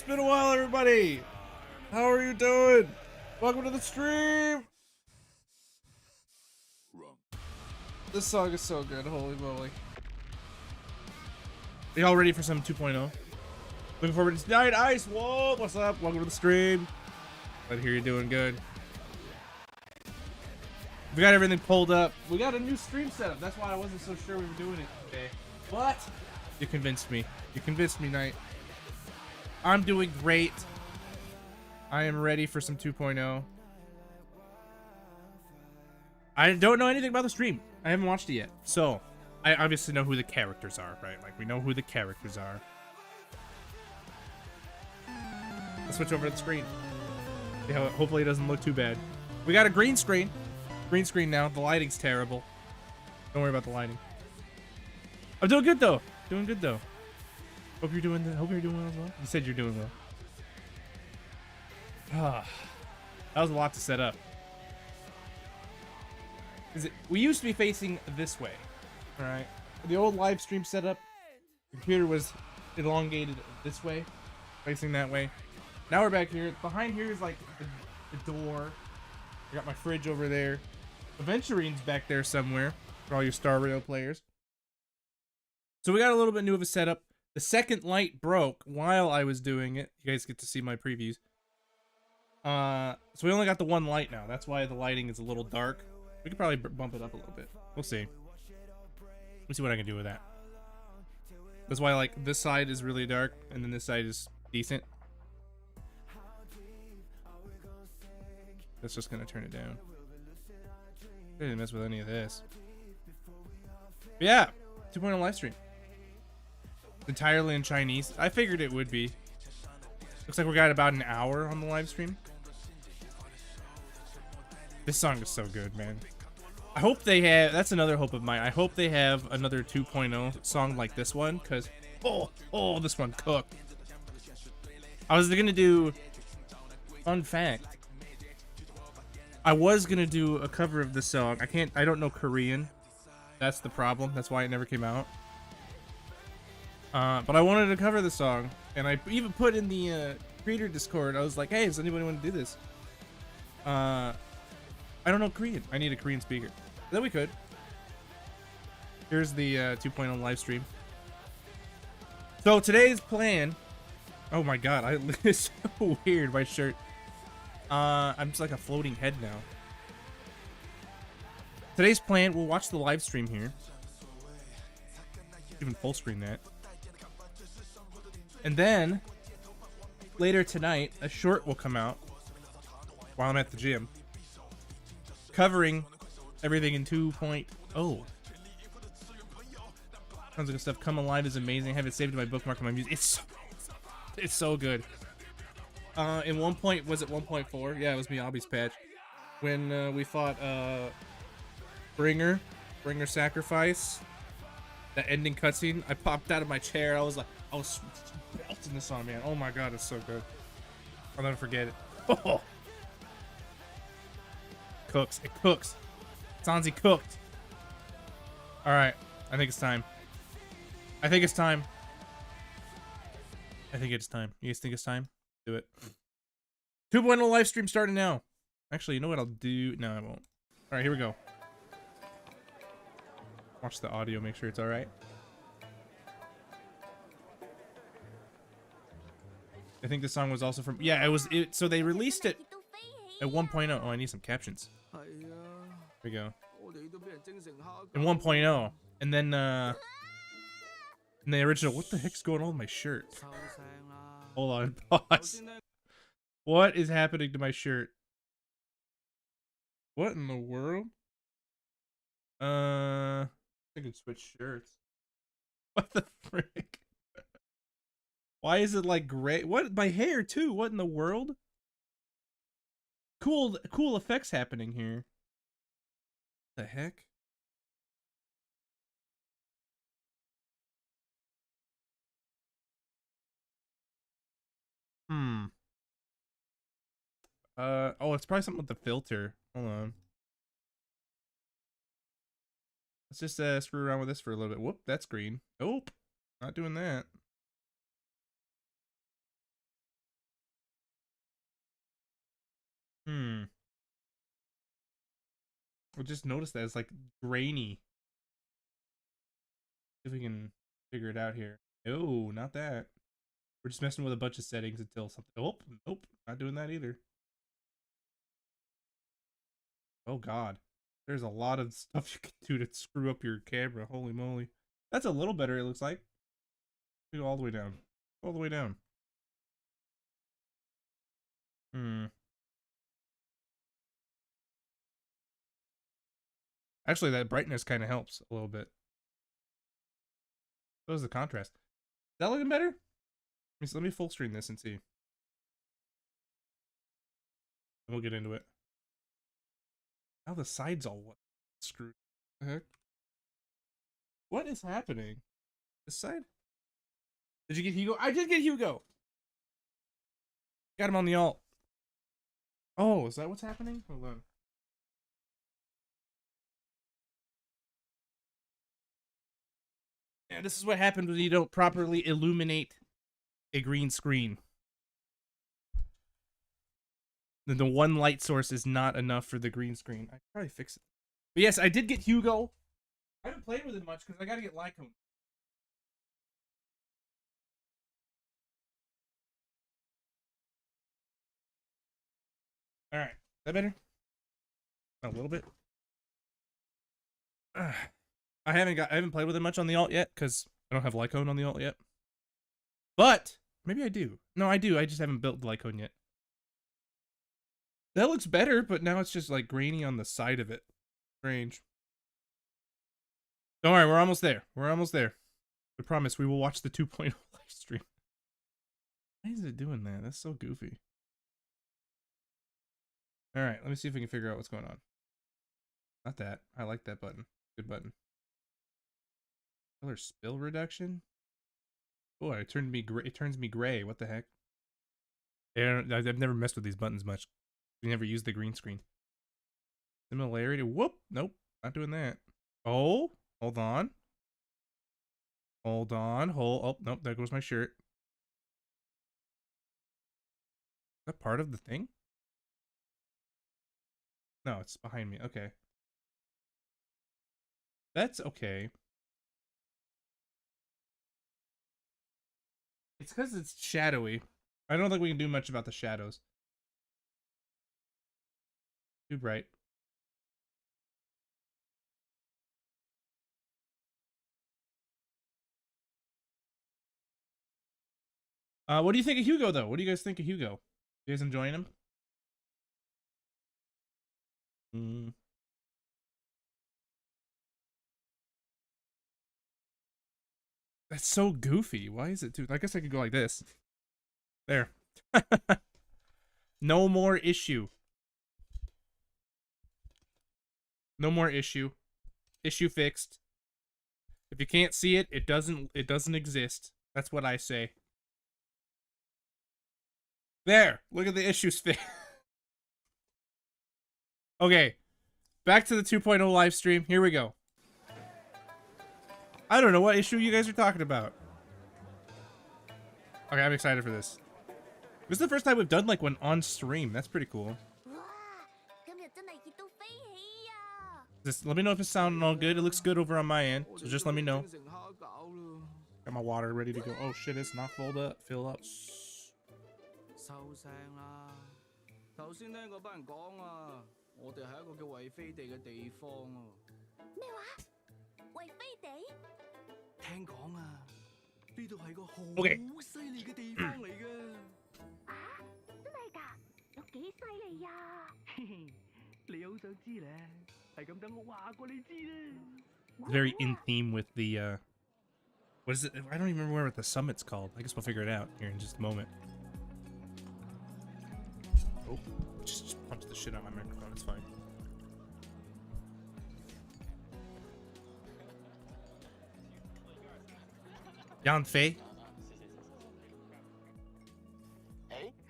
It's been a while, everybody. How are you doing? Welcome to the stream. This song is so good. Holy moly. Are y'all ready for some 2.0? Looking forward to tonight. Ice Wall, what's up? Welcome to the stream. Glad to hear you're doing good. We got everything pulled up. We got a new stream setup. That's why I wasn't so sure we were doing it today. What? You convinced me. You convinced me, Knight. I'm doing great. I am ready for some 2.0. I don't know anything about the stream. I haven't watched it yet. So, I obviously know who the characters are, right? Like, we know who the characters are. Let's switch over to the screen. See how hopefully it doesn't look too bad. We got a green screen. Green screen now. The lighting's terrible. Don't worry about the lighting. I'm doing good though. Doing good though. Hope you're doing well as well. You said you're doing well. Ah, that was a lot to set up. We used to be facing this way, all right? The old live stream setup, the computer was elongated this way, facing that way. Now we're back here. Behind here is like the door. I got my fridge over there. Aventurine's back there somewhere for all you Star Rail players. So we got a little bit new of a setup. The second light broke while I was doing it. You guys get to see my previews. So we only got the one light now. That's why the lighting is a little dark. We could probably bump it up a little bit. We'll see. Let me see what I can do with that. That's why like this side is really dark and then this side is decent. That's just gonna turn it down. I didn't mess with any of this. But yeah, 2.0 live stream. Entirely in Chinese. I figured it would be. Looks like we got about an hour on the live stream. This song is so good, man. I hope they have, that's another hope of mine. I hope they have another 2.0 song like this one, because, oh, this one cooked. I was gonna do, fun fact, I was gonna do a cover of this song. I don't know Korean. That's the problem. That's why it never came out. But I wanted to cover the song, and I even put in the creator Discord. I was like, "Hey, does anybody want to do this?" I don't know Korean. I need a Korean speaker. Then we could. Here's the 2.0 live stream. So today's plan. Oh my god, it's so weird. My shirt. I'm just like a floating head now. Today's plan. We'll watch the live stream here. Even full screen that. And then, later tonight, a short will come out while I'm at the gym, covering everything in 2.0. Tons of good stuff. Come Alive is amazing. I have it saved in my bookmark on my music. It's so good. In 1 point, was it 1.4? Yeah, it was Miyabi's patch. When we fought Bringer Sacrifice, that ending cutscene, I popped out of my chair. I was belting this on, man. Oh my god, it's so good. I'll never forget it. Oh. Cooks. It cooks. Sanzi cooked. Alright. I think it's time. I think it's time. You guys think it's time? Do it. 2.0 live stream starting now. Actually, you know what I'll do? No, I won't. Alright, here we go. Watch the audio, make sure it's alright. I think this song was also from... Yeah, so they released it at 1.0. Oh, I need some captions. There we go. In 1.0. And then, in the original... What the heck's going on with my shirt? Hold on, pause. What is happening to my shirt? What in the world? I could switch shirts. What the frick? Why is it like gray? What? My hair too? What in the world? Cool effects happening here. The heck? Oh, it's probably something with the filter. Hold on. Let's just screw around with this for a little bit. Whoop, that's green. Nope, not doing that. I just noticed that it's like grainy. See if we can figure it out here. No, not that. We're just messing with a bunch of settings until something. Oh, nope, not doing that either. Oh god, there's a lot of stuff you can do to screw up your camera. Holy moly, that's a little better. It looks like. Go all the way down, all the way down. Actually, that brightness kind of helps a little bit. So does the contrast. Is that looking better? Let me full screen this and see. And we'll get into it. Now the sides all screwed. What the heck? What is happening? This side? Did you get Hugo? I did get Hugo! Got him on the alt. Oh, is that what's happening? Hold on. Yeah, this is what happens when you don't properly illuminate a green screen. Then the one light source is not enough for the green screen. I could probably fix it. But yes, I did get Hugo. I haven't played with it much because I gotta get Lycone. Alright. Is that better? A little bit. I haven't played with it much on the alt yet because I don't have Lycone on the alt yet. But maybe I do. No, I do. I just haven't built Lycone yet. That looks better, but now it's just like grainy on the side of it. Strange. Don't worry, we're almost there. We're almost there. I promise we will watch the 2.0 live stream. Why is it doing that? That's so goofy. Alright, let me see if we can figure out what's going on. Not that. I like that button. Good button. Color spill reduction? Oh, it turned me gray. It turns me gray. What the heck? Yeah, I've never messed with these buttons much. We never used the green screen. Similarity. Whoop. Nope. Not doing that. Oh, hold on. Hold on. Oh, nope. There goes my shirt. Is that part of the thing? No, it's behind me. Okay. That's okay. It's because it's shadowy. I don't think we can do much about the shadows. Too bright. What do you think of Hugo, though? What do you guys think of Hugo? You guys enjoying him? That's so goofy. Why is it too? I guess I could go like this. There. No more issue. No more issue. Issue fixed. If you can't see it, it doesn't exist. That's what I say. There. Look at the issues fixed. Okay. Back to the 2.0 live stream. Here we go. I don't know what issue you guys are talking about. Okay, I'm excited for this. This is the first time we've done like one on stream. That's pretty cool. Just let me know if it's sounding all good. It looks good over on my end, so just let me know. Got my water ready to go. Oh shit, it's not filled up. Fill up. Okay. Very in theme with the what is it? I don't even remember what the summit's called. I guess we'll figure it out here in just a moment. Oh, just punch the shit out of my microphone. It's fine. Yan Fei.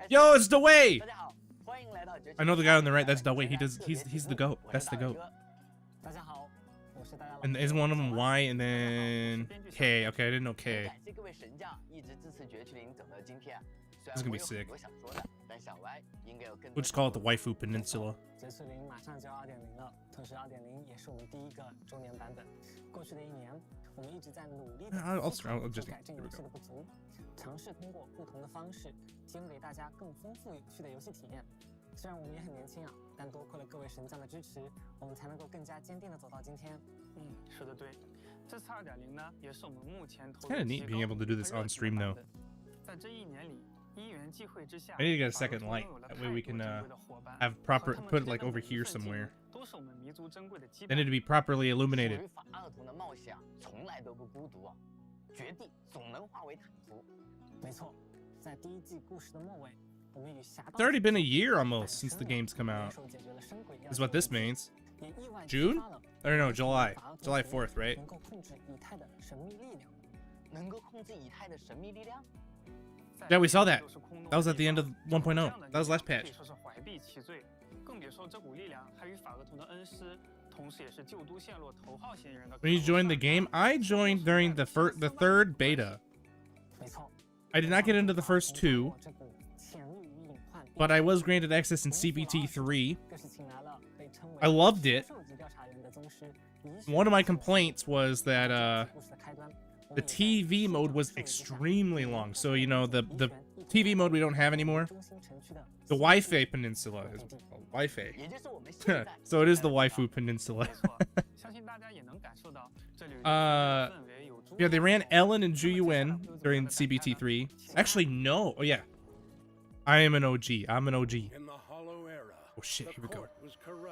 Yo, it's Dewey! I know the guy on the right. That's Dewey. He's the goat. That's the goat. And isn't one of them Y and then K? Okay, I didn't know K. This is gonna be sick. We'll just call it the Waifu Peninsula. 四零马上就要2.0了，同时2.0也是我们第一个周年版本。过去的1年，我们一直在努力地思考去改正游戏的不足，尝试通过不同的方式提供给大家更丰富有趣的游戏体验。虽然我们也很年轻啊，但多亏了各位神将的支持，我们才能够更加坚定地走到今天。说得对，这次2.0呢，也是我们目前投入 Kind of neat being able to do this on stream though. 在这1年里，因缘际会之下 I need to get a second light. That way we can have proper put it like over here somewhere. 都是我们弥足珍贵的羁 They need to be properly illuminated. 法二童的冒险从来都不孤独啊，绝地总能化为坦途。没错，在第1季故事的末尾，我们与侠盗 It's already been a year almost since the game's come out. Is what this means. June? Or no, July. July 4th, right? 能够控制以太的神秘力量，能够控制以太的神秘力量。 Yeah, we saw that. That was at the end of 1.0. That was last 可 patch. 以说是怀璧其罪，更别说这股力量还与法厄同的恩师，同时也是旧都陷落头号嫌疑人的。When you joined the game, I joined during the third beta. 没错， I did not get into the first 2, but I was granted access in CPT 3. I loved it. One of my complaints was that the TV mode was extremely long. So, you know, the TV mode we don't have anymore. The Wi-Fi Peninsula is Wi-Fi. So it is the Waifu Peninsula. Yeah, they ran Ellen and Juyuan during CBT3. Actually, no. Oh, yeah. I am an OG. I'm an OG. Oh, shit. Here we go.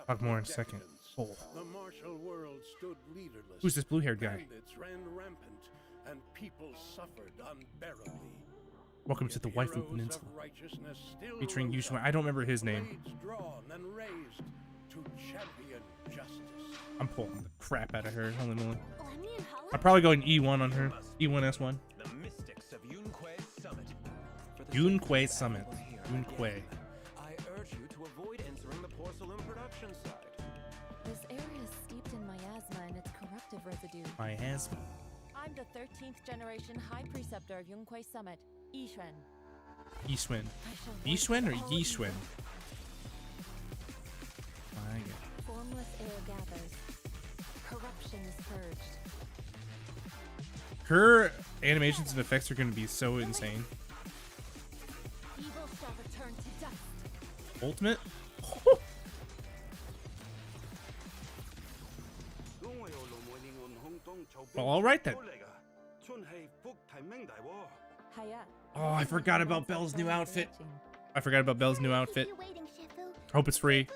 Talk more in a second. Oh. Who's this blue-haired guy? Welcome to the Waifu Peninsula. Featuring Yushuan. I don't remember his name. I'm pulling the crap out of her. Holy moly. I'm probably going E1 on her. E1 S1. Yunquay Summit. Yunquay. I urge you to avoid entering the porcelain production site. This area is steeped in miasma and its corruptive residue. Miasma. I'm the 13th generation High Preceptor of Yunquay Summit, Yixuan. Yixuan. Yixuan or Yixuan? My God. Formless air gathers. Corruption is purged. Her animations and effects are going to be so insane. Evil shall return to dust. Ultimate? Well, all right then. Oh, I forgot about Belle's new outfit. I forgot about Belle's new outfit. Hope it's free.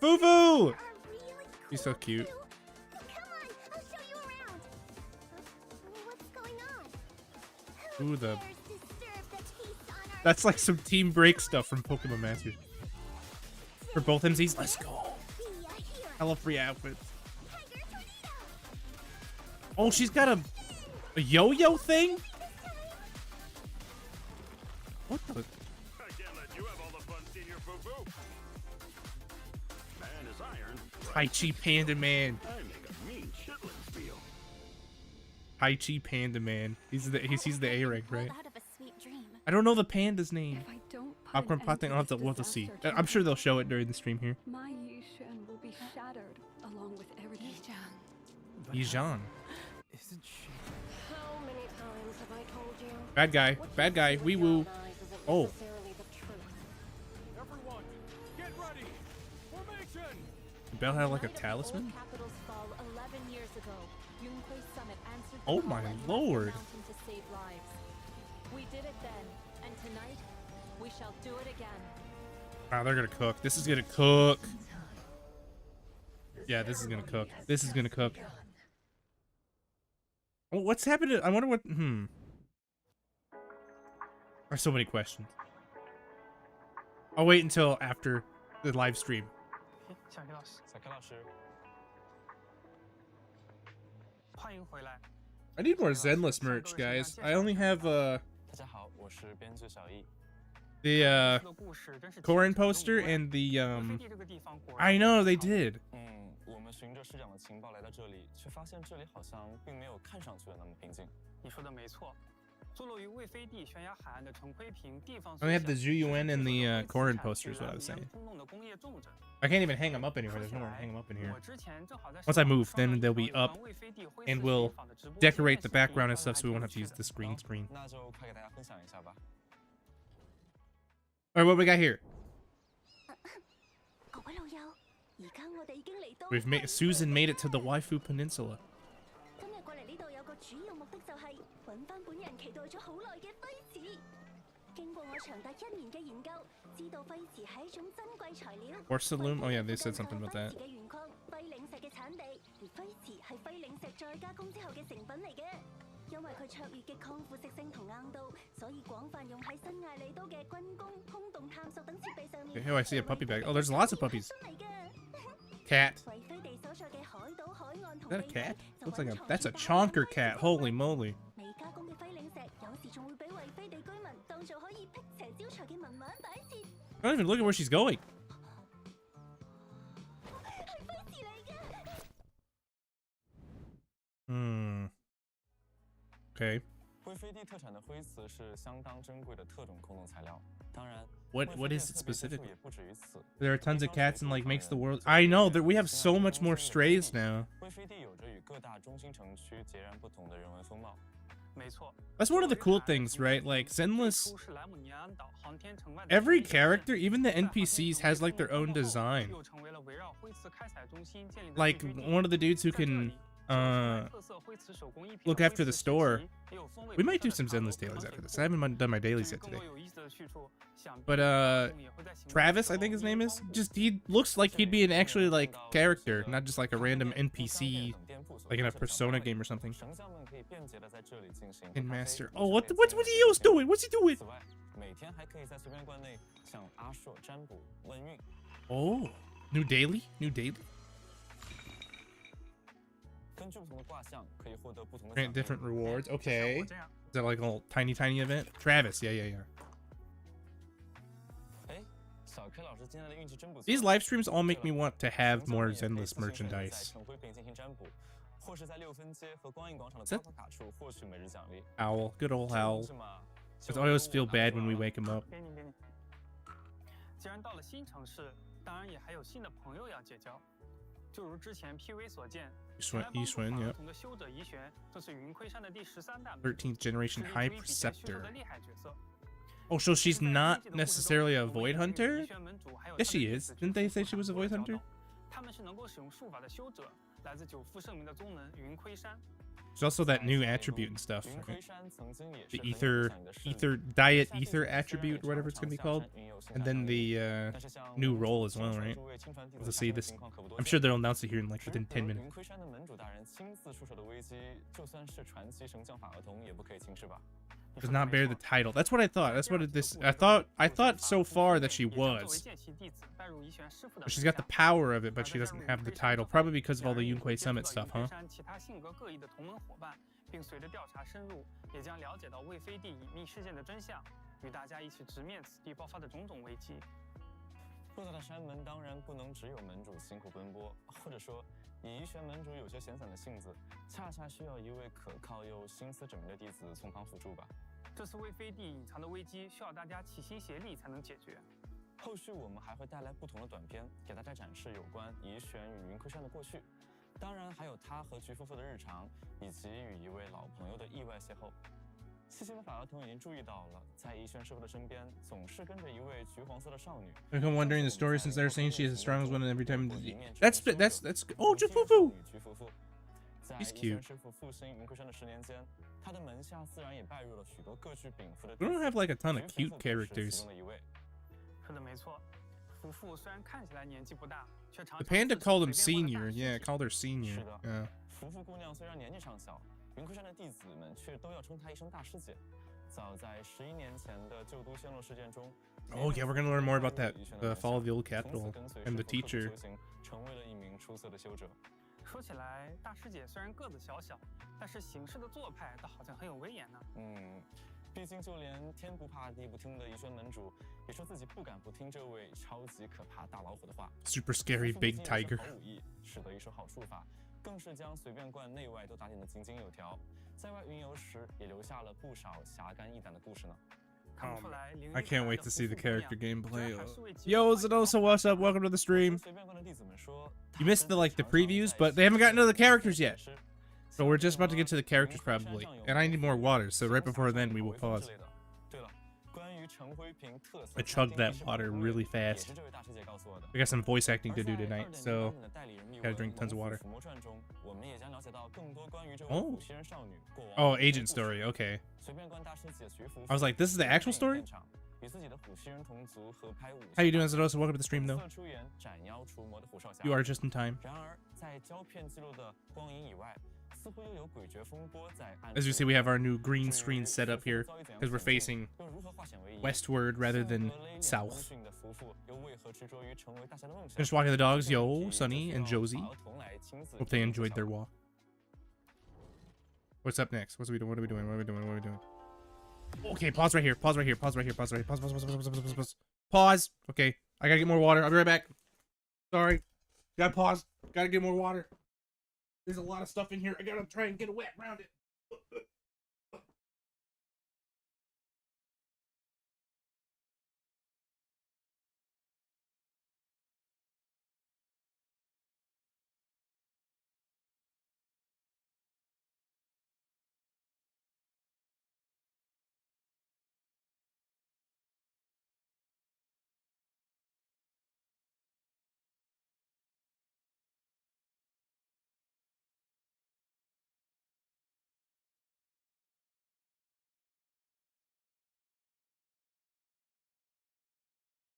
Fufu! He's so cute. Ooh, that's like some Team Break stuff from Pokemon Masters. For both MZs, let's go. I love free outfits. Oh, she's got a yo-yo thing? What the? Tai Chi Panda Man. Tai Chi Panda Man. He's the A rank, right? I don't know the panda's name. Popcorn Potting, I'll have to see. I'm sure they'll show it during the stream here. My Yixuan will be shattered along with everything. Yijan. Isn't she? How many times have I told you? Bad guy. Bad guy. Wee woo. Oh. Everyone, get ready. Formation. Belle had like a talisman? Capitals fall 11 years ago. Yunquay Summit answered the Oh call my and left lord. the mountain to save lives. We did it then, and tonight we shall do it again. Wow, they're gonna cook. This is gonna cook. Yeah, this is gonna cook. This is gonna cook. Oh, what's happening? I wonder what. There's so many questions. I'll wait until after the live stream. 小 K 老师，小 K 老师，欢迎回来。 I need more Zenless merch, guys. I only have 大家好，我是编剧小易。 the Korin poster and the I know they did. 我们循着市长的情报来到这里，却发现这里好像并没有看上去的那么平静。你说的没错，坐落于魏飞地悬崖海岸的陈奎平地方。 I have the Zhuyuan and the Corrin posters. What I was saying. I can't even hang them up anywhere. There's nowhere to hang them up in here. Once I move, then they'll be up, and we'll decorate the background and stuff, so we won't have to use the screen. All right, what we got here? Susan made it to the Waifu Peninsula. 今日過嚟呢度有個主要目的就係揾翻本人期待咗好耐嘅輝瓷。經過我長達1年嘅研究，知道輝瓷係一種珍貴材料。Porcelain? Oh yeah, they said something about that. 輝原礦輝嶺石嘅產地，而輝瓷係輝嶺石再加工之後嘅成品嚟嘅。因為佢卓越嘅抗腐蝕性同硬度，所以廣泛用喺新艾利都嘅軍工、空洞探索等設備上面。 Okay, oh, I see a puppy bag. Oh, there's lots of puppies. Cat. Is that a cat? Looks like that's a chonker cat. Holy moly. Don't even look at where she's going. Okay. What is it specifically? There are tons of cats and like makes the world. I know that we have so much more strays now. That's one of the cool things, right? Like Zenless, every character, even the NPCs, has like their own design. Like one of the dudes who can look after the store. We might do some Zenless dailies after this. I haven't done my dailies yet today. But Travis, I think his name is, just he looks like he'd be an actually like character, not just like a random NPC like in a Persona game or something. In Master. Oh, what's Eos doing? What's he doing? Oh, new daily? New daily? Grant different rewards. Okay. Is that like a little tiny event? Travis, yeah. These live streams all make me want to have more Zenless merchandise. Is that Owl? Good old Owl. I always feel bad when we wake him up. 就如之前 PV 所见， Yixuan, yeah. 13th generation high preceptor. Oh, so she's not necessarily a void hunter? Yes, she is. Didn't they say she was a void hunter? There's also that new attribute and stuff, right? The ether attribute, or whatever it's gonna be called, and then the new role as well, right? Let's see this. I'm sure they'll announce it here in like within 10 minutes. Does not bear the title. That's what I thought. That's what I thought so far that she was. But she's got the power of it, but she doesn't have the title. Probably because of all the Yunquei Summit stuff, huh? I'm wondering the story since they're saying she is the strongest one every time. That's oh, Jufufu. He's cute. We don't have like a ton of cute characters. The panda called him senior. Yeah, it called her senior. Yeah. Oh yeah, we're gonna learn more about that, the fall of the old capital and the teacher. 说起来，大师姐虽然个子小小，但是行事的做派倒好像很有威严呢。毕竟就连天不怕地不听的怡轩门主，也说自己不敢不听这位超级可怕大老虎的话。Super scary big tiger. 使得一手好术法，更是将随便灌内外都打点得井井有条。在外云游时也留下了不少侠肝义胆的故事呢。 I can't wait to see the character gameplay. Yo, Zenosa, what's up? Welcome to the stream. You missed the the previews, but they haven't gotten to the characters yet. So we're just about to get to the characters probably. And I need more water, so right before then we will pause. I chugged that water really fast. We got some voice acting to do tonight, so gotta drink tons of water. Oh. Oh, agent story, okay. I was like, this is the actual story? How you doing, Zedosa? Welcome to the stream, though. You are just in time. As you see, we have our new green screen set up here because we're facing westward rather than south. Just walking the dogs. Yo, Sunny and Josie. Hope they enjoyed their walk. What's up next? What are we doing? What are we doing? What are we doing? What are we doing? Okay, pause right here. Pause right here. Pause right here. Pause right here. Pause. Pause. Pause. Pause. Pause. Pause. Pause. Pause. Okay, I gotta get more water. I'll be right back. Sorry. Gotta pause. Gotta get more water. There's a lot of stuff in here. I gotta try and get a wet around it.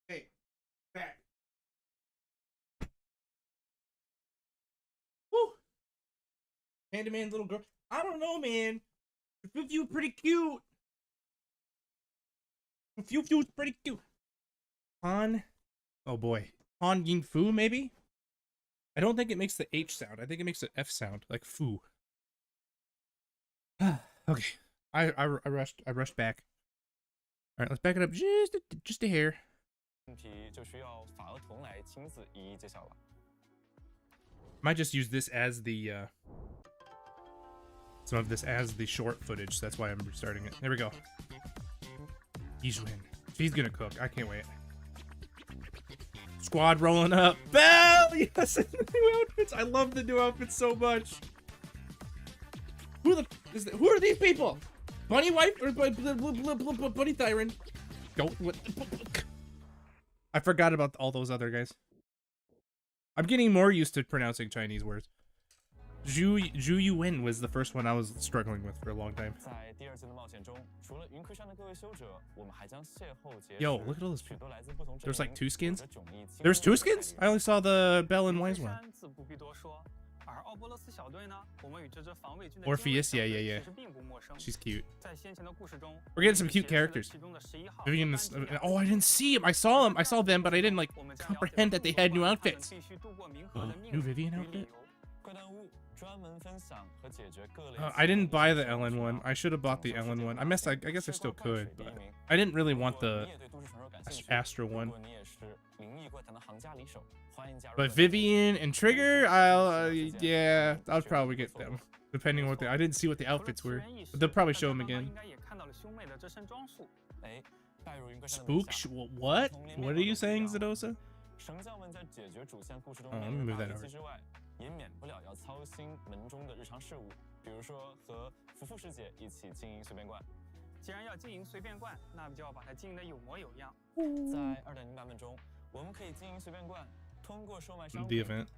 Hey, back. Woo! Handyman little girl. I don't know, man. Fufu's pretty cute. Fufu's pretty cute. Han. Oh boy. Han Ying Fu, maybe? I don't think it makes the H sound. I think it makes the F sound, like Fu. Okay. I rushed back. Alright, let's back it up just a hair. Might just use this as the some of this as the short footage, so that's why I'm restarting it. There we go. He's win. She's gonna cook. I can't wait. Squad rolling up. Bell! Yes, the new outfits. I love the new outfits so much. Who are these people? Bunny wife or Bunny Thyron? What? I forgot about all those other guys. I'm getting more used to pronouncing Chinese words. Zhu Yuwen was the first one I was struggling with for a long time. Yo, look at all those people. There's like 2 skins? There's 2 skins? I only saw the Bell and Wise one. Orpheus, yeah. She's cute. We're getting some cute characters. Vivian is, oh, I didn't see him. I saw them, but I didn't like comprehend that they had new outfits. Oh, new Vivian outfit? I didn't buy the Ellen one. I should have bought the Ellen one. I guess I still could, but I didn't really want the Astra one. But Vivian and Trigger, I'll probably get them, depending on what I didn't see what the outfits were, but they'll probably show them again. Spook? What? What are you saying, Zedosa? Oh, let me move that over. The event.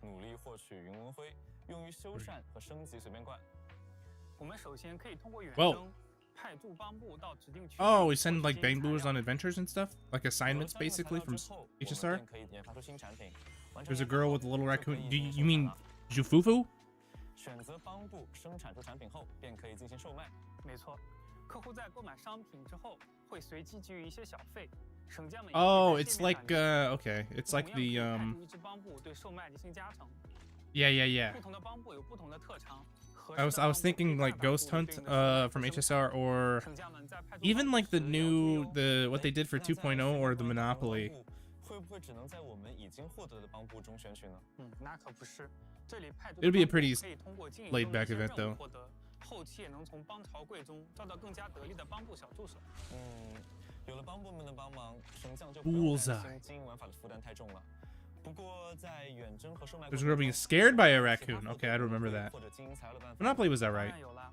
Whoa. Oh, we send like Bangboos on adventures and stuff? Like assignments basically from HSR? There's a girl with a little raccoon. Do you mean Jufufu? Oh, it's like okay, it's like the yeah. I was thinking like Ghost Hunt from HSR, or even like the new what they did for 2.0 or the Monopoly. It'll be a pretty laid back event though. 后期也能从帮朝贵中招到更加得力的帮部小助手。有了帮部们的帮忙，神将就不用担心经营玩法的负担太重了。不过在远征和售卖， There's a girl being scared by a raccoon. Okay, I don't remember that. Monopoly was that right? 有了，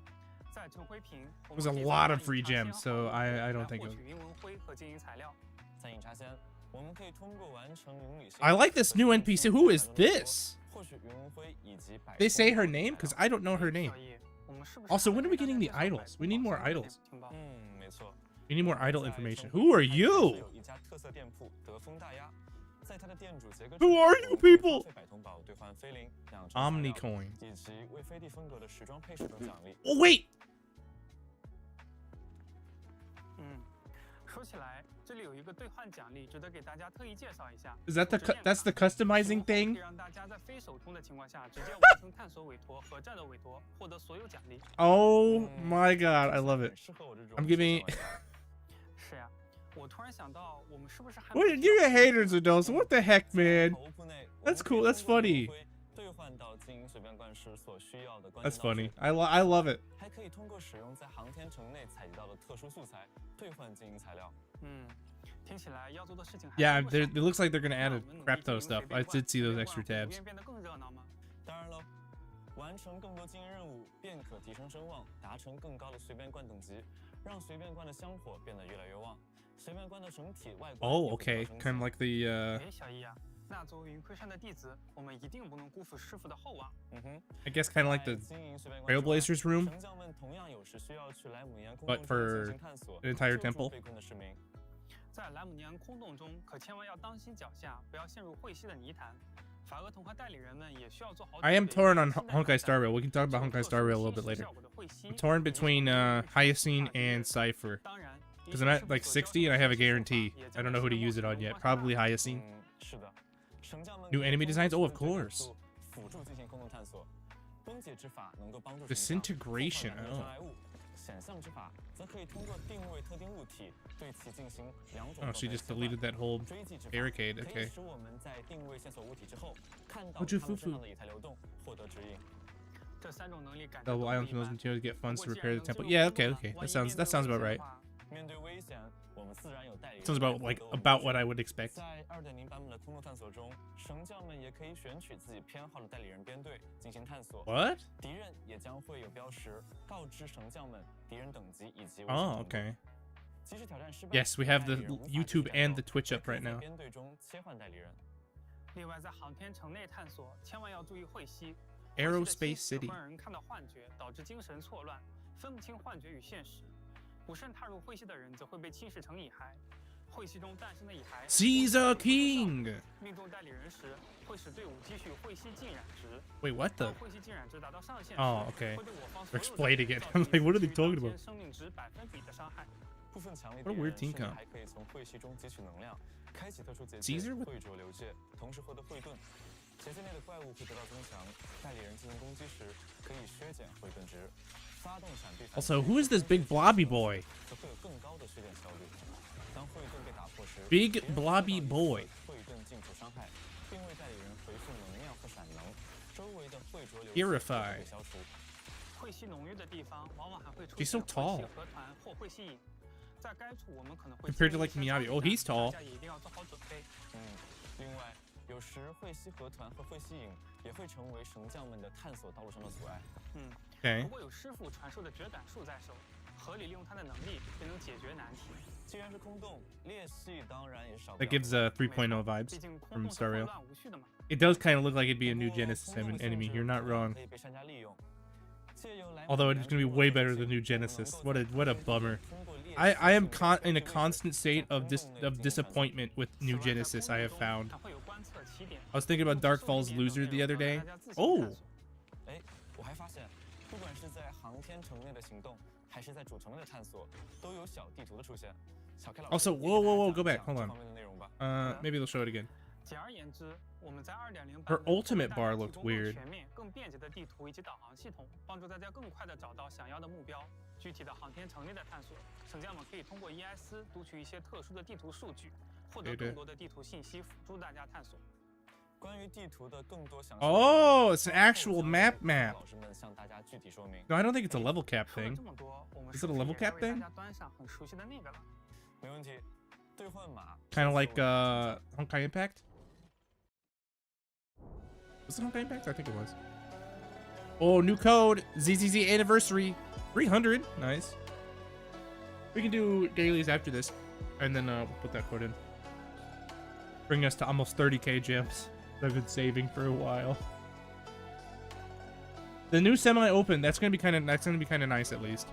在陈辉平， It was a lot of free gems, so I don't think it was. 云纹灰和金银材料。在饮茶间，我们可以通过完成云里。 I like this new NPC. Who is this? They say her name? Because I don't know her name. Also, when are we getting the idols? We need more idols. We need more idol information. Who are you? Who are you people? Omnicoin. Oh, wait! 说起来，这里有一个兑换奖励，值得给大家特意介绍一下。 Is that that's the customizing thing? 让大家在非手通的情况下，直接完成探索委托和战斗委托，获得所有奖励。Oh my god, I love it. I'm giving. 是呀，我突然想到，我们是不是还 What? You're haters with those. What the heck, man? That's cool. That's funny. That's funny. I love it. 还可以通过使用在航天城内采集到的特殊素材兑换金银材料。听起来要做的事情还 Yeah, it looks like they're gonna add a crap ton of stuff. I did see those extra tabs. 变得更热闹吗？当然喽，完成更多经营任务便可提升声望，达成更高的随便罐等级，让随便罐的香火变得越来越旺。随便罐的整体外观。Oh, okay. Kind of like the. 小易啊，那作为云盔山的弟子，我们一定不能辜负师傅的厚望。I guess kind of like the Trailblazers room, 神将们同样有时需要去莱姆尼安空 but 洞中 for 进行探索， an entire 救助 temple. 被困的市民。在莱姆尼安空洞中，可千万要当心脚下，不要陷入晦兮的泥潭。法厄同和代理人们也需要做好。I am torn on Honkai Star Rail. We can talk about Honkai Star Rail a little bit later. I'm torn between Hyacine and Cypher. Because I'm at like 60 and I have a guarantee. I don't know who to use it on yet. Probably Hyacine. 是的，神将们 New enemy designs? Oh, of course. 辅助进行空洞探索。崩解之法能够帮助 Disintegration. 障 Oh. 碍物。显像之法则可以通过定位特定物体，对其进行两种。 Oh, she just deleted that whole 追击之法 barricade. 可以 Okay. 使我们在定位线索物体之后，看到 Oh, 它 Jufufu. 们身上的以太流动，获得指引。这三种能力感觉 Double items from those materials to get funds to repair the temple. Yeah, okay, okay. That sounds about right. 面对危险，我们自然有代理人。 Sounds about what I would expect. 在2.0版本的空洞探索中，神将们也可以选取自己偏好的代理人编队进行探索。 What? 敌人也将会有标识，告知神将们敌人等级以及。 Oh, okay. 即使挑战失败 Yes, we have the YouTube and the Twitch up right now. 编队中切换代理人。另外，在航天城内探索，千万要注意晦兮。 Aerospace City. 会让人看到幻觉，导致精神错乱，分不清幻觉与现实。不慎踏入晦兮的人，则会被侵蚀成蚁骸。晦兮中诞生的蚁骸 Caesar King. 命中代理人时，会使队伍积蓄晦兮浸染值。 Wait, what the? 当晦兮浸染值达到上限时， Oh, okay. 会对我方 They're 所有 explaining 人 it. 造 I'm 成 like, what are they 与 talking 当 about? 前生命值1%的伤害。部分强力 What a 敌 weird 人 team 甚至 comp. 还可以从晦兮中汲取能量，开启特殊结 Caesar 界，汇浊流界，同时获得慧盾。结界内的怪物会得到增强，代理人进行攻击时可以削减慧盾值。发动闪避。 Also, who is this big blobby boy? 则会有更高的削减效率。当慧盾被打破时 Big blobby boy. 慧盾净除伤害，并为代理人回复能量或闪能，周围的汇浊流 Purify. 被消除。晦兮浓郁的地方，往往还会出 He's so 现 tall. 晦兮河团或晦兮影。在该处，我们可能会 Compared to like Miyabi. Oh, he's tall. 大家也一定要做好准备。另外，有时晦兮河团和晦兮影也会成为神将们的探索道路上的阻碍。Okay. 如果有师傅传授的绝感术在手，合理利用他的能力，便能解决难题。既然是空洞，裂隙当然也少不 That 了。 gives 3.0 vibes 毕竟空 from 洞是 Star 混 Rail. 乱无序的嘛。 It does kind of look like it'd be a new Genesis enemy. You're not wrong. 可以被商家利用。借由莱姆 Although it's gonna be way better than new Genesis. What a bummer. I am in a constant state of disappointment with new Genesis. I have found. 它会有观测起点。 I was thinking about Dark Falls Loser the other day. Oh. 哎，我还发现，不管是在航天城内的行动，还是在主城内的探索，都有小地图的出现。小 K 老师 Also, whoa, go back. Hold 这 on. 方面的内容吧。Maybe they'll show it again. 简而言之，我们在2.0 Her ultimate bar looked weird. 全面、更便捷的地图以及导航系统，帮助大家更快地找到想要的目标。具体的航天城内的探索，神将们可以通过 ES 读取一些特殊的地图数据，获得更多的地图信息，辅助大家探索。Oh, it's an actual map. No, I don't think it's a level cap thing. Is it a level cap thing? Kind of like Honkai Impact. Was it Honkai Impact? I think it was. Oh, new code. ZZZ anniversary. 300. Nice. We can do dailies after this. And then we'll put that code in. Bring us to almost 30k gems. I've been saving for a while. The new semi-open, that's gonna be kind of nice at least.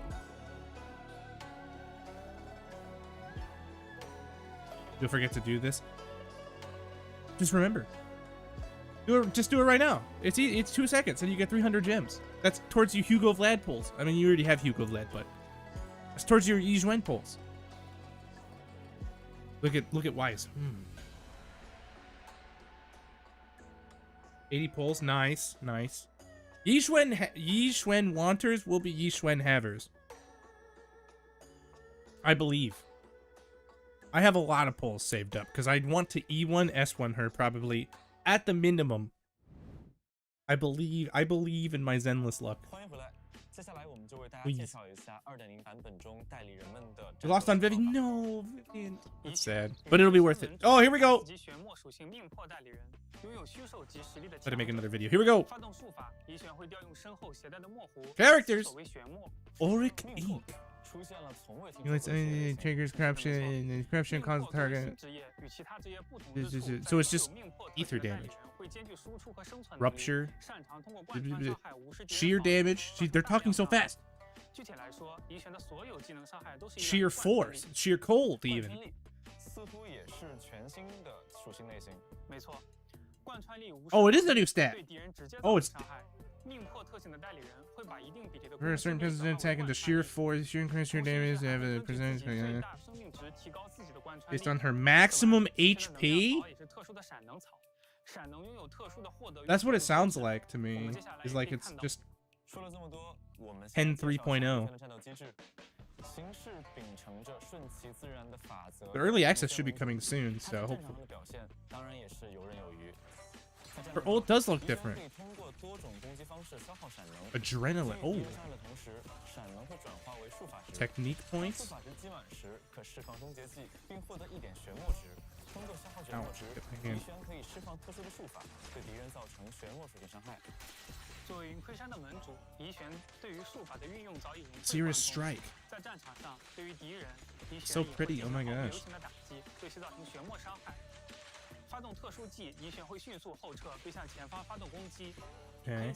You'll forget to do this. Just remember. Just do it right now. It's 2 seconds and you get 300 gems. That's towards your Hugo Vlad pulls. I mean, you already have Hugo Vlad, but it's towards your Yizhuan pulls. Look at Wise. 80 pulls, nice. Yizhuan wanters will be Yizhuan havers. I believe. I have a lot of pulls saved up because I want to E1 S1 her probably at the minimum. I believe in my Zenless luck. Please. You lost on Vivian? No, Vivian. That's sad, but it'll be worth it. Oh, here we go. Better make another video. Here we go. Characters. Auric Ink. Triggers corruption causes target. So it's just ether damage. Rupture. Sheer damage. They're talking so fast. Sheer force. Sheer cold even. Oh, it is a new stat. Oh, it's for a certain percentage attack into sheer force, sheer increase your damage, have a percentage based on her maximum HP. That's what it sounds like to me. It's like it's just 10 3.0. The early access should be coming soon, so hopefully. Her ult does look different. Adrenaline. Oh. Technique points. Serious strike. So pretty. Oh my gosh. Okay.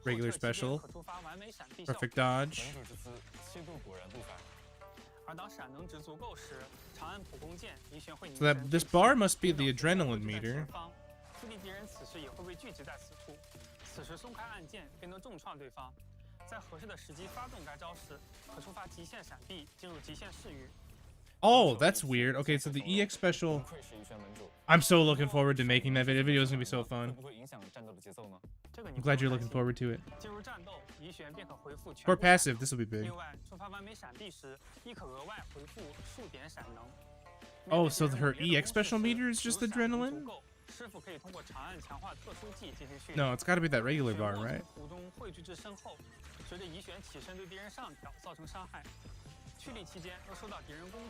Regular special. Perfect dodge. So that this bar must be the adrenaline meter. Oh, that's weird. Okay, so the EX special. I'm so looking forward to making that video. The video is gonna be so fun. I'm glad you're looking forward to it. For passive, this will be big. Oh, so her EX special meter is just adrenaline? No, it's gotta be that regular bar, right?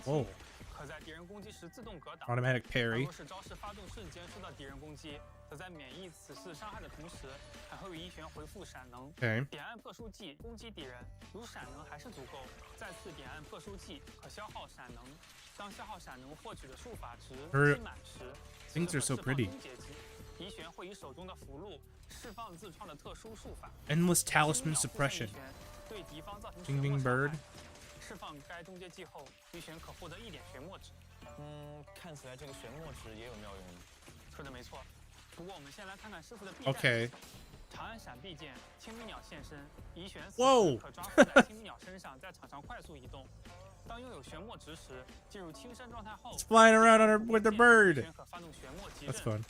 Whoa. Automatic parry. Okay. Her things are so pretty. Endless talisman suppression. Bing Bing Bird. Okay. Whoa! It's flying around on her with the bird. That's fun.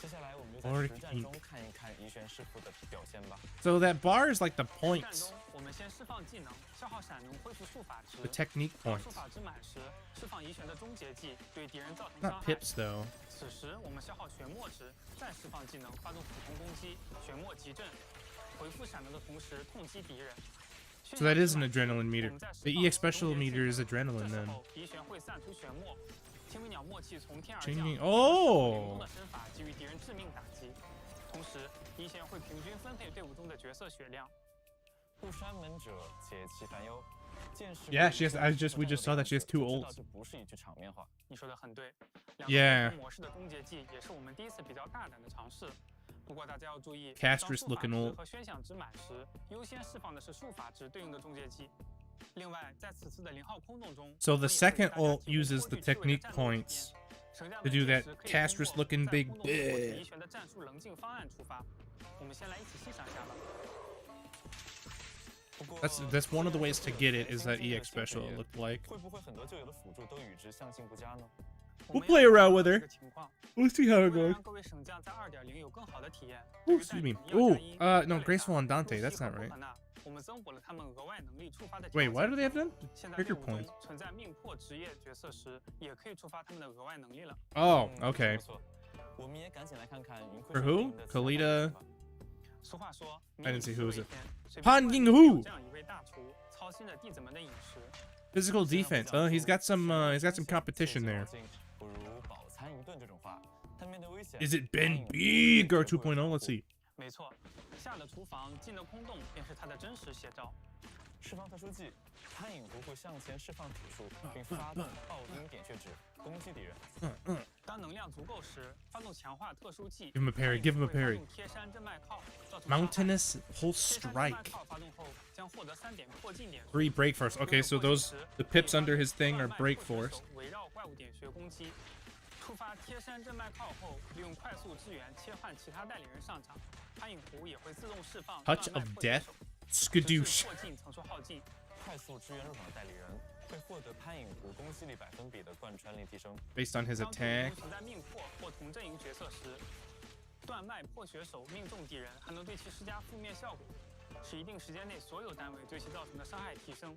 接下来我们就在实战中看一看一璇师傅的表现吧。So that bar is like the 战 points, 中我们先释放技能，消耗闪能恢复术法值。 the technique 当 points. 术法值满时，释放遗璇的终结技，对敌人造成 Not 伤害。 pips though. 此时我们消耗玄墨值，再释放技能，发动普通攻击，玄墨急震，回复闪能的同时痛击敌人。 So that is an adrenaline meter. The EX special meter is adrenaline 这时 then. 候遗璇会散出玄墨，青尾鸟默契从天而降， Changing- 成 oh 功的身法给予敌人致命打击。同时，遗璇会平均分配队伍中的角色血量。护山门者解其烦忧。 Yeah, she has. We just saw that she has 2 ults. 这不是一句场面话。你说的很对。 Yeah. 模式的终结技也是我们第一次比较大胆的尝试。不过大家要注意， Castress looking ult 和宣响值满时，优先释放的是术法值对应的终结技。另外，在此次的0号空洞中 So the second ult uses the technique points to do that castress looking big. 遗璇的战术棱镜方案出发。我们先来一起欣赏一下吧。 That's one of the ways to get it is that EX special it looked like. 会不会很多旧有的辅助都与之相性不佳呢？ We'll play around with her. We'll see how it 为了 goes. 让各位省将在2.0有更好的体验， Oh, excuse me. Oh, no, Graceful Andante. That's not right. 我们增补了他们额外能力触发的。 Wait, why do they have them? 现在 Trigger 队伍中 points. 存在命魄职业角色时，也可以触发他们的额外能力了。 Oh, okay. 不错，我们也赶紧来看看云 For 会 who? Kalita. 俗话说 I didn't see who was it. 潘 Pan Yinghu. 这样一位大厨，操心着弟子们的饮食。 Physical defense. He's got some competition there. 不如饱餐一顿这种话，但面对危险 Is it Ben Big or 2.0? Let's see. 没错，下了厨房进了空洞，便是他的真实写照。释放特殊技，潘影狐会向前释放体术，并发动爆音点穴指攻击敌人。当能量足够时，发动强化特殊技。 Give him a parry. Give him a parry. 贴山真脉靠，造成伤害 Mountainous Pulse 贴山真 Strike. 脉靠发动后将获得3点破近点数。 3 break force. Okay, so those the pips under his thing are break force. 围绕怪物点穴攻击。触发贴山真脉靠后，利用快速支援切换其他代理人上场。潘影狐也会自动释放 Touch 断 of 脉破解 Death. 手 Skadoosh. 破镜层出耗尽。快速支援入场的代理人会获得潘影狐攻击力100%的贯穿力提升。 Based on his 当对 attack. 手存在命破或同阵营角色时，断脉破血手命中敌人，还能对其施加负面效果，使一定时间内所有单位对其造成的伤害提升。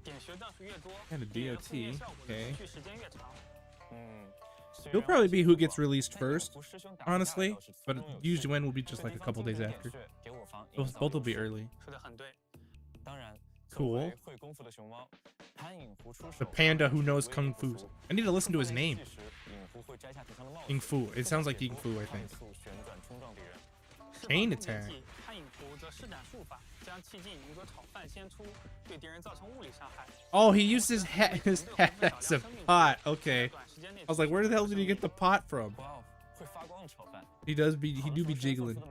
点穴段数越多， Kind of 敌人负面 DOT. 效果的 Okay. 持续时间越长。 He'll probably be who gets released first, honestly. But Yujuan will be just like a couple days after. Both will be early. 说得很对。当然 Cool. 会功夫的熊猫，潘影狐出 The 手。 panda who knows kung fu. I need to listen to his name. 影狐会摘下头上的帽子。 Ying Fu. It sounds like Ying Fu, I 快 think. 速旋转冲撞敌人。 Chain 释放终结 attack. 技潘影狐则施展术法，将气劲迎着炒饭先出，对敌人造成物理伤害。 Oh, he used his hat as a pot. Okay. 短时间内 I was like, where the hell did he get the pot from? 哇哦，会发光的炒饭。 He do be jiggling.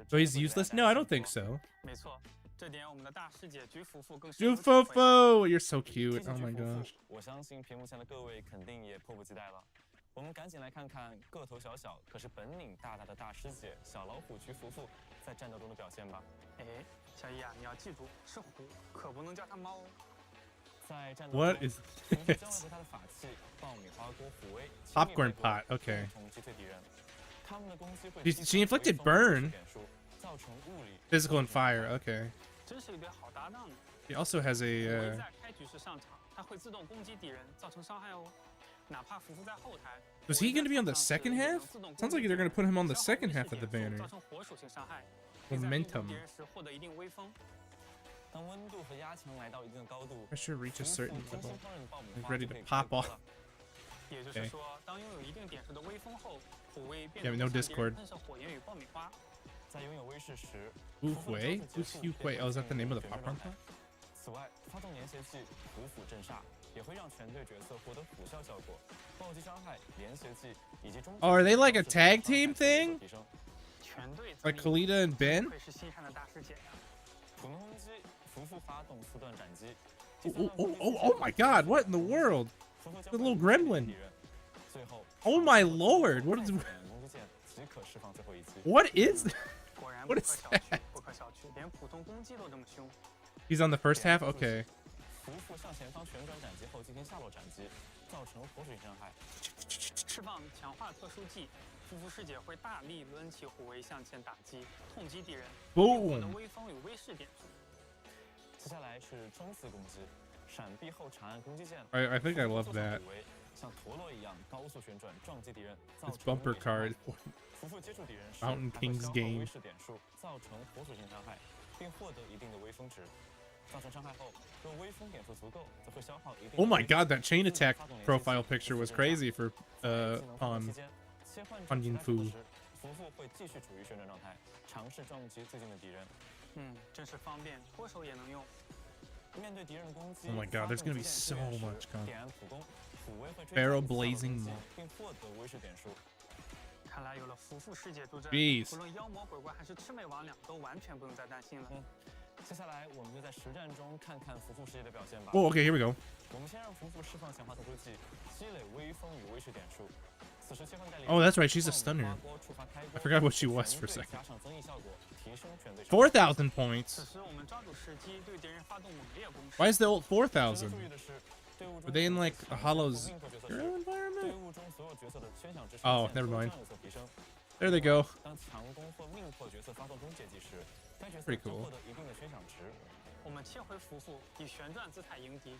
So he's useless? No, I don't think so. 没错，这点我们的大师姐菊夫妇更是 Jufofo! You're so cute. Oh my gosh. 我相信屏幕前的各位肯定也迫不及待了。我们赶紧来看看个头小小可是本领大大的大师姐小老虎菊夫妇在战斗中的表现吧。哎，小易啊，你要记住，是虎，可不能叫它猫哦。在战斗 What 中， is 屏幕 this? 将会和他的法器爆米花锅虎威 Popcorn pot, okay. 共同击退敌人。他们的攻击会 She inflicted burn. 点数，造成物理 Physical and fire. Okay. 真是一对好搭档呢。 He also has 虎威 a. 在开局时上场，它会自动攻击敌人，造成伤害哦。哪怕夫妇在后台， Was he going to be on the second half? Sounds like they're going to put him on the second half of the 造 banner. 成火属性伤害。可以在 Momentum. 命中敌人时获得一定威风。当温度和压强来到一定的高度， Pressure reaches 夫妇 certain 精心 level. 烹饪的爆米 He's 花 ready 就 to 可以 pop 开锅 off. 了。也就是说，当拥有一定点数的威风后，虎威便 Yeah, 能 no 向敌人 Discord. 喷射火焰与爆米花。在拥有威势时， Wu 夫妇 Hui? 的招式 Who's 结 Hu 束 Hui? Oh, is that the name of the 便会 popcorn 进入 pot? 此外，发动连携技虎斧镇煞，也会让全队角色获得辅效效果，暴击伤害、连携技以及终结 Oh, are they like a 招式 tag 伤害 team 都有 thing? 提升。全队 Like Kalita and Ben? 会是心善的大师姐呀。普通攻击，夫妇发动四段斩击。 Oh my god, what in the world? 夫妇将 The 会 little 击退 gremlin. 敌人。最后 Oh my lord, what is 攻击键即可释放最后一击。 what is 果然 What 不 is 可小觑，不可小觑，连普通攻击都这么凶。 He's on the first half? Okay. 夫妇向前方旋转斩击后进行下落斩击，造成火水伤害。释放强化特殊技，夫妇世界会大力抡起虎尾向前打击，痛击敌人，获得威风与威势点数。接下来是冲刺攻击，闪避后长按攻击键。I think I love that. 像陀螺一样高速旋转撞击敌人，造 It's 成 bumper card. 夫妇接触敌人时， Mountain 它会 King's 消耗 game. 威势点数，造成火属性伤害，并获得一定的威风值。造成伤害后，若威风点数足够，则会消耗一定。Oh my god, that chain attack profile picture was crazy for on Yinfu. 夫妇会继续处于旋转状态，尝试撞击最近的敌人。真是方便，脱手也能用。面对敌人的攻击 Oh my god, there's gonna be so much content. 点按普攻，虎威会追 Barrel 上 blazing 并获得威势点数。看来有了夫妇世界助阵， Jeez. 无论妖魔鬼怪还是魑魅魍魉，都完全不用再担心了。接下来我们就在实战中看看夫妇世界的表现吧。 Oh, okay, here we go. 我们先让夫妇释放强化特殊技，积累威风与威势点数。此时切换代理人 Oh, that's right, she's a stunner. 触发开 I forgot what she was for a 全队 second. 加上增益效果，提升全队。 4,000 points. 此时我们抓住时机，对敌人发动猛烈攻势。 Why is the ult 4,000? 值得注意的是，队伍中 Were they in like a Hollow 命迫角色 Zero 时，队 environment? 伍中所有角色的宣享值 Oh, 上限 never 都 mind. 将有所提升。 There they go. 当强攻或命迫角色发动终结技时，该角色 Pretty 将 cool. 获得一定的宣享值。我们切回夫妇，以旋转姿态迎敌。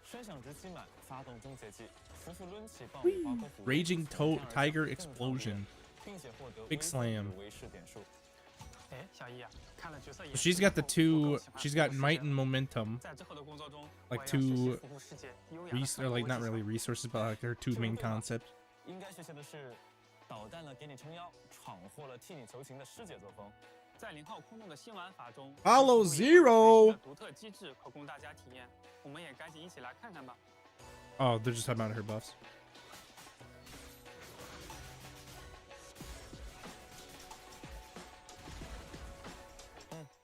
宣享值积满，发动终结技，夫妇抡起棒， Whee! 划过虎威 Raging 从天而降 Tiger 更方便 Explosion. 并且获得 Big 威风与 slam. 威势点数。哎，小易啊，看了角色演 She's 示 got the 后 two. 我更喜欢 She's 夫 got 妇世 might 界 and momentum. 在之后的工作中 Like 我要学习 two 夫妇世界优雅的 Or like not really resources, but like her two main concepts. 应该学习的是，捣蛋了给你撑腰，闯祸了替你求情的师姐作风。在0号空洞的新玩法中 Hollow 夫妇也有全新 Zero 的独特机制可供大家体验，我们也赶紧一起来看看吧。 Oh, they're just talking about her buffs.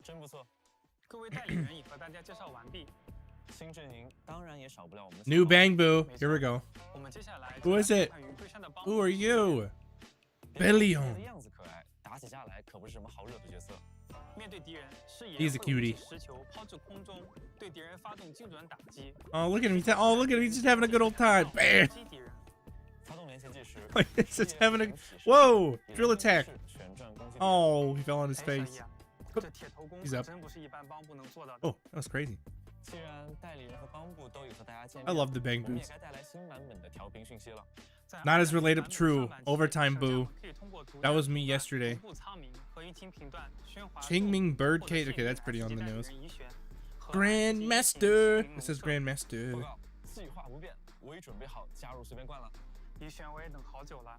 真不错。各位代理人已和大家介绍完毕，新阵营当然也少不了我们的 New 小宝 Bang Boo. Here we go. 我们接下来 Who is it? 看与对山的帮 Who are you? 他的 Bellion. 样子可爱，打起架来可不是什么好惹的角色。面对敌人，视野 He's a 会武器 cutie. 石球抛至空中，对敌人发动精准打击。 Oh, look at him. Oh, look at him. He's just having a good old time. Bam. 击敌人。发动连线计时， He's just having a. Whoa! Drill attack. 旋转攻击。 Oh, he fell on his 哎，小 face. 易啊，这铁头功 He's 可 up. 真不是一般帮部能做到的。 Oh, that was crazy. 既然代理人和帮部都已和大家见面， I love the bang 我们也 boots. 该带来新版本的调频讯息了。在 Not as 2.0 relatable. 版本 True. 上半期 Overtime 省 boo. 将可以通过独 That was 占 me 独断 yesterday. 同步仓明和引擎频段喧哗 Qingming 或者 Birdcage. 限 Okay, 制 that's pretty on the 代理 nose. 人移旋和 Grandmaster. ICT It says 报 Grandmaster. 告，计划不变，我已准备好加入随便冠了。移旋我也等好久了。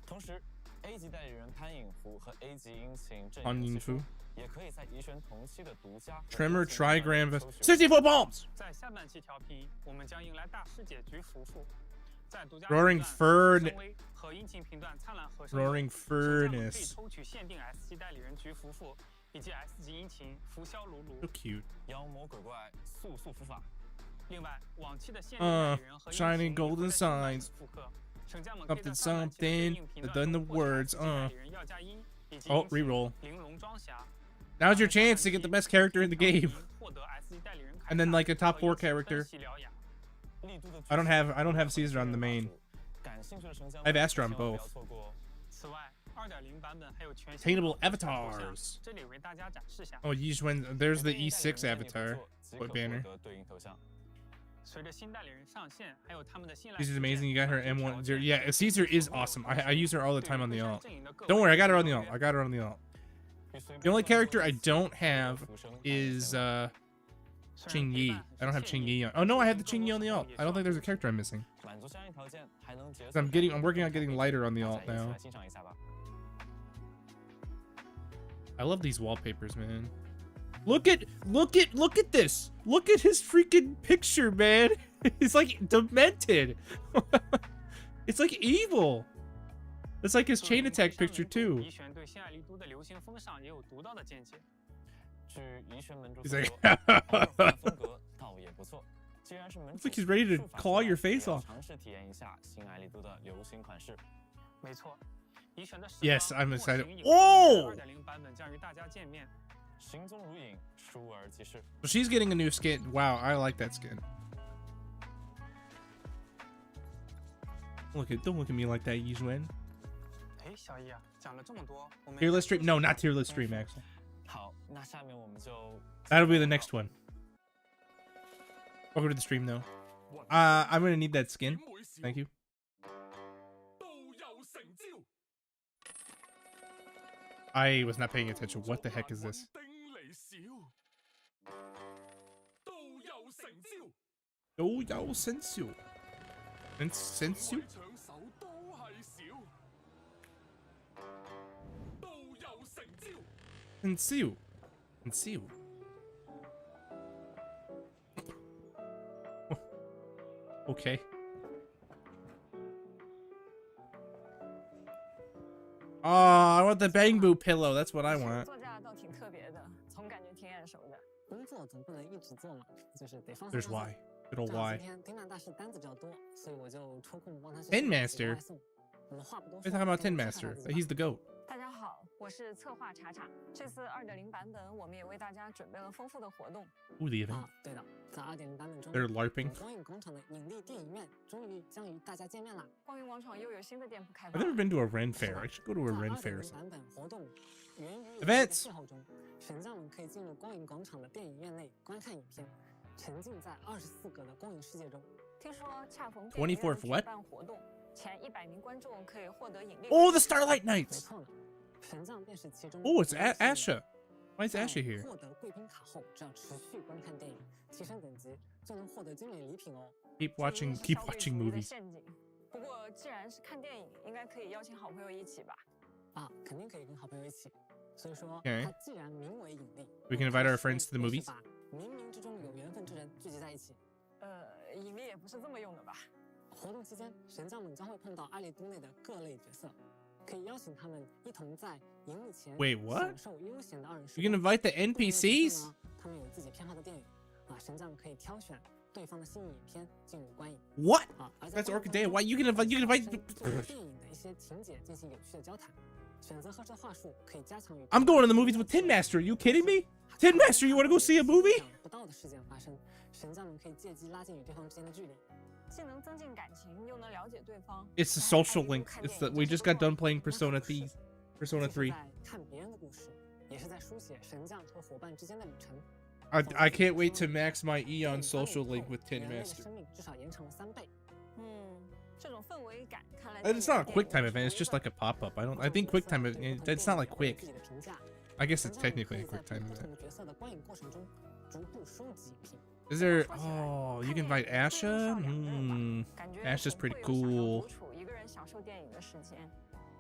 同时 ，A 级代理人潘颖湖和 A 级殷勤阵潘颖营技术湖也可以在移旋同期的独家和 Tremor 多线版 Trigram 本 Vest. 抽取 64 bombs. 在下半期调频，我们将迎来大师姐局夫妇，在独家 Roaring 频段 Fern 声威和引擎频段灿烂和声 Roaring 可以 Furnace. 抽取限定 S 级代理人局夫妇以及 S 级引擎拂晓如 So 如。 cute. 妖魔鬼怪速速伏法。另外，往期的限定代理人和引擎 Shining 也会 golden 在新版本 signs. 复刻，省家们可以 Up 在 to 上半期的对 something. 应频 Then 段 the 中获取 words. S 级代理人耀佳音以及 Oh, 引擎 reroll. 玲珑装侠。 Now's your chance to get the best character in the game. 获得 S 级代理人 And then like a top 4凯撒和引擎 character. 分析獠牙 I don't have Caesar on the main. 感兴趣的神将 I have Astra on 千万不要 both. 错过哦。此外，2.0 版本还有全新 Attainable 的头像 avatars. 这里为大家展示下。 Oh, you just went. There's the 与对应代理 E6 人建立合 avatar. 作即 What 可 banner? 获得对应头像。随着新代理人上线，还有他们的信赖 This is 事件 amazing. You got her 条 M1. 件 Yeah, Caesar is awesome. I use her all the 对 time on 于 the 对 alt. 阵营的各 Don't 位 worry, I got her on the 合 alt. 约 I got her on the alt. 与随 The only 便冠 character I 合 don't 作 have 浮生 is 虽然 Qing 陪 Yi. 伴 I don't 是 have 歉 Qing 意 Yi on. Oh no, I have the 更 Qing 多 Yi on the 时候 alt. 也 I don't 需 think 要 there's a character I'm missing. 满足相应条件，还能解锁 I'm 代理 getting. 人 I'm working on 的 getting 配置 lighter on the 大 alt 家一起 now. 来欣赏一下吧。 I love these wallpapers, man. Look at this. Look at his freaking picture, man. He's like demented. It's like evil. It's like his 作为 chain 一 attack 位上 picture 名部 too. 宜玄对新爱丽都的流行风尚也有独到的见解。据宜玄门主 He's 所 like 说，偶尔换风格倒也不错。既然是门 It's 主 like he's ready to 术法 claw 之 your 外 face 也要 off. 尝试体验一下新爱丽都的流行款式。没错，宜玄的时 Yes, 装 I'm 莫 excited. 行影 Oh! 2.0 版本将与大家见面。行踪如影，疏而即逝。 So she's getting a new skin. Wow, I like that skin. Don't look at me like that, Yizuen. 哎，小易啊，讲了这么多，我们 Tier list stream? No, not tier list stream, actually. 好，那下面我们就 That'll be the next one. Welcome to the stream, though. I'm gonna need that skin. Thank you. I was not paying attention. What the heck is this? Sensu. Okay. Oh, I want the bang boo pillow. That's what I want. 座驾倒挺特别的，总感觉挺眼熟的。工作总不能一直做嘛，就是得放松。 There's why. Good old 正好 why. 今天丁满大师单子比较多，所以我就抽空帮他去 Tin Master? 外送。我们话不多 We're 说， talking about 赶 Tin 紧看 Master. 看 He's the goat. 大家好，我是策划查查。这次2.0版本，我们也为大家准备了丰富的活动。 Ooh, the event. 啊，对的，在2.0版本中， They're LARPing. 光影广场的引力电影院终于将与大家见面啦！光云广场又有新的店铺开 I've 放。 never been to a Ren fair. I should go to a Ren fair. 2.0版本活动源于 Events 邂逅中，神将们可以进入光影广场的电影院内观看影片，沉浸在24格的光影世界中。听说恰逢24 举 what? 办活动，前100名观众可以获得引力。 Oh, the Starlight 没 Knights. 错呢，神将便是其中。 Oh, it's Asha. Why is Asha here? 获得贵宾卡后，只要持续观看电影，提升等级就能获得精美礼品哦。 Keep watching movies. 陷阱。不过既然是看电影，应该可以邀请好朋友一起吧？啊，肯定可以跟好朋友一起。所以说， Okay. 它既然名为引力 We can invite our friends to the 便是 movies. 把冥冥之中有缘分之人聚集在一起。引力也不是这么用的吧？活动期间，神将们将会碰到阿里都内的各类角色，可以邀请他们一同在荧幕前 Wait, what? 享受悠闲的2人时 You can 光。 invite the 不同的角色 NPCs? 呢，他们有自己偏好的电影啊，神将可以挑选对方的新影片进入观影 What? 啊。而在 That's 观影 Orchidea. 当 Why 中 you can invite? You can 发 invite. 生对电影的一些情节进行有趣的交谈，选择合适的话术可以加强与 I'm going to the movies with Tin Master. Are you kidding me? Tin Master, you want to go see a movie? 想不到的事件发生，神将们可以借机拉近与对方之间的距离。既能增进感情，又能了解对方。 It's the social link. It's the we just got done playing Persona 3. Persona 3. 在看别人的故事，也是在书写神将和伙伴之间的旅程。 I can't wait to max my Eon social link with Tin 人类的 Master. 生命至少延长了3倍。这种氛围感看来。 It's not a quick time event. It's just like a pop up. I think quick time. It's not like quick. I guess it's technically a quick time event. 角色的观影过程中，逐步收集影片。 Is there? Oh, you can invite Asha. Asha's pretty cool. 一个人享受电影的时间。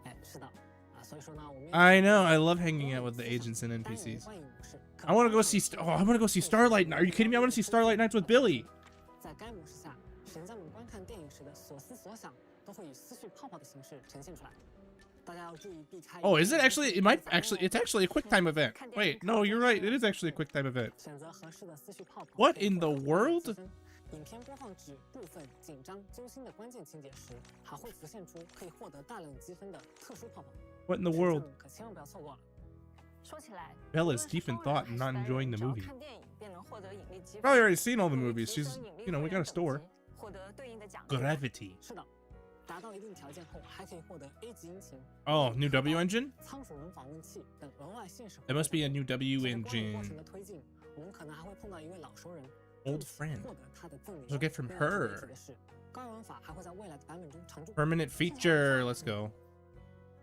哎，是的，啊，所以说呢，我们 I know. I love hanging out with the agents and NPCs. I want to go see. I want to go see Starlight. Are you kidding me? I want to see Starlight Nights with Billy. 在该模式下，神将们观看电影时的所思所想都会以思绪泡泡的形式呈现出来。大家要注意避开。 Oh, is it actually? It might actually. It's actually a quick time event. Wait, no, you're right. It is actually a quick time event. 选择合适的思绪泡泡。 What in the world? 影片播放至部分紧张揪心的关键情节时，还会浮现出可以获得大量积分的特殊泡泡。 What in the world? 可千万不要错过了。说起来 Bella's deep in thought and not enjoying the movie. 看电影便能获得引力积分。 Probably already seen all the movies. She's, we got a store. 获得对应的奖。 Gravity. 是的，达到一定条件后，还可以获得 A 级引擎。 Oh, new W engine? 仓鼠门访问器等额外现实。 There must be a new W 过程 engine. 的推进，我们可能还会碰到一位老熟人。 Old friend. 获得他的赠礼。 We'll get from her. 高玩法还会在未来的版本中常驻。 Permanent feature. Let's go.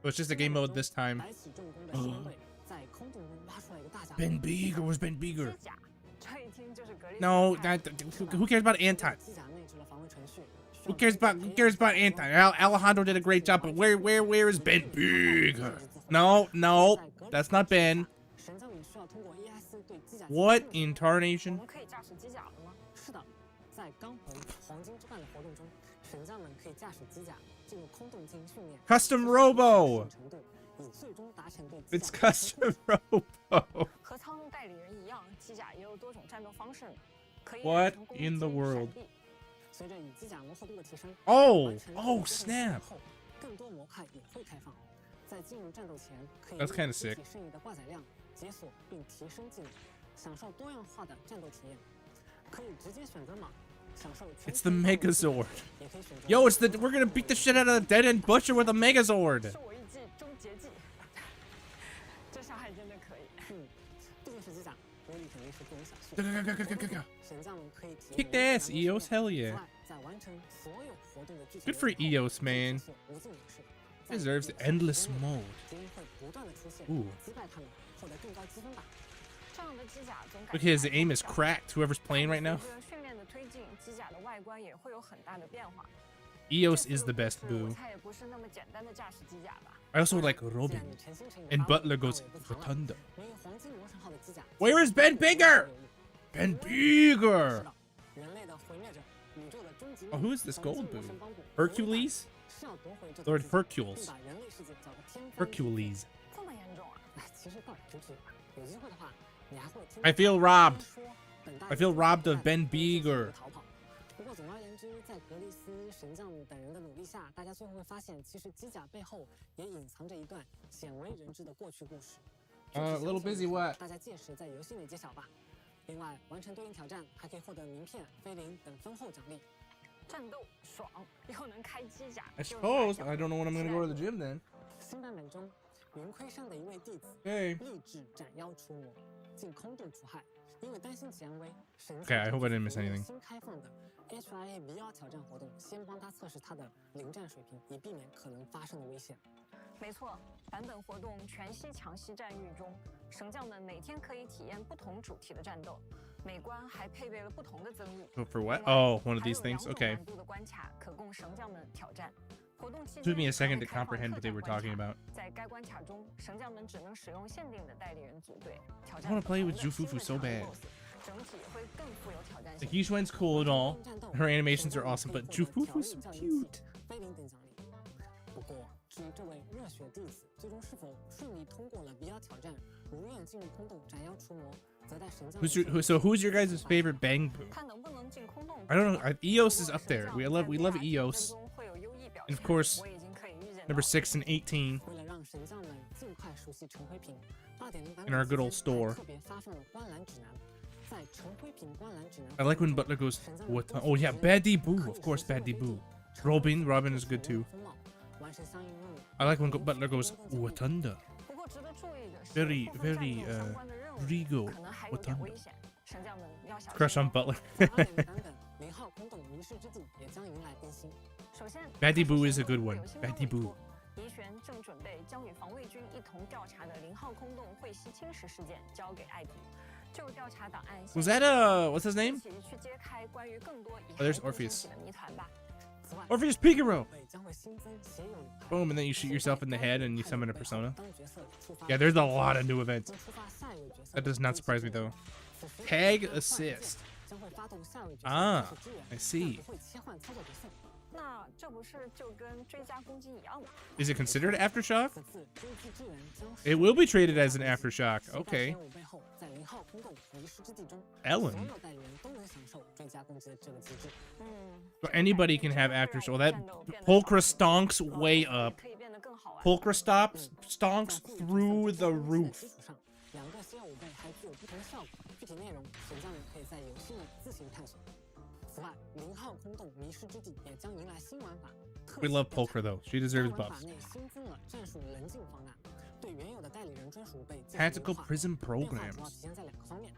So it's just a game mode this time. 白起重工的双队在空洞中挖出来一个大甲。 Ben Beager was Ben Beager. 这一听就是格力。 No, who cares about Anton? 机甲内置了防卫程序。 Who cares about Anton? Alejandro did a great job, but where is Ben Beager? No, that's not Ben. 神将们需要通过 ES 对机甲。 What in tarnation? 我们可以驾驶机甲了吗？是的，在刚红黄金之冠的活动中，神将们可以驾驶机甲进入空洞进行训练。 Custom Robo. 程度以最终达成对。 It's Custom Robo. 和苍龙代理人一样，机甲也有多种战斗方式呢。可以 What in the world? 随着以机甲磨合度的提升 Oh snap. 更多模块也会开放。在进入战斗前，可以 That's kind of sick. 剩余的挂载量解锁并提升技能，享受多样化的战斗体验。可以直接选择码， It's the Megazord. Yo, it's the we're gonna beat the shit out of the dead end butcher with a Megazord. 是我一记终结技，这下还真的可以。毕竟是机甲，威力肯定是不容小觑。神将们可以体验 Kick the ass, EOS. Hell yeah. 在完成所有活动的剧情。 Good for EOS, man. Deserves the endless mode. 敌人会不断的出现， Ooh. 击败他们，获得更高积分吧。这样的机甲总感 Look 觉 at his aim is cracked. Whoever's playing right now. 随着训练的推进，机甲的外观也会有很大的变化。 EOS is the best 我 boo. 猜也不是那么简单的驾驶机甲吧。 I also like Robin. And Butler goes Rotunda. 没有黄金螺旋号的机甲， Where is Ben Bigger? Ben Bigger. 人类的毁灭者，宇宙的终极 Oh, who is this gold 黄 boo? 金螺旋帮补 Hercules? 是要夺回这 Lord 座机甲 Hercules. 并把人类世界搅得天翻地覆 Hercules. 这么严重啊？哎，其实倒也不至于吧。有机会的话，你还会听 I 到 feel 别人 robbed. 说本大 I feel robbed of 在 Ben 被自己 Bigger. 逃跑。不过总而言之，在格里斯、神将等人的努力下，大家最后会发现，其实机甲背后也隐藏着一段鲜为人知的过去故事。 A little busy what? 大家届时在游戏内揭晓吧。另外，完成对应挑战还可以获得名片、菲林等丰厚奖励。战斗爽，又能开机甲。 I suppose. I don't know when I'm gonna go to the gym then. 新版本中，云盔上的一位弟子 Okay. 立志斩妖除魔，进空洞除害。因为担心其安危，神 Okay, I hope I didn't miss anything. 新开放的 HIA VR 挑战活动，先帮他测试他的临战水平，以避免可能发生的危险。 没错，版本活动全息强袭战役中，神将们每天可以体验不同主题的战斗，美观还配备了不同的增益。 For what? 另外 Oh, one of 还 these 有 things. 2种 Okay. 难度的关卡可供神将们挑战。活动期 Took 间 me a 还 second 会 to 开放 comprehend what 特 they 展 were 关 talking 卡 about. 在该关卡中，神将们只能使用限定的代理人组队挑 I 战 wanna 不 play 同 with 的新 Jufufu 的 so 场 bad. BOSS， 整体会更富有挑战 The 性。 Yushuan's cool and all. 战斗 Her animations are 神 awesome, 将 but 可以获得 Jufufu's so 调理 cute. 菲林等奖励。不过，至于这位热血弟子最终是否顺利通过了 VR 挑战，如愿进入空洞斩妖除魔，则待神将 Who's your guys' favorite Bang Boo? 看能不能进空洞。 I don't know. EOS is up there. We love EOS. 会有优异表 And 现 of course, 我已经可以预见 number 到 6 and 18. 为了让神将们尽快熟悉陈辉平，2.0版 In our good old 期间 store. 还特别发放了观览指南。在陈辉平观览指南 I like when Butler goes, what? Oh, yeah, Baddy Boo. Of course, Baddy Boo. Robin is good too. 完成相应任务。 I like when Butler goes, Rotunda. 不过值得注意的是， Very, 部分战 very, 斗相关的任务 Rigo 可能还有点 Rotunda. 危险，神将们要小心。 Crush on Butler. 在2.0版本0号空洞迷失之地也将迎来更新。首先 Baddy Boo 战 is a 斗 good 会 one. 有新 Baddy 任务 Boo. 出，宜玄正准备将与防卫军一同调查的0号空洞会袭侵蚀事件交给艾迪，就调查档案。 Was that, what's his name? 一起去揭开关于更多遗 Oh, there's 骸不清 Orpheus. 晰的谜团吧。 此外， Orpheus Pigaro. 将会新增血友女孩 Boom, and then you shoot yourself in the head and you summon a persona. 当角色触发 Yeah, there's a lot of new events. 将触发下一位角色 That does not surprise me though. 此时 Tag 换 assist. 将会发动下一位角色 Ah, 去支援 I see. 但不会切换操作角色。那这不是就跟追加攻击一样吗？ Is it considered Aftershock? 此次追击支援将 It will be treated as an Aftershock. Okay. 15背后，在0号空洞迷失之地中， Ellen. 所有代理人都能享受追加攻击的这个机制。 嗯， But anybody can have Aftershock. That Pulchra stonks way up. 可以变得更好玩。 Pulchra stonks through the 在 roof. 基础上，2个稀有武备还具有不同的效果，具体内容神将们可以在游戏内自行探索。此外，0号空洞迷失之地也将迎来新玩法。 We love Pulchra though. She 该 deserves 玩法 buffs. 内新增了战术棱镜方案，对原有的代理人专属武备进行 Tactical 优化 Prism 变化主要 Programs. 体现在2个方面。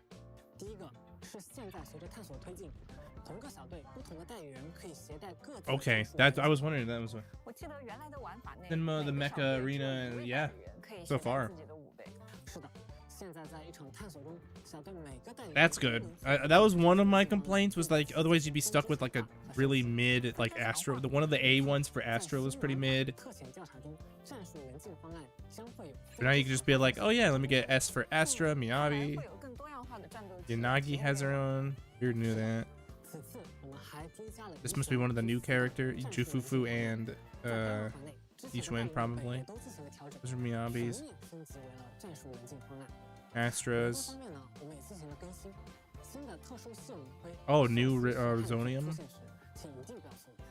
第一个是现在随着探索推进，同个小队不同的代理人可以携带各自的 Okay, 专属 that 武 I 备 was wondering that was. 我记得原来的玩法内 Cinema, the 每 Mecha 个小队只有 Arena, 一位 yeah, 代理人可以 so 携带 far. 自己的武备。是的，现在在一场探索中，小队每个代理人 That's 都 good. 能 That was one of my complaints. Was like otherwise you'd be stuck with like a really mid like Astro. The one of the A ones for Astro was pretty mid. 特显调查中，战术棱镜方案将会有 But now you can just be like, oh yeah, let me get S for Astra, 未来 Miyabi. 会有更多样化的战斗机 Yanagi has her own. You knew that. 此次我们还追加了 This must be one of the new characters, Jufufu and 在该玩法内之前的 Ichuen 代理人 probably. 也都进行了调整， Those are Miyabi's. 全面升级为了战术棱镜方案。 Astras. 方面呢，我们也进行了更新，新的特殊稀有灵灰 Oh, new Zonium. 出现时，请一定不要错过，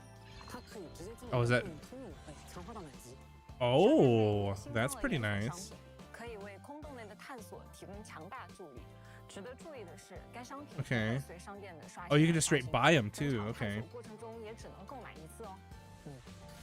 它可以直接进入 Oh, is that- 通用武备强化到满级。 Oh, that's pretty nice. 可以为空洞内的探索提供强大助力。值得注意的是，该商品 Okay. 随商店的刷 Oh, you can just straight buy them too. Okay. 过程中也只能购买一次哦。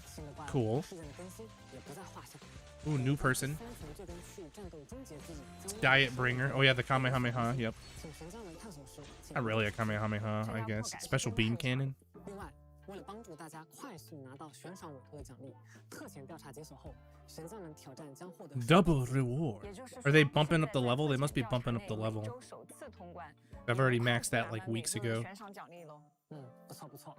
新的怪物 Cool. 事件的更新也不在话下。 Ooh, new person. 三层最终区域战斗终结之际， Diet bringer. Oh yeah, the Kamehameha. Yep. 请神将们探索时，请 Not really a Kamehameha, I guess. Special beam cannon. 另外，为了帮助大家快速拿到悬赏委托的奖励，特遣调查解锁后，神将们挑战将获得 Double reward. Are they bumping up the level? They must be bumping up the level. 首次通关 I've already maxed that like weeks ago. 悬赏奖励喽。不错不错。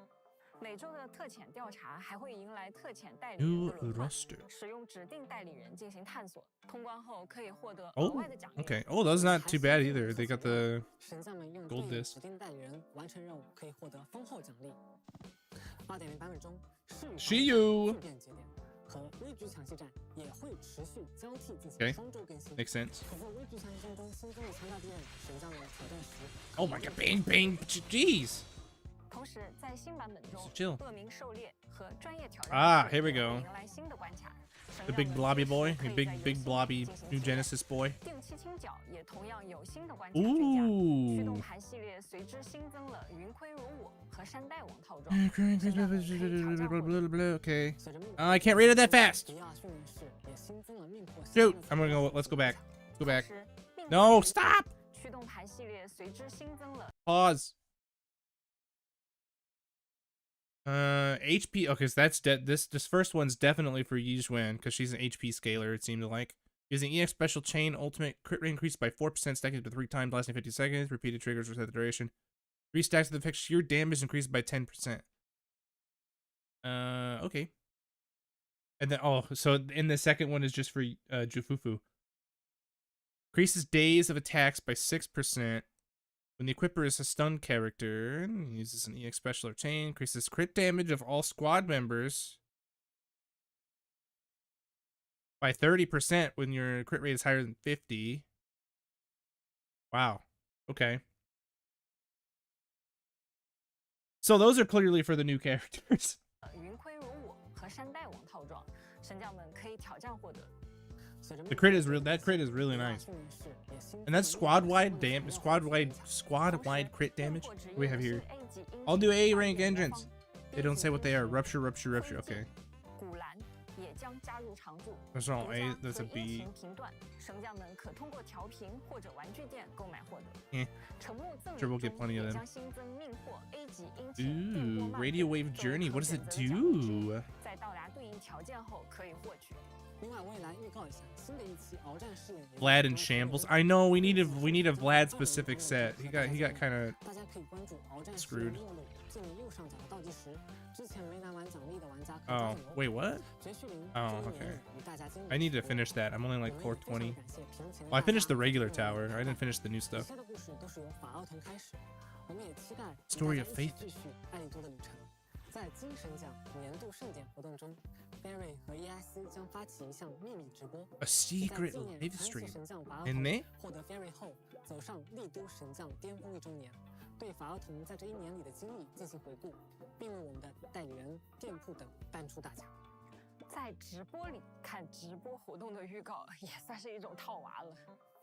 每周的特遣调查还会迎来特遣代理 New 人的轮换， roster. 使用指定代理人进行探索，通关后可以获得额 Oh, 外的奖励。 okay. Oh, that's not too bad either. They got the 神将们用 gold 对 disc. 指定代理人完成任务可以获得丰厚奖励。2.0版本中，誓语 See you. 巨变节点和微局抢袭战也会持续交替进 Okay. 行双周更新。 Makes sense. 可在微局抢袭战中新增的强大敌人，神将们挑战时， Oh my god, bang, bang. Jeez. 同时，在新版本中 Chill.，恶名狩猎和专业挑战 Ah, 赛 here we 也 go. 会迎来新的关卡。 The big blobby boy. The big blobby new Genesis boy. 定期清剿也同样有新的关卡追加。驱动 Ooh. 盘系列随之新增了云盔如我和山大王套装。神将们可以挑战获得 Okay. 随着命 I can't read it that fast. 迪亚训练室也新增了命破 Shoot. I'm gonna go. Let's go back. Go back. 同时命 No, 破 stop. 驱动盘系列随之新增了 Pause. HP. Okay, so that's this first one's definitely for Yizhuan because she's an HP scaler. It seemed like using EX special chain ultimate crit rate increased by 4%, stacking to 3 times, lasting 50 seconds. Repeated triggers reset the duration. 3 stacks of the effect sheer damage increased by 10%. Okay. And then so in the second one is just for Jufufu. Increases days of attacks by 6%. When the equipper is a stunned character, uses an EX special or chain, increases crit damage of all squad members by 30% when your crit rate is higher than 50. Wow. Okay. So those are clearly for the new characters. 云盔如我和山大王套装，神将们可以挑战获得。 The crit is real. That crit is really nice. And that's squad wide crit damage. What do we have here? I'll do A rank entrance. They don't say what they are. Rupture. Okay. 古兰也将加入常驻。 That's not A. That's a B. 频段，神将们可通过调频或者玩具店购买获得。 Eh. 沉默赠 Sure, we'll 礼 get plenty of 中 them. 也将新增命惑 A 级殷勤电波 Ooh, 慢 radio 步 wave 作为 journey. 可 What does 选 it 择的奖励之一 do? 在到达对应条件后可以获取。 另外，我也来预告一下新的一期鏖战试验。 Vlad in shambles. I know we need a Vlad specific set. He got kind of 大家可以关注鏖战试 screwed. 验目录，进入右上角的倒计时。之前没拿完奖励的玩家可以 Oh, 加油。 wait, what? 绝续零 Oh, 这一 okay. 年与大家经历 I need to 直播 finish that. I'm only like 420. 我们也非常感谢屏前的 Well, I 大家 finished the regular 对我们 tower. 的 I 支 didn't 持 finish the new 一 stuff. 切的故事都是由法奥腾开始，我们也期待与 Story 大 of 家一起 Faith 继续艾丽多的旅程。在金神奖年度盛典活动中 ，Barry 和 EIC 将发起一项秘密直播， A 是在 secret 纪念 live 传奇 stream. 神将法奥 And 腾 they? 获得 Barry 后，走上丽都神将巅峰1周年，对法奥腾在这1年里的经历进行回顾，并为我们的代理人、店铺等颁出大奖。在直播里看直播活动的预告，也算是一种套娃了。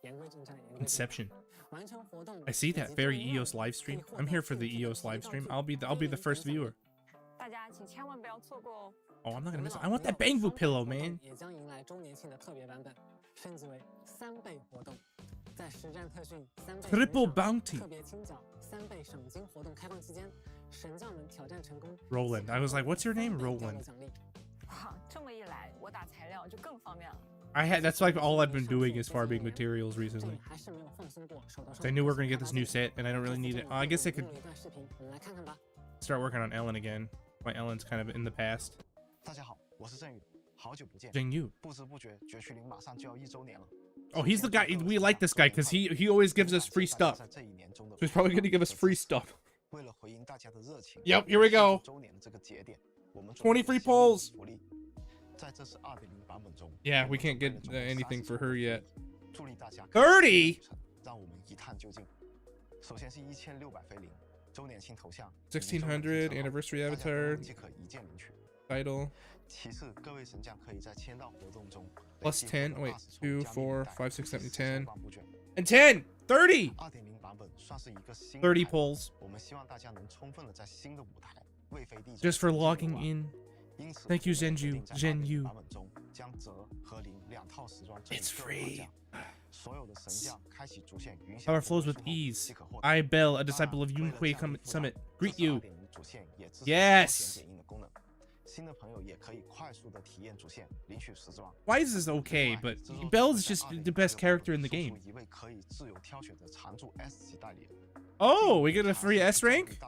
言归正传，言归正传。 Inception. 完成活动 I see that very EOS live stream. I'm here for the EOS live stream. I'll be the first viewer. 大家请千万不要错过哦。 Oh, I'm not gonna miss it. I want that Bangbu pillow, man. 也将迎来周年庆的特别版本，升级为3倍活动，在实战特训3倍 Triple 悬赏 bounty. 特别清剿3倍赏金活动开放期间，神将们挑战成功。 Roland. I was like, what's your name? 3倍掉落 Roland. 奖励。哇，这么一来，我打材料就更方便了。 That's like all I've been doing is farming materials 这里 recently. 还是没有放松过手头上 I knew we were gonna get this new set, and I don't really need it. I guess I could 录了一段视频，我们来看看吧。 start working on Ellen again. My Ellen's kind of in the past. 大家好，我是振宇，好久不见。 Jing Yu. 不知不觉，绝区零马上就要1周年了。 Oh, he's the guy. We like this guy because he always gives us free stuff. 在这一年中的 So he's probably gonna give us free stuff. 为了回应大家的热情 Yep, here we go. 周年的这个节点，我们 20 free polls. 福利，在这次2.0版本中 Yeah, we can't get anything for her yet. 助力大家 30. 让我们一探究竟。首先是1600菲林周年庆头像 1600 anniversary 大家 avatar 即可一键领取。 title 其次，各位神将可以在签到活动中 plus 10. Wait, 2, 4, 5, 6, 7, 10, 10 and 10. 30. 2.0 30 polls. Just for logging in. Thank you, Zenju. It's free. Power flows with ease. I, Bell, a disciple of Yunhui Summit, greet you. Yes! Why is this okay? But Bell is just the best character in the game. Oh, we get a free S rank?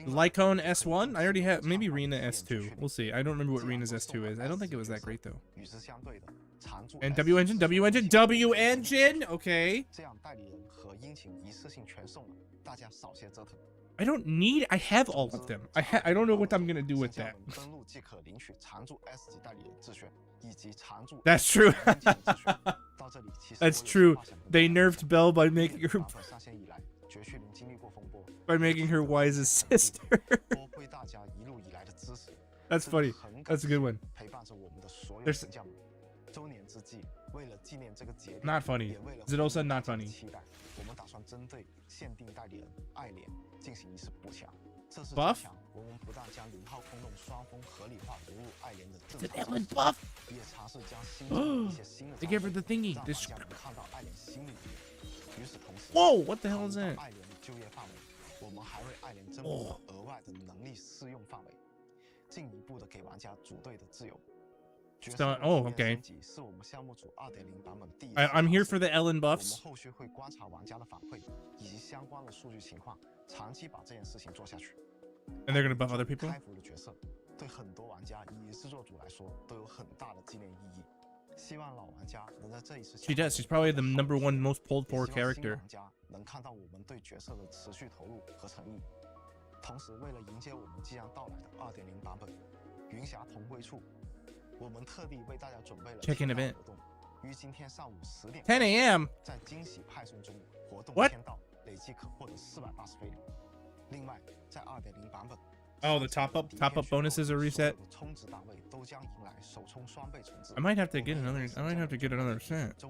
Lycone S1? I already have. Maybe Rena S2. We'll see. I don't remember what Rena's S2 is. I don't think it was that great, though. And W Engine? W Engine? W Engine? Okay. I don't need. I have all of them. I don't know what I'm gonna do with that. That's true. That's true. They nerfed Belle by making her Wise's sister. That's funny. That's a good one. There's not funny. Zidosa not funny. Buff? It's an Ellen buff. They gave her the thingy. Whoa! What the hell is that? Oh. Oh, okay. I'm here for the Ellen buffs. And they're gonna buff other people? She does. She's probably the #1 most pulled for character. Check-in event. 10 a.m. What? Oh, the top up bonuses are reset. I might have to get another set.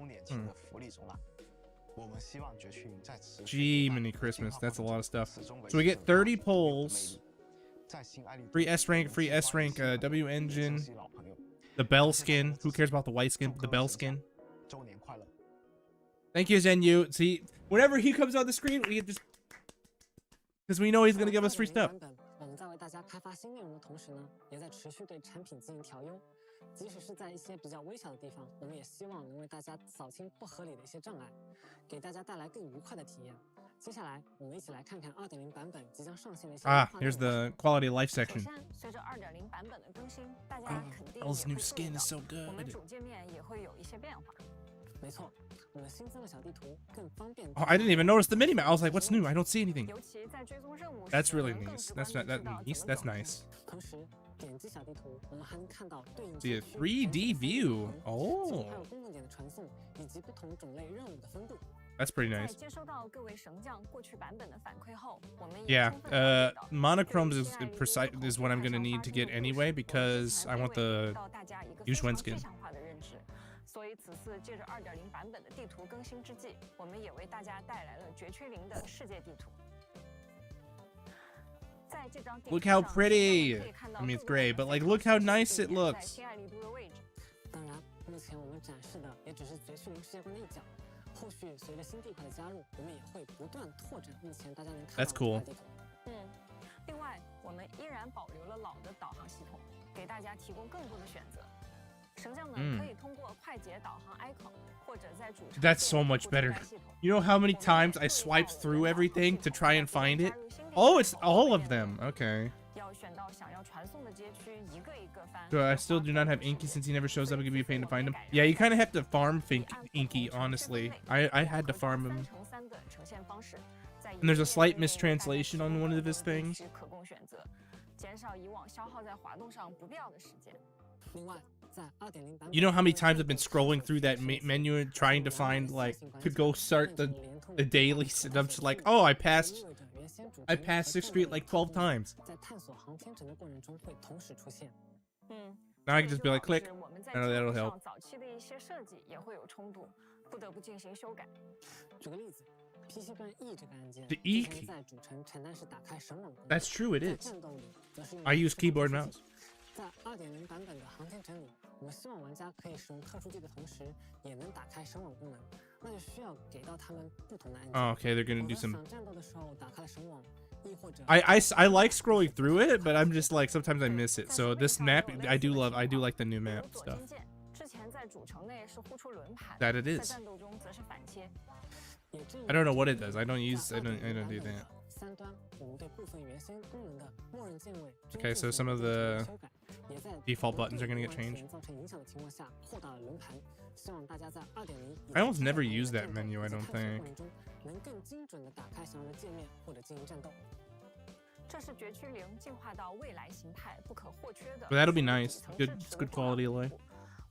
Gee, mini Christmas. That's a lot of stuff. So we get 30 polls. Free S rank, W Engine. The Bell skin. Who cares about the white skin? The Bell skin. Thank you, Zenyu. See, whenever he comes on the screen, we get this. Because we know he's going to give us free stuff. 即使是在一些比较微小的地方，我们也希望能为大家扫清不合理的一些障碍，给大家带来更愉快的体验。接下来，我们一起来看看 2.0 版本即将上线的一些。Here's the quality of life section. 随着 2.0 版本的更新，大家肯定也会 Bell's new skin is so good. 我们主界面也会有一些变化。没错，我们新增的小地图更方便。Oh, I didn't even notice the minimap. I was like, "What's new? I don't see anything." That's really nice. That's nice. That's nice. 同时，点击小地图，我们还能看到对应 See a 3D view. Oh. 还有功能点的传送以及不同种类任务的分布。 That's pretty nice. 在接收到各位神将过去版本的反馈后，我们 Yeah, monochromes is what I'm gonna need to get anyway because I want the Yuxuan skin. 所以此次借着 2.0 版本的地图更新之际，我们也为大家带来了绝区零的世界地图。在这张地图 Look how pretty. I mean, it's gray, but like, look how nice it looks. 当然，目前我们展示的也只是绝区零世界观的一角。后续随着新地块的加入，我们也会不断拓展目前大家能看到的地图。另外，我们依然保留了老的导航系统，给大家提供更多的选择。 That's so much better. You know how many times I swiped through everything to try and find it? Oh, it's all of them. Okay. So I still do not have Inky since he never shows up. It could be a pain to find him. Yeah, you kind of have to farm Inky, honestly. I had to farm him. And there's a slight mistranslation on one of his things. You know how many times I've been scrolling through that menu and trying to find, like, to go start the dailies, and I'm just like, oh, I passed 6th Street like 12 times. Now I can just be like, click. I know that'll help. PC 端 E 这个按键 The E 之前 key. 在主城陈单是打开神网功能， That's true, it 在 is. 战斗里则是用 I use 特殊 keyboard 技 mouse. 在 2.0 版本的航天城里，我们希望玩家可以使用特殊技的同时，也能打开神网功能，那就需要给到他们不同的按键。 Oh, okay, they're gonna do 我在 some. 想战斗的时候打开了神网，亦或者 I like scrolling through it, but I'm just like sometimes I miss it. So this map, I do like the new map 左 stuff. 肩键之前在主城内是呼出轮盘， That it 在 is. 战斗中则是反切。 也正 I don't know what it does. I don't do that. 三端我们对部分原先功能的默认键位 Okay, so some of the default buttons are gonna get changed. 造成影响的情况下扩大了轮盘，希望大家在 2.0 I almost never use that menu, I don't think. 能更精准的打开想要的界面或者进行战斗。 这是绝区0进化到未来形态不可或缺的。 But that'll be nice. It's good quality of life.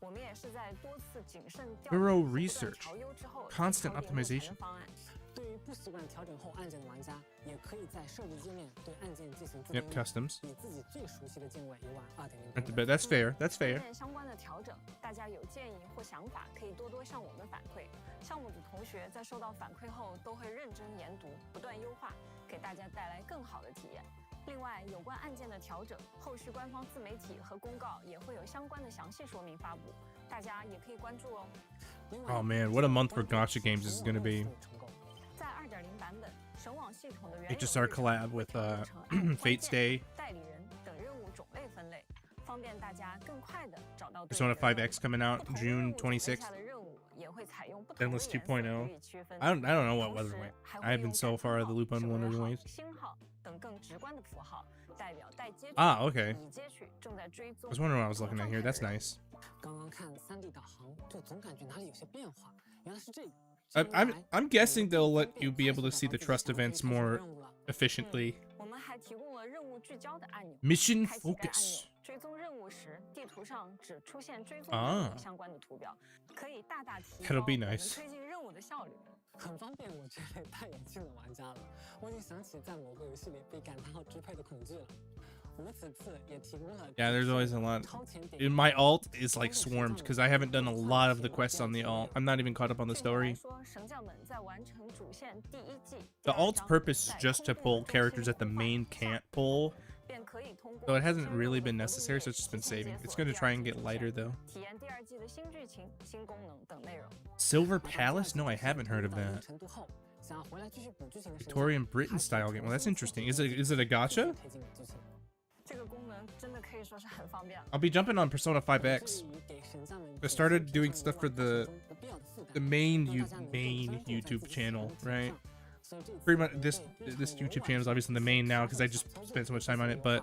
我们也是在多次谨慎调 Thorough 整 research, 调优之后 constant 才调整目前 optimization. 的方案。 对于不习惯调整后按键的玩家，也可以在设置界面对按键进行 Yep, customs. 以自己最熟悉的键位游玩 2.0 版 But 本。 that's fair. That's fair. 相关的调整，大家有建议或想法可以多多向我们反馈。项目组同学在收到反馈后都会认真研读，不断优化，给大家带来更好的体验。另外，有关按键的调整，后续官方自媒体和公告也会有相关的详细说明发布，大家也可以关注哦。 Oh man, what a month for gacha games this is gonna be. 在 2.0 版本，神网系统的原有 HSR collab with Fate's Day. 代理人等任务种类分类，方便大家更快的找到 Persona 5X coming out June 26th. 下的任务也会采用不同的 Zenless 颜色 2.0. 予以区分。 I don't know what was right. I have been so far out of the loop on Wonder Waves. 星号等更直观的符号，代表待接取 Okay. 已接取正在追踪。 I was wondering what I was looking at here. That's nice. 刚刚看 3D 导航，就总感觉哪里有些变化，原来是这个。 I'm guessing they'll let you be able to see the trust events more efficiently. 我们还提供了任务聚焦的按钮。 Mission 开启该按钮 focus. 追踪任务时，地图上只出现追踪任务相关的图标，可以大大提高 That'll be 我们 nice. 推进任务的效率。很方便我这类戴眼镜的玩家了。我已经想起在某个游戏里被感叹号支配的恐惧了。我们此次也提供了 Yeah, there's always a lot. My alt is like swarmed because I haven't done a lot of the quests on the alt. I'm not even caught up on the story. 说神将们在完成主线第一季 The alt's purpose is just to pull characters that the main can't pull. 便可以通过 So it hasn't really been necessary, so it's just been saving. It's going to try and get lighter though. 体验第二季的新剧情、新功能等内容。 Silver Palace? No, I haven't heard of that. 程度后，想要回来继续补剧情的神将 Victorian Britain style game. Well, that's interesting. Is it a gacha? 推进剧情。这个功能真的可以说是很方便了。 I'll be jumping on Persona 5X. 至于给神将们 I started doing stuff for the 不必要的负担 the main 让大家能够 main 专注在 YouTube 自己 channel, 的 right? 所以这次 Pretty much this YouTube channel is obviously the main now because I just spent so much time on it, but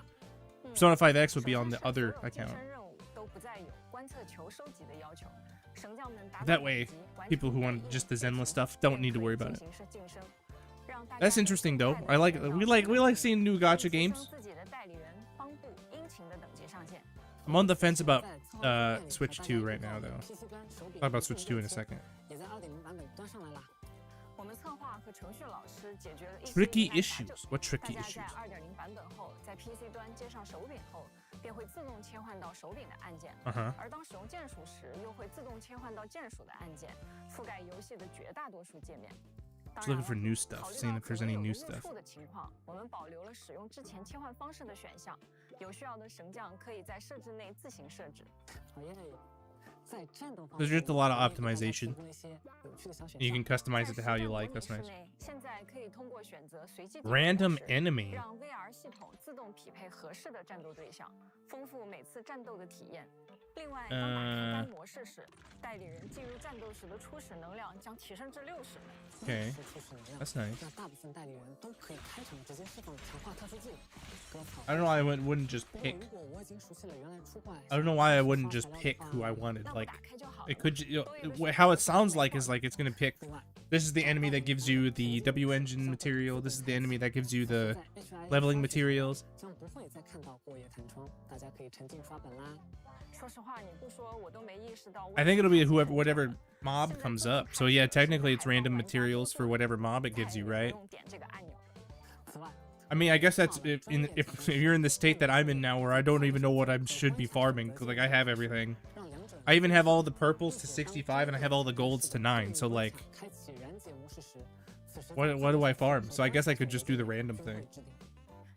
Persona 5X would be on the other account. 任务都不再有观测球收集的要求，神将们达到 That way, 等级完成 people who want just the Zenless stuff don't need to worry about it. 进行是晋升，让大家 That's interesting though. I like we like seeing new gacha games. 自己的代理人帮助殷勤的等级上线。 I'm on the fence about Switch 2 right now though. Talk about Switch 2 in a second. 也在2.0版本端上来啦。我们策划和程序老师解决了一些 Tricky 疑难杂 issues. 症 What 大 tricky 家 issues? 在2.0版本后，在 PC 端接上手柄后，便会自动切换到手柄的按键。 Uh-huh. 而当使用键鼠时，又会自动切换到键鼠的按键，覆盖游戏的绝大多数界面。 Just looking for new stuff, seeing if there's any new stuff. 的情况，我们保留了使用之前切换方式的选项，有需要的神将可以在设置内自行设置。好耶！在战斗方 There's 面 just a lot of optimization. 提供了一些有趣的小选 You 项 can customize it to how you like. That's 在 nice. 室内现在可以通过选择随机点 Random 模式 enemy. 让 VR 系统自动匹配合适的战斗对象，丰富每次战斗的体验。另外，当打开该模式时，代理人进入战斗时的初始能量将提升至60。 Okay, 初始能量 that's nice. 让大部分代理人都可以开场直接释放强化特殊技能。割草 I don't know why I wouldn't just 不过 pick. 如果我已经熟悉了原来出怪， I don't know why I wouldn't just pick who I wanted. 那么 Like 打开就好了。 it could, how it sounds like is like it's gonna pick. 另外， This is the enemy that gives you the W engine material. This is the enemy that gives you the leveling materials. 将不会再看到过夜弹窗，大家可以沉浸刷本啦。说实话，你不说我都没意识到。 I think it'll be whatever mob comes up. So yeah, technically it's random materials for whatever mob it gives you, right? 不用点这个按钮。此外， I mean, I guess that's if you're in the state that I'm in now, where I don't even know what I should be farming, 'cause like I have everything. 让两者 I even have all the purples to 65, and I have all the golds to 9. So like, 开启燃解模式时， What do I farm? So I guess I could just do the random thing.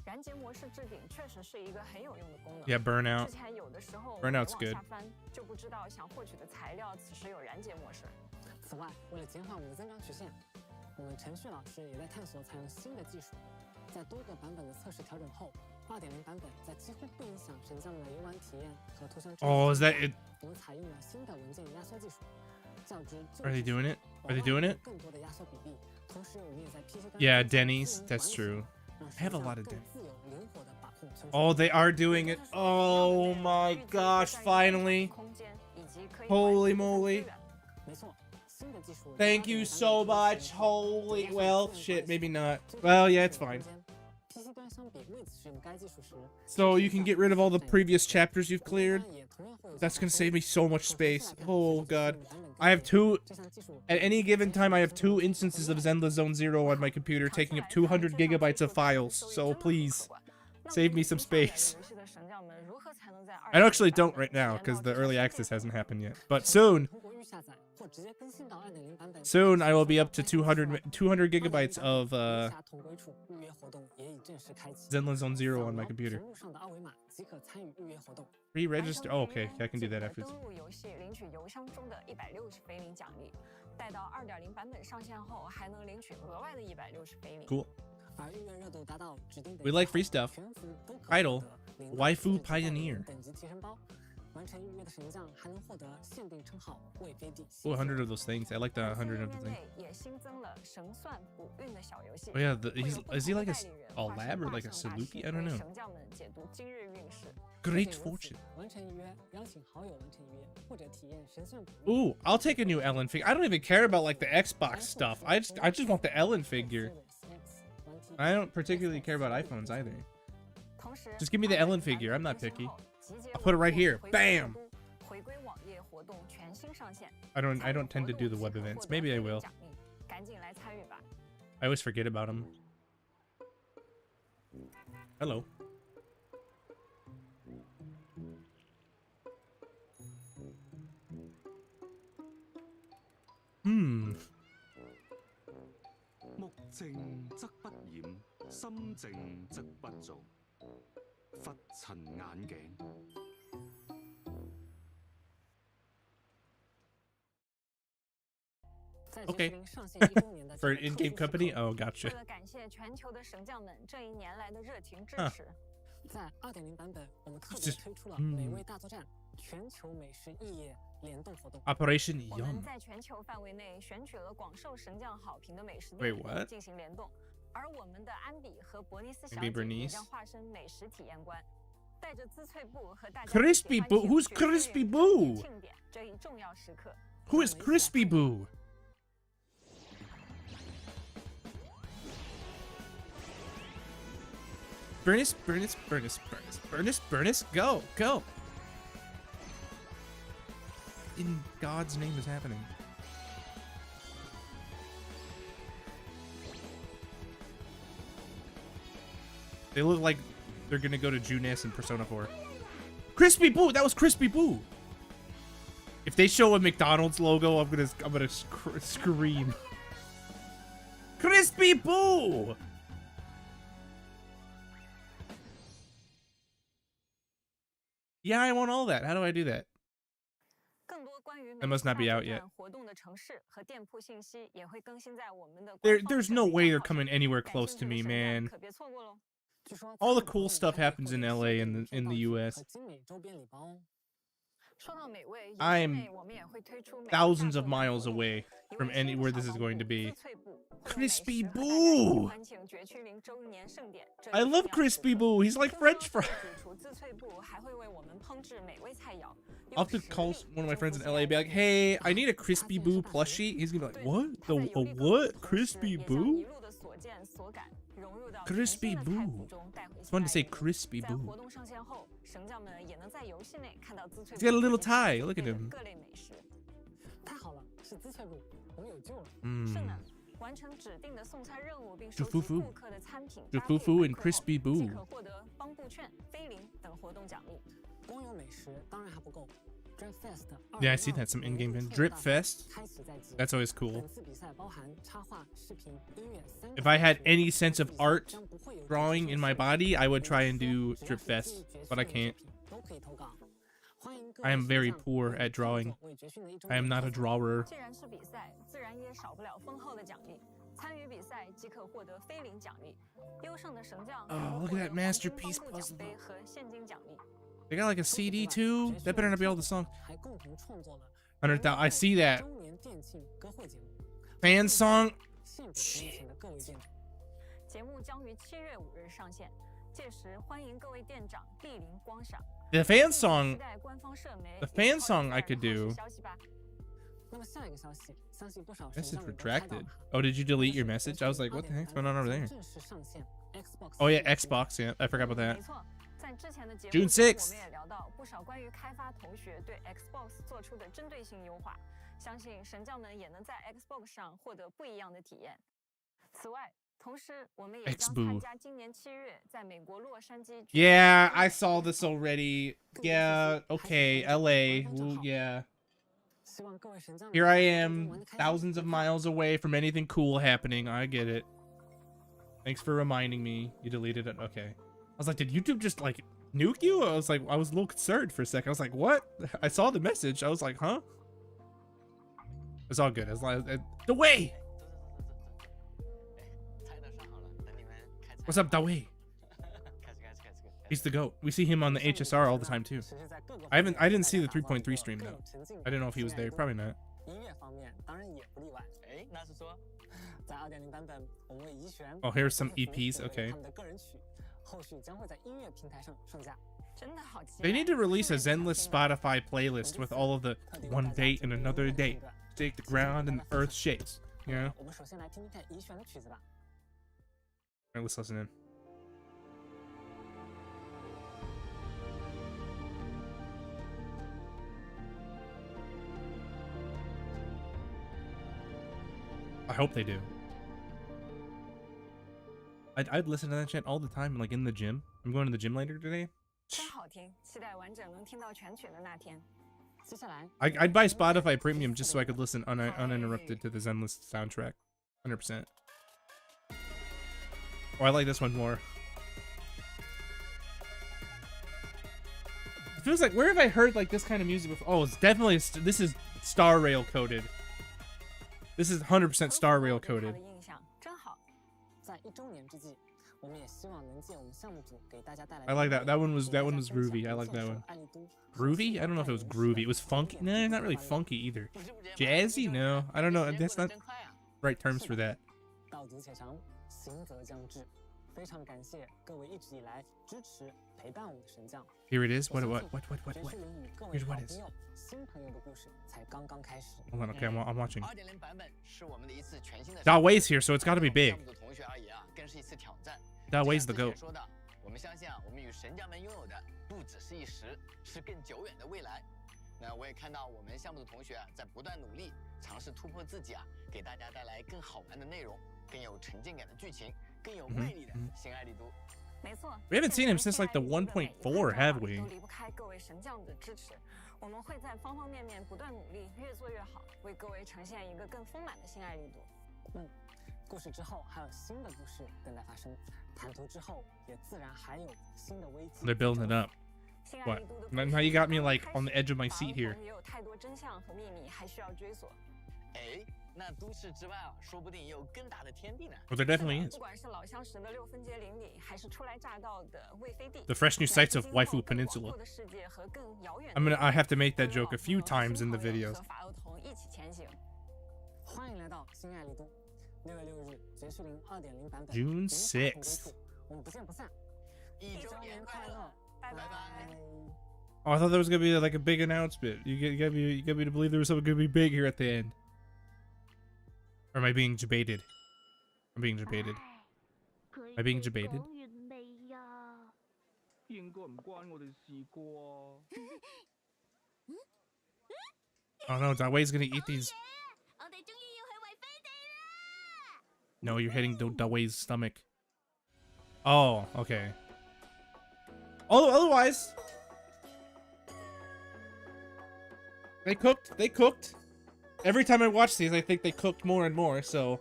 燃结模式置顶确实是一个很有用的功能。 Yeah, burnout. 之前有的时候 Burnout's good. 往下翻就不知道想获取的材料此时有燃结模式。此外，为了减缓我们的增长曲线，我们程序老师也在探索采用新的技术。在多个版本的测试调整后，2.0版本在几乎不影响神将们的游玩体验和图像。Oh, is that it? 我们采用了新的文件压缩技术。Are they doing it? Are they doing it? 更多的压缩比例，同时我们也在 PC 端 Yeah, Denny's. That's true. I have a lot of Denny's. Oh, they are doing it. Oh my gosh, finally. Holy moly. Thank you so much. Holy, well, shit, maybe not. Well, yeah, it's fine. So you can get rid of all the previous chapters you've cleared. That's gonna save me so much space. Oh god. I have at any given time I have 2 instances of Zenless Zone Zero on my computer taking up 200 gigabytes of files. So please, save me some space. I actually don't right now because the early access hasn't happened yet. But soon I will be up to 200 gigabytes of Zenless Zone Zero on my computer. Re-register. Oh, okay. I can do that after. Cool. We like free stuff. Idle. Waifu Pioneer. Oh, 100 of those things. I like the 100 of the things. Oh yeah, is he like a lab or like a Saluki? I don't know. Great fortune. Ooh, I'll take a new Ellen figure. I don't even care about like the Xbox stuff. I just want the Ellen figure. I don't particularly care about iPhones either. Just give me the Ellen figure. I'm not picky. I'll put it right here. Bam! I don't tend to do the web events. Maybe I will. I always forget about them. Hello. Hmm. 目靜則不染，心靜則不造。佛塵眼鏡。Okay. For an in-game company? Oh, gotcha. 为了感谢全球的神将们这一年来的热情支持，在2.0版本，我们特别推出了美味大作战全球美食异业联动活动。Operation 我们 Yum. 在全球范围内选取了广受神将好评的美食 Wait, 店 what? 进行联动，而我们的安比和伯尼斯小 Maybe 姐 Bernice? 也将化身美食体验官，带着滋脆布和大家 Crispy Boo? Who's Crispy Boo? 庆典这一重要时刻。 Who is Crispy Boo? Bernice, go, go. In God's name is happening. They look like they're gonna go to Junes in Persona 4. Crispy Boo! That was Crispy Boo! If they show a McDonald's logo, I'm gonna scream. Crispy Boo! Yeah, I want all that. How do I do that? That must not be out yet. There's no way they're coming anywhere close to me, man. All the cool stuff happens in LA and in the US. I'm thousands of miles away from anywhere this is going to be. Crispy Boo! I love Crispy Boo. He's like French fries. I'll have to call one of my friends in LA and be like, hey, I need a Crispy Boo plushie. He's gonna be like, what? A what? Crispy Boo? Crispy Boo. It's fun to say Crispy Boo. He's got a little tie. Look at him. Jufufu and Crispy Boo. Yeah, I see that. Some in-game event. Drip Fest. That's always cool. If I had any sense of art drawing in my body, I would try and do Drip Fest, but I can't. I am very poor at drawing. I am not a drawer. Oh, look at that masterpiece puzzle. They got like a CD too? That better not be all the songs. 100,000. I see that. Fan song. Shit. The fan song. The fan song I could do. Message retracted. Oh, did you delete your message? I was like, what the heck's going on over there? Oh yeah, Xbox. Yeah, I forgot about that. June 6th. 相信神教们也能在 Xbox 上获得不一样的体验。此外，同时我们也将参加今年7月在美国洛杉矶。Yeah, I saw this already. Yeah, okay, LA. Ooh, yeah. Here I am, thousands of miles away from anything cool happening. I get it. Thanks for reminding me. You deleted it. Okay. I was like, did YouTube just like nuke you? I was a little concerned for a second. I was like, what? I saw the message. I was like, huh? It's all good. As long as the way. What's up, Dawei? He's the GOAT. We see him on the HSR all the time too. I didn't see the 3.3 stream though. I didn't know if he was there. Probably not. Oh, here's some EPs. Okay. They need to release a Zenless Spotify playlist with all of the one date and another date. Take the ground and the earth shakes. You know? Alright, let's listen in. I hope they do. I'd listen to that shit all the time, like in the gym. I'm going to the gym later today. I'd buy Spotify Premium just so I could listen uninterrupted to the Zenless soundtrack. 100%. Oh, I like this one more. It feels like, where have I heard like this kind of music before? Oh, it's definitely, this is Star Rail coded. This is 100% Star Rail coded. I like that. That one was groovy. I like that one. Groovy? I don't know if it was groovy. It was funky. Nah, not really funky either. Jazzy? No, I don't know. That's not right terms for that. Here it is. What? Here's what is. Hold on, okay, I'm watching. Dawei's here, so it's got to be big. Dawei's the GOAT. We haven't seen him since like the 1.4, have we? 我们会在方方面面不断努力，越做越好，为各位呈现一个更丰满的性爱力度。故事之后还有新的故事等待发生，谈图之后也自然还有新的危机。 They're building it up. What? Now you got me like on the edge of my seat here. 也有太多真相和秘密还需要追索。那都市之外啊，说不定也有更大的天地呢。 Well, there definitely is. 不管是老相识的6分街邻里，还是初来乍到的魏飞地 The fresh new sights of Waifu Peninsula. I have to make that joke a few times in the videos. 和法厄同一起前行。欢迎来到新爱丽都，6月6日绝世林2.0版本 June 6th. 我们不见不散。1周年快乐，拜拜。 Oh, I thought there was gonna be like a big announcement. You got me to believe there was something gonna be big here at the end. Or am I being debated? I'm being debated. Am I being debated? Oh no, Dawei's gonna eat these. No, you're hitting Dawei's stomach. Oh, okay. Although otherwise, They cooked. They cooked. Every time I watch these, I think they cooked more and more, so...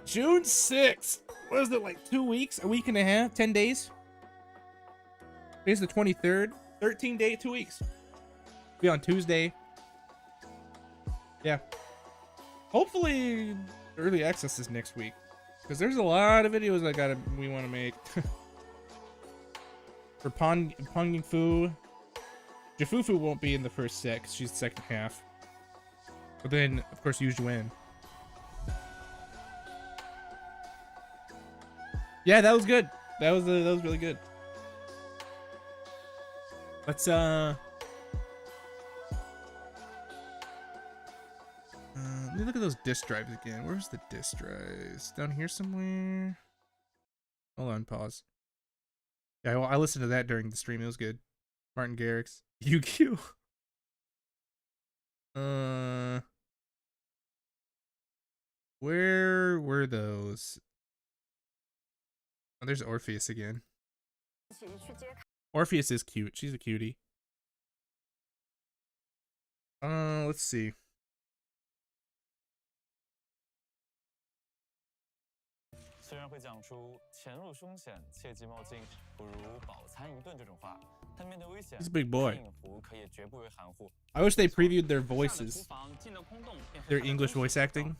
June 6th! What is it, like 2 weeks? A week and a half? 10 days? Today's the 23rd. 13 day, 2 weeks. Be on Tuesday. Yeah. Hopefully, early access is next week. Because there's a lot of videos we want to make. For Ponging Fu. Jafufu won't be in the first set, because she's the second half. But then, of course, Yu Juan. Yeah, that was good. That was really good. Let's let me look at those disk drives again. Where's the disk drives? Down here somewhere. Hold on, pause. Yeah, well, I listened to that during the stream. It was good. Martin Garrix. UQ. Where were those? Oh, there's Orpheus again. Orpheus is cute. She's a cutie. Let's see. He's a big boy. I wish they previewed their voices. Their English voice acting.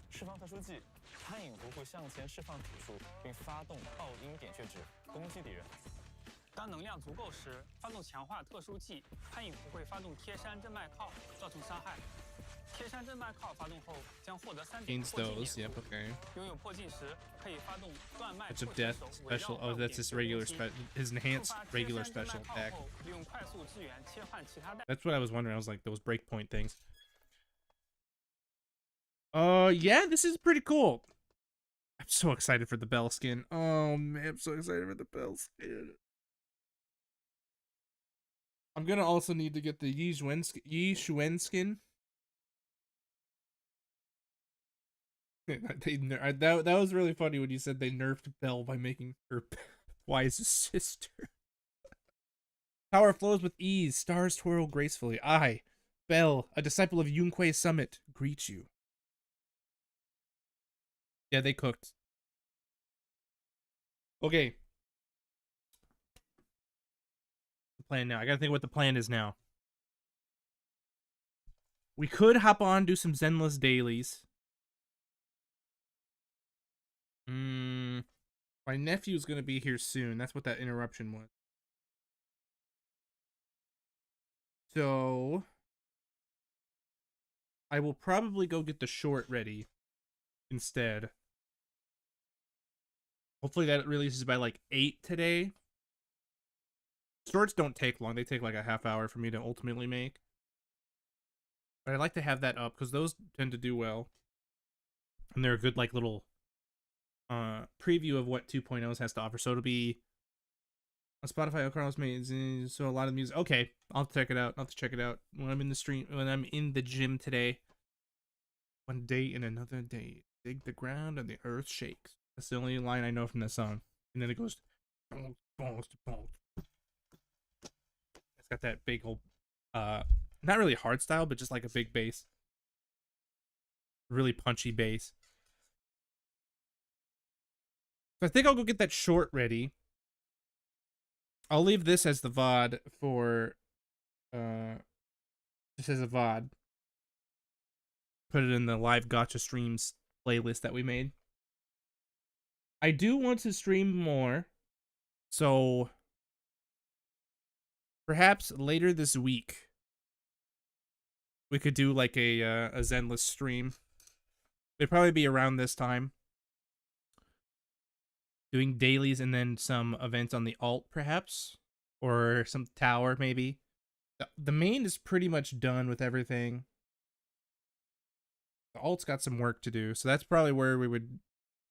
释放特殊技，潘影狐会向前释放体术，并发动爆音点穴指攻击敌人。当能量足够时，发动强化特殊技，潘影狐会发动贴山震脉靠，造成伤害。贴山震脉靠发动后将获得3点破镜点。拥有破镜时可以发动断脉。It's a death special. Oh, that's his regular his enhanced regular special attack. 利用快速支援切换其他代。 That's what I was wondering. I was like those breakpoint things. Yeah, this is pretty cool. I'm so excited for the Bell skin. Oh man, I'm so excited for the Bell skin. I'm gonna also need to get the Yi Xuan skin. That was really funny when you said they nerfed Bell by making her Wise's sister. Power flows with ease. Stars twirl gracefully. I, Bell, a disciple of Yunque's summit, greet you. Yeah, they cooked. Okay. The plan now. I gotta think what the plan is now. We could hop on, do some Zenless dailies. My nephew's gonna be here soon. That's what that interruption was. So I will probably go get the short ready instead. Hopefully that releases by like 8 today. Shorts don't take long. They take like a half hour for me to ultimately make. But I like to have that up because those tend to do well. And they're a good like little preview of what 2.0 has to offer. So it'll be on Spotify. Carlos made so a lot of music. Okay, I'll check it out. I'll have to check it out when I'm in the stream, when I'm in the gym today. One day and another day, dig the ground and the earth shakes. That's the only line I know from that song. And then it goes, bonk, bonk, bonk. It's got that big old, not really hard style, but just like a big bass. Really punchy bass. So I think I'll go get that short ready. I'll leave this as the VOD for, just as a VOD. Put it in the live gotcha streams playlist that we made. I do want to stream more, so perhaps later this week we could do like a Zenless stream. It'd probably be around this time, doing dailies and then some events on the alt perhaps, or some tower maybe. The main is pretty much done with everything. The alt's got some work to do, so that's probably where we would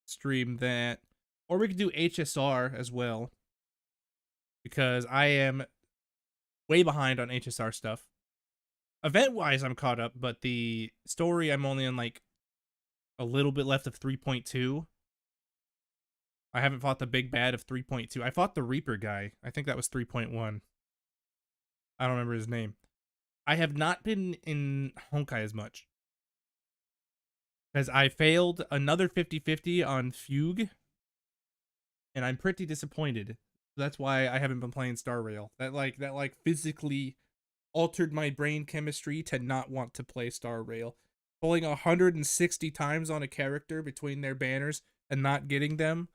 stream that. Or we could do HSR as well, because I am way behind on HSR stuff. Event-wise, I'm caught up, but the story, I'm only on like a little bit left of 3.2. I haven't fought the big bad of 3.2. I fought the Reaper guy. I think that was 3.1. I don't remember his name. I have not been in Honkai as much. Because I failed another 50-50 on Fugue. And I'm pretty disappointed. That's why I haven't been playing Star Rail. That physically altered my brain chemistry to not want to play Star Rail. Pulling 160 times on a character between their banners and not getting them.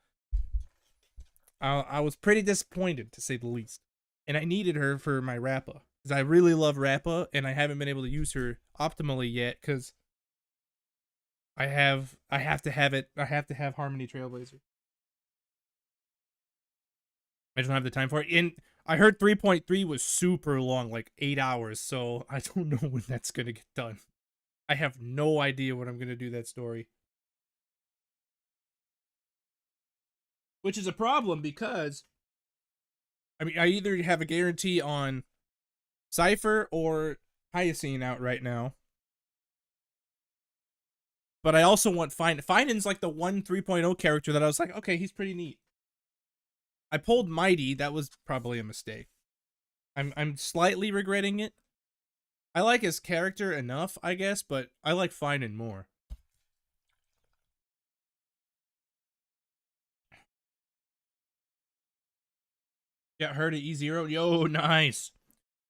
I was pretty disappointed, to say the least. And I needed her for my Rappa. Because I really love Rappa, and I haven't been able to use her optimally yet, because I have to have Harmony Trailblazer. I just don't have the time for it. And I heard 3.3 was super long, like 8 hours, so I don't know when that's going to get done. I have no idea when I'm going to do that story. Which is a problem because, I mean, I either have a guarantee on Cypher or Hyacine out right now. But I also want Finan. Finan's like the one 3.0 character that I was like, okay, he's pretty neat. I pulled Mighty. That was probably a mistake. I'm slightly regretting it. I like his character enough, I guess, but I like Finan more. Got her to E0. Yo, nice.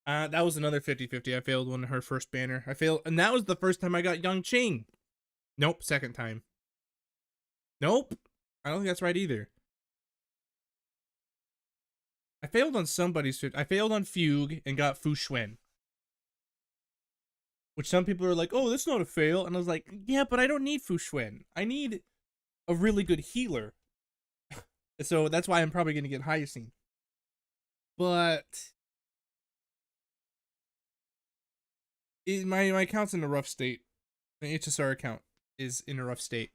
That was another 50-50. I failed one of her first banner. I failed, and that was the first time I got Yang Qing. Nope, second time. Nope. I don't think that's right either. I failed on somebody's. I failed on Fugue and got Fu Xuan. Which some people are like, oh, that's not a fail. And I was like, yeah, but I don't need Fu Xuan. I need a really good healer. So that's why I'm probably going to get Hyacine. But my account's in a rough state. My HSR account is in a rough state.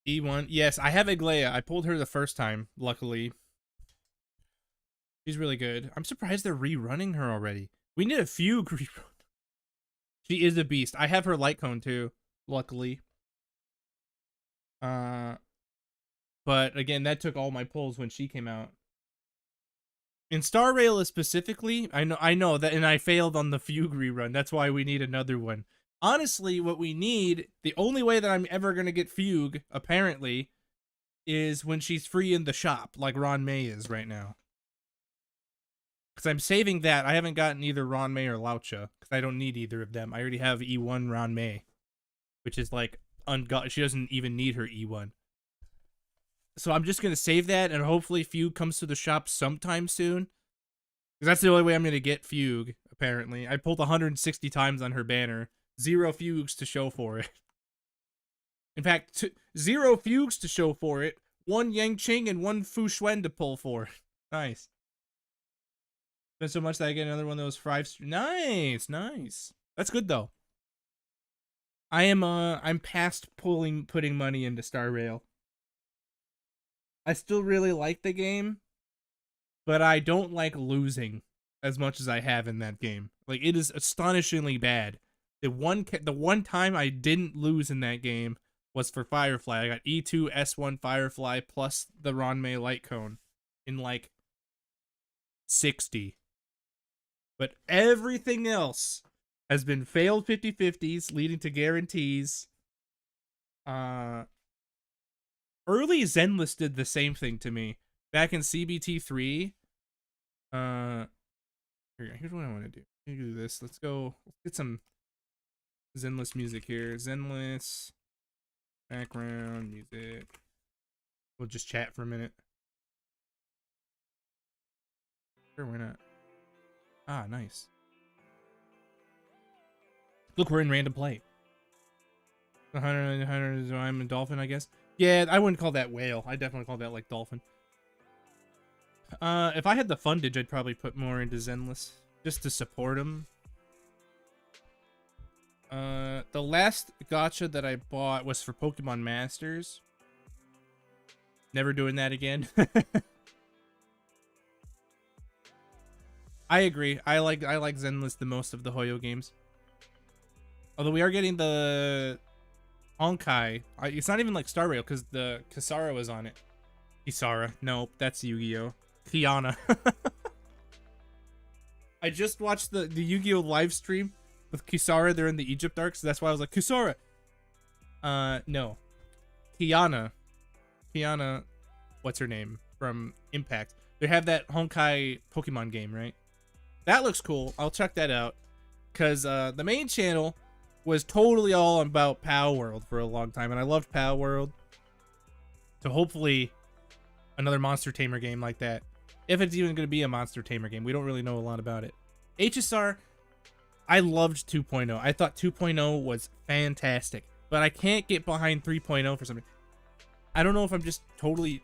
E1. Yes, I have Aglaia. I pulled her the first time, luckily. She's really good. I'm surprised they're rerunning her already. We need a Fugue rerun. She is a beast. I have her light cone too, luckily. But again, that took all my pulls when she came out. In Star Rail specifically, I know that, and I failed on the Fugue rerun. That's why we need another one. Honestly, what we need, the only way that I'm ever going to get Fugue, apparently, is when she's free in the shop, like Ron May is right now. Because I'm saving that. I haven't gotten either Ron May or Laucha, because I don't need either of them. I already have E1 Ron May, which is like, she doesn't even need her E1. So I'm just going to save that, and hopefully Fugue comes to the shop sometime soon. Because that's the only way I'm going to get Fugue, apparently. I pulled 160 times on her banner. 0 Fugues to show for it. In fact, 0 Fugues to show for it. 1 Yang Qing and 1 Fu Xuan to pull for it. Nice. Been so much that I get another one of those 5. Nice, nice. That's good though. I'm past putting money into Star Rail. I still really like the game, but I don't like losing as much as I have in that game. Like, it is astonishingly bad. The one time I didn't lose in that game was for Firefly. I got E2 S1 Firefly plus the Ron May light cone in like 60. But everything else has been failed 50-50s leading to guarantees. Early Zenless did the same thing to me back in CBT3. Here's what I want to do. Let me do this. Let's get some Zenless music here. Zenless background music. We'll just chat for a minute. Sure, why not? Ah, nice. Look, we're in random play. 100, I'm a dolphin, I guess. Yeah, I wouldn't call that whale. I definitely call that like dolphin. If I had the fundage, I'd probably put more into Zenless just to support him. The last gacha that I bought was for Pokemon Masters. Never doing that again. I agree. I like Zenless the most of the Hoyo games. Although we are getting the Honkai. It's not even like Star Rail because the Kisara was on it. Kisara. Nope, that's Yu-Gi-Oh! Kiana. I just watched the Yu-Gi-Oh live stream with Kisara. They're in the Egypt arc, so that's why I was like, Kisara. No. Kiana, what's her name from Impact? They have that Honkai Pokemon game, right? That looks cool. I'll check that out. Because the main channel was totally all about Pow World for a long time, and I loved Pow World. So hopefully another Monster Tamer game like that. If it's even going to be a Monster Tamer game. We don't really know a lot about it. HSR, I loved 2.0. I thought 2.0 was fantastic. But I can't get behind 3.0 for something. I don't know if I'm just totally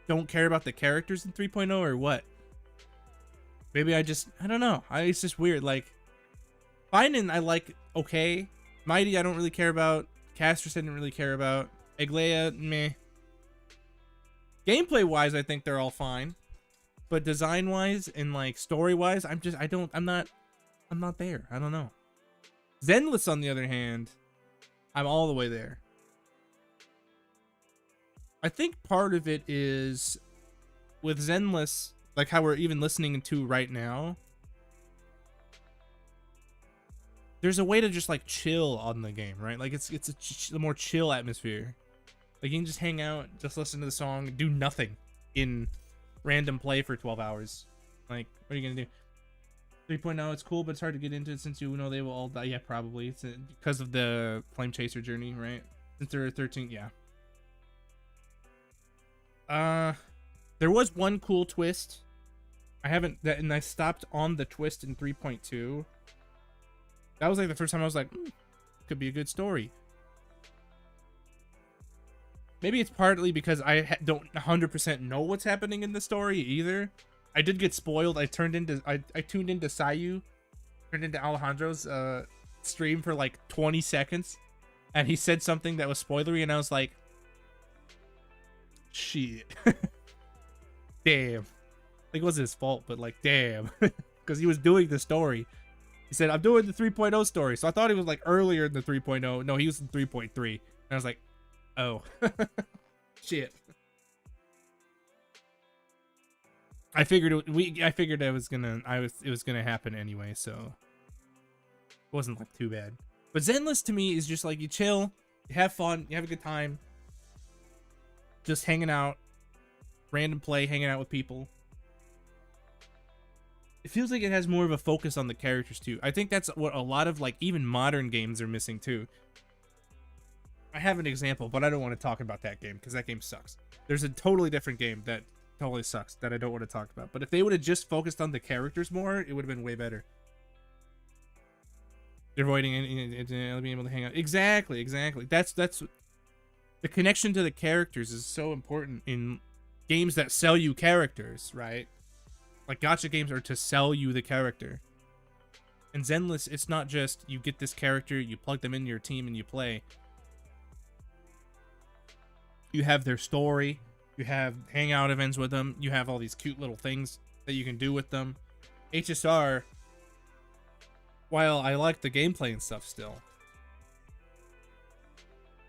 don't care about the characters in 3.0 or what. Maybe I don't know. It's just weird. Like, Finan, I like okay. Mighty, I don't really care about. Casters, I didn't really care about. Eglea, meh. Gameplay-wise, I think they're all fine. But design-wise and, like, story-wise, I'm not there. I don't know. Zenless, on the other hand, I'm all the way there. I think part of it is with Zenless, like how we're even listening to right now, there's a way to just like chill on the game, right? Like it's a more chill atmosphere. Like you can just hang out, just listen to the song, do nothing in random play for 12 hours. Like, what are you gonna do? 3.0, it's cool, but it's hard to get into it since you know they will all die. Yeah, probably. It's because of the Flame Chaser journey, right? Since they're 13, yeah. There was one cool twist. And I stopped on the twist in 3.2. That was like the first time I was like, could be a good story. Maybe it's partly because I don't 100% know what's happening in the story either. I did get spoiled. I tuned into Sayu, turned into Alejandro's stream for like 20 seconds, and he said something that was spoilery, and I was like, shit. Damn. Like, it wasn't his fault, but like, damn. Because he was doing the story. He said, I'm doing the 3.0 story. So I thought he was like earlier in the 3.0. No, he was in 3.3. And I was like, oh. Shit. I figured it was gonna happen anyway, so it wasn't like too bad. But Zenless to me is just like you chill, you have fun, you have a good time, just hanging out, random play, hanging out with people. It feels like it has more of a focus on the characters too. I think that's what a lot of like even modern games are missing too. I have an example, but I don't want to talk about that game because that game sucks. There's a totally different game that totally sucks that I don't want to talk about. But if they would have just focused on the characters more, it would have been way better. They're avoiding being able to hang out. Exactly. That's the connection to the characters is so important in games that sell you characters, right? Like gacha games are to sell you the character. And Zenless, it's not just you get this character, you plug them into your team and you play. You have their story. You have hangout events with them. You have all these cute little things that you can do with them. HSR, while I like the gameplay and stuff still,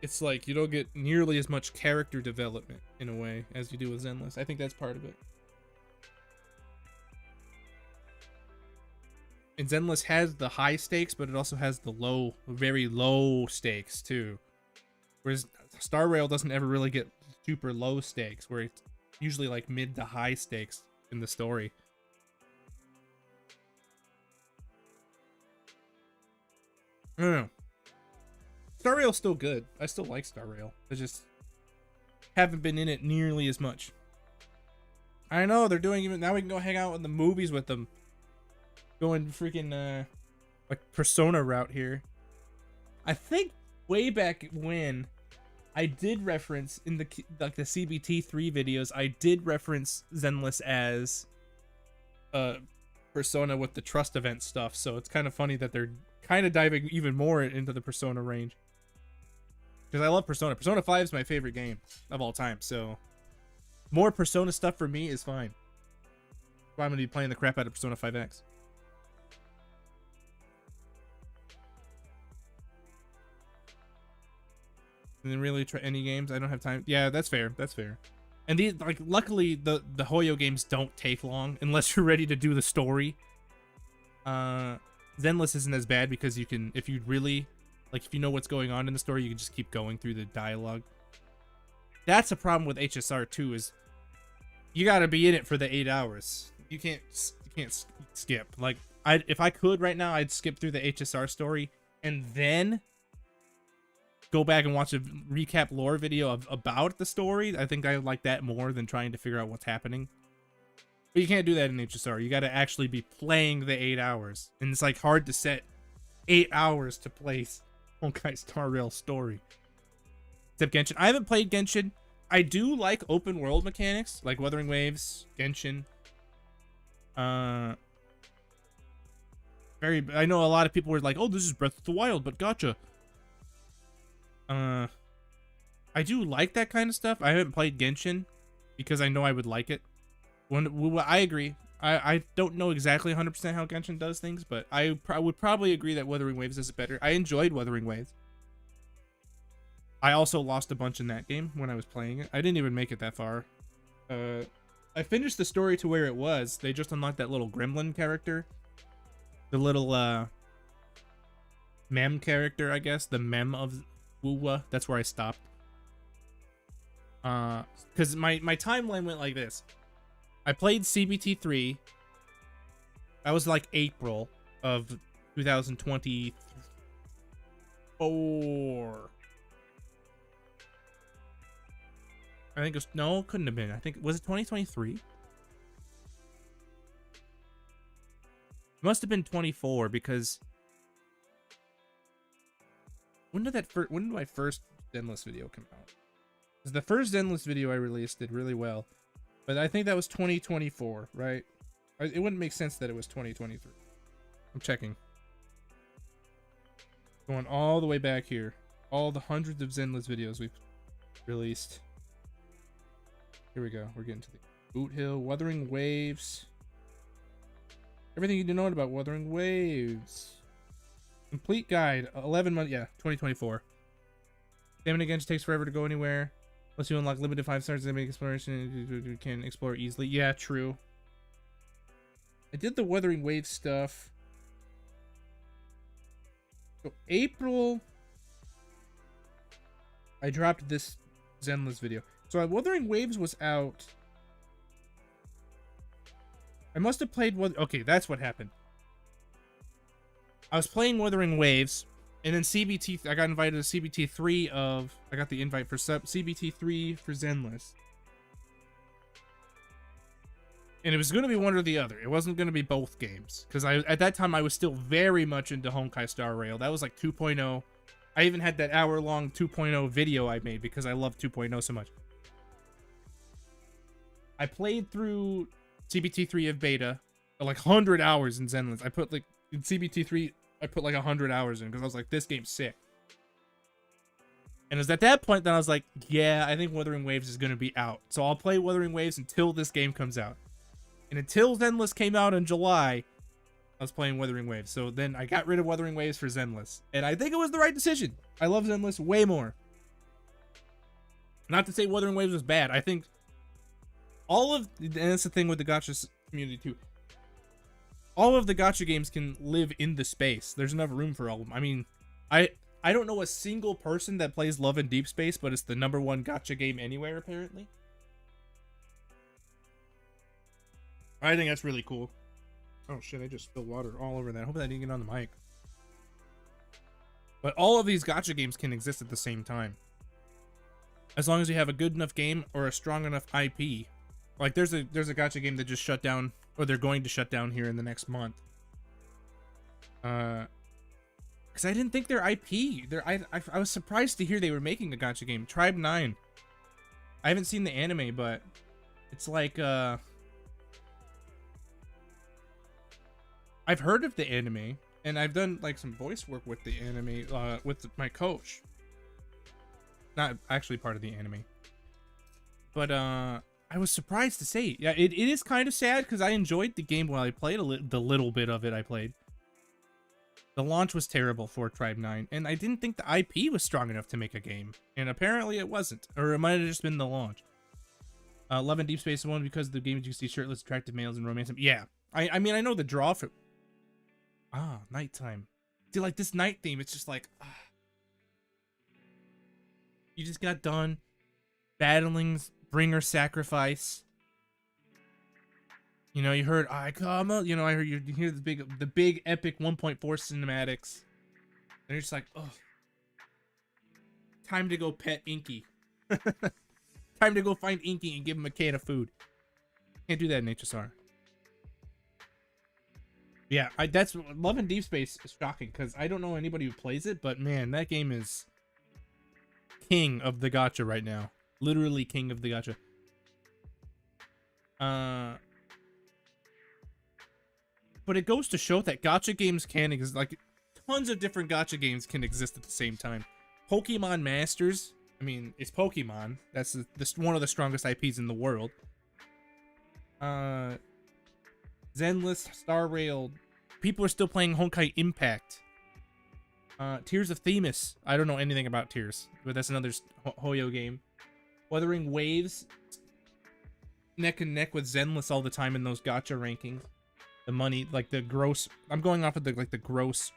it's like you don't get nearly as much character development in a way as you do with Zenless. I think that's part of it. And Zenless has the high stakes, but it also has the very low stakes too. Whereas Star Rail doesn't ever really get super low stakes, where it's usually like mid to high stakes in the story. I don't know. Star Rail's still good. I still like Star Rail. I just haven't been in it nearly as much. I know they're doing even now. We can go hang out in the movies with them. Going freaking like Persona route here. I think way back when I did reference in the CBT3 videos, I did reference Zenless as Persona with the trust event stuff. So it's kind of funny that they're kind of diving even more into the Persona range. Because I love Persona. Persona 5 is my favorite game of all time. So more Persona stuff for me is fine. So I'm going to be playing the crap out of Persona 5X. And then really try any games. I don't have time. Yeah, that's fair. That's fair. And these, like, luckily the Hoyo games don't take long unless you're ready to do the story. Zenless isn't as bad because you can, if you really, like, if you know what's going on in the story, you can just keep going through the dialogue. That's a problem with HSR too, is you gotta be in it for the 8 hours. You can't skip. Like, if I could right now, I'd skip through the HSR story and then go back and watch a recap lore video about the story. I think I like that more than trying to figure out what's happening. But you can't do that in HSR. You got to actually be playing the 8 hours. And it's like hard to set 8 hours to play Honkai Star Rail story. Except Genshin. I haven't played Genshin. I do like open world mechanics, like Wuthering Waves, Genshin. I know a lot of people were like, oh, this is Breath of the Wild, but gotcha. I do like that kind of stuff. I haven't played Genshin because I know I would like it. I agree. I don't know exactly 100% how Genshin does things, but I would probably agree that Wuthering Waves is better. I enjoyed Wuthering Waves. I also lost a bunch in that game when I was playing it. I didn't even make it that far. I finished the story to where it was. They just unlocked that little gremlin character. The little mem character, I guess. The mem of Wuwa. That's where I stopped. Because my timeline went like this. I played CBT3. That was like April of 2024. I think it was, no, it couldn't have been. I think, was it 2023? It must have been 24 because when did my first Zenless video come out? Because the first Zenless video I released did really well, but I think that was 2024, right? It wouldn't make sense that it was 2023. I'm checking. Going all the way back here. All the hundreds of Zenless videos we've released. Here we go. We're getting to the Boot Hill, Wuthering Waves. Everything you need to know about Wuthering Waves. Complete guide. 11 months. Yeah, 2024. Stamina again just takes forever to go anywhere. Unless you unlock limited 5 stars to make exploration, you can explore easily. Yeah, true. I did the Wuthering Waves stuff. So April, I dropped this Zenless video. So Wuthering Waves was out. I must have played okay, that's what happened. I was playing Wuthering Waves, and then CBT, I got invited to CBT3 of, I got the invite for CBT3 for Zenless. And it was going to be one or the other. It wasn't going to be both games. Because at that time, I was still very much into Honkai Star Rail. That was like 2.0. I even had that hour-long 2.0 video I made because I love 2.0 so much. I played through CBT3 of beta, like 100 hours in Zenless. I put like, in CBT3, I put like 100 hours in because I was like, this game's sick. And it was at that point that I was like, yeah, I think Wuthering Waves is going to be out. So I'll play Wuthering Waves until this game comes out. And until Zenless came out in July, I was playing Wuthering Waves. So then I got rid of Wuthering Waves for Zenless. And I think it was the right decision. I love Zenless way more. Not to say Wuthering Waves was bad. I think all of, and that's the thing with the gacha community too, all of the gacha games can live in the space. There's enough room for all of them. I mean, I don't know a single person that plays Love and Deep Space, but it's the #1 gacha game anywhere, apparently. I think that's really cool. Oh shit, I just spilled water all over that. I hope that didn't get on the mic. But all of these gacha games can exist at the same time. As long as you have a good enough game or a strong enough IP. Like there's a gacha game that just shut down, or they're going to shut down here in the next month. Because I didn't think their IP. I was surprised to hear they were making a gacha game. Tribe 9. I haven't seen the anime, but it's like I've heard of the anime, and I've done like some voice work with the anime with my coach. Not actually part of the anime, but I was surprised to say, yeah, it is kind of sad because I enjoyed the game while I played the little bit of it I played. The launch was terrible for Tribe 9, and I didn't think the IP was strong enough to make a game, and apparently it wasn't, or it might have just been the launch. Love and Deep Space one because the games you see shirtless, attractive males and romance. Yeah, I mean I know the draw for. Nighttime. See, like this night theme, it's just like you just got done battling Bringer Sacrifice. You know, you heard I come up. You know, I heard you hear the big epic 1.4 cinematics, and you're just like, oh, time to go pet Inky. Time to go find Inky and give him a can of food. Can't do that in HSR. Yeah, that's Love and Deep Space is shocking because I don't know anybody who plays it, but man, that game is king of the gacha right now. Literally king of the gacha. But it goes to show that gacha games can exist. Like, tons of different gacha games can exist at the same time. Pokemon Masters. I mean, it's Pokemon. That's one of the strongest IPs in the world. Zenless, Star Rail. People are still playing Honkai Impact. Tears of Themis. I don't know anything about Tears, but that's another Hoyo game. Wuthering Waves. Neck and neck with Zenless all the time in those gacha rankings. The money, like the gross. I'm going off of the gross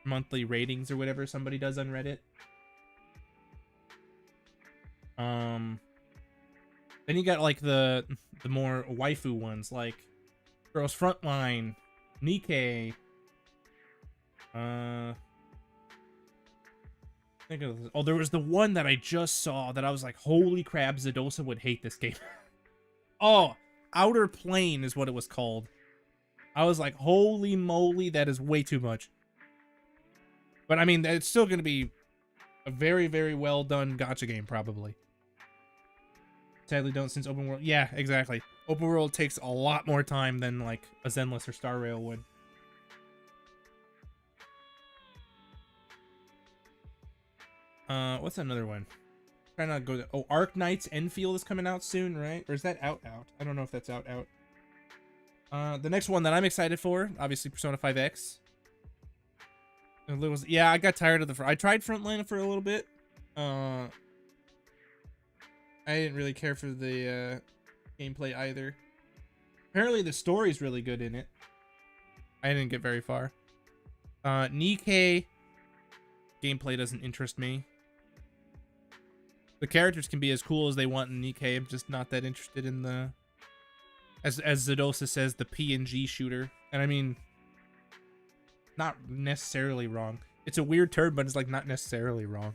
monthly ratings or whatever somebody does on Reddit. Then you got like the more waifu ones like Girls Frontline, Nikkei. Think of this. Oh, there was the one that I just saw that I was like, holy crap, Zadosa would hate this game. Oh, Outer Plane is what it was called. I was like, holy moly, that is way too much. But I mean, it's still going to be a very, very well done gacha game, probably. Sadly, don't since open world. Yeah, exactly. Open world takes a lot more time than like a Zenless or Star Rail would. What's another one? Try not to go there. Oh, Arc Knights Enfield is coming out soon, right? Or is that out? I don't know if that's out. The next one that I'm excited for, obviously Persona 5X. Yeah, I got tired of the. I tried Frontline for a little bit. I didn't really care for the gameplay either. Apparently the story's really good in it. I didn't get very far. Nikkei gameplay doesn't interest me. The characters can be as cool as they want in Nikkei. I'm just not that interested in the, as Zadosa says, the PNG shooter. And I mean, not necessarily wrong. It's a weird term, but it's like not necessarily wrong.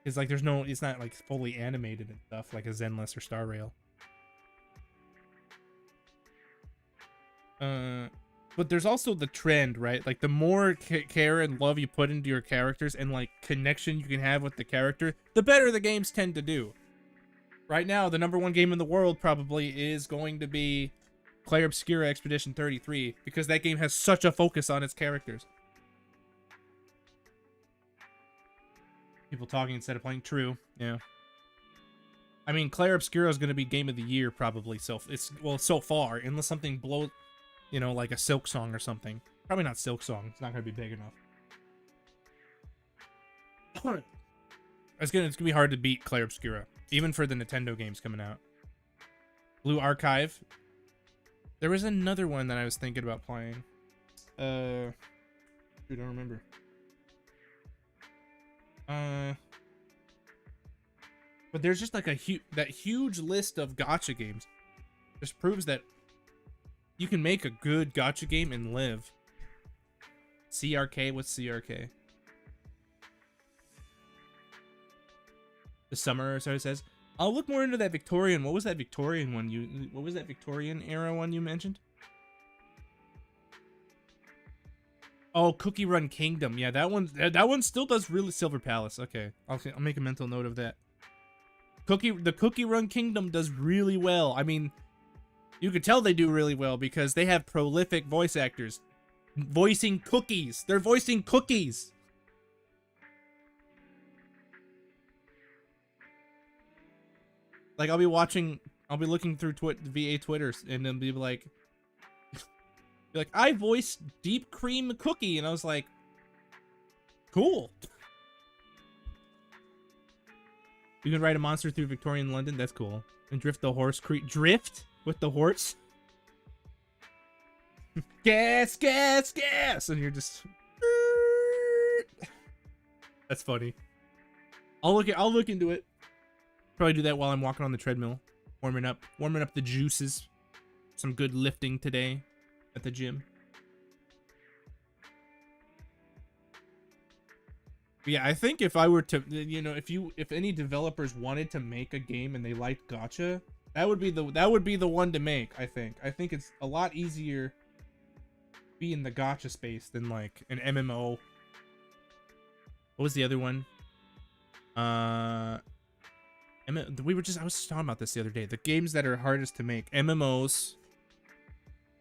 It's like there's no, it's not like fully animated and stuff like a Zenless or Star Rail. But there's also the trend, right? Like the more care and love you put into your characters and like connection you can have with the character, the better the games tend to do. Right now, the #1 game in the world probably is going to be Clair Obscura Expedition 33 because that game has such a focus on its characters. People talking instead of playing. True, yeah. I mean, Clair Obscura is going to be Game of the Year probably. So it's, well, so far, unless something blows, you know, like a Silk Song or something. Probably not Silk Song. It's not going to be big enough. It's gonna be hard to beat Clair Obscura, even for the Nintendo games coming out. Blue Archive. There was another one that I was thinking about playing. I don't remember. But there's just like that huge list of gacha games. Just proves that you can make a good gacha game and live. CRK, what's CRK? The Summer, so it says. I'll look more into that Victorian. What was that Victorian one what was that Victorian era one you mentioned? Oh, Cookie Run Kingdom. Yeah, that one still does really. Silver Palace. Okay, I'll make a mental note of that. The Cookie Run Kingdom does really well. I mean, you could tell they do really well because they have prolific voice actors voicing cookies. They're voicing cookies. Like, I'll be looking through VA Twitters, and then be like, I voiced Deep Cream Cookie, and I was like, cool. You can ride a monster through Victorian London. That's cool. And drift the horse. Drift with the horse. Gas, gas, gas. And you're just... That's funny. I'll look into it. Probably do that while I'm walking on the treadmill. Warming up the juices. Some good lifting today at the gym. But yeah, I think if I were to, you know, if any developers wanted to make a game and they liked gacha, that would be the one to make. I think it's a lot easier be in the gacha space than like an MMO. What was the other one? I was just talking about this the other day. The games that are hardest to make, MMOs,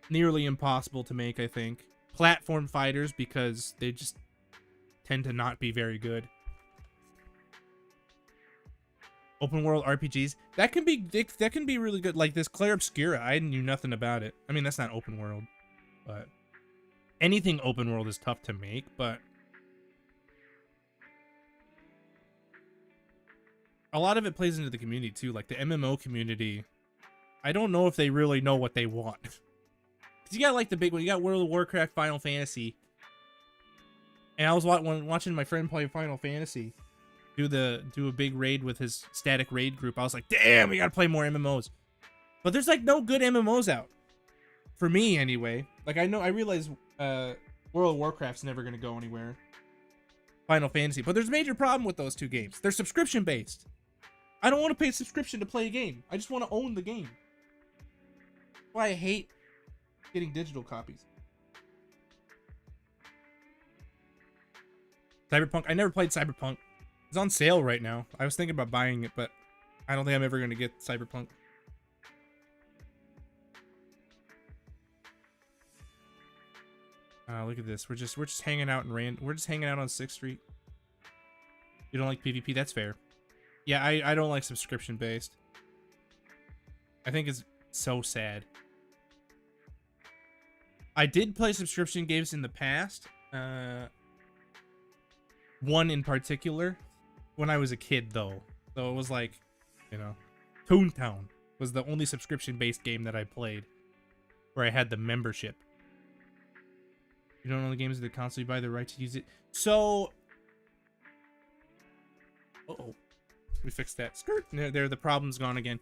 nearly impossible to make, I think. Platform fighters, because they just tend to not be very good. Open world RPGs, that can be really good. Like this Clair Obscura, I knew nothing about it. I mean, that's not open world, but anything open world is tough to make, but a lot of it plays into the community too. Like the MMO community, I don't know if they really know what they want. Because you got like the big one, you got World of Warcraft, Final Fantasy. And I was watching my friend play Final Fantasy, do a big raid with his static raid group. I was like, damn, we gotta play more MMOs. But there's like no good MMOs out. For me anyway. Like I realize World of Warcraft's never gonna go anywhere. Final Fantasy. But there's a major problem with those two games. They're subscription based. I don't want to pay a subscription to play a game. I just want to own the game. That's why I hate getting digital copies. Cyberpunk. I never played Cyberpunk. It's on sale right now. I was thinking about buying it, but I don't think I'm ever going to get Cyberpunk. Look at this. We're just hanging out in we're just hanging out on 6th Street. You don't like PvP? That's fair. Yeah, I don't like subscription based. I think it's so sad. I did play subscription games in the past. One in particular when I was a kid though. So it was like, you know, Toontown was the only subscription based game that I played where I had the membership. You don't own the games of the console, you buy the right to use it. So uh-oh. We fixed that. Skirt. There, the problem's gone again.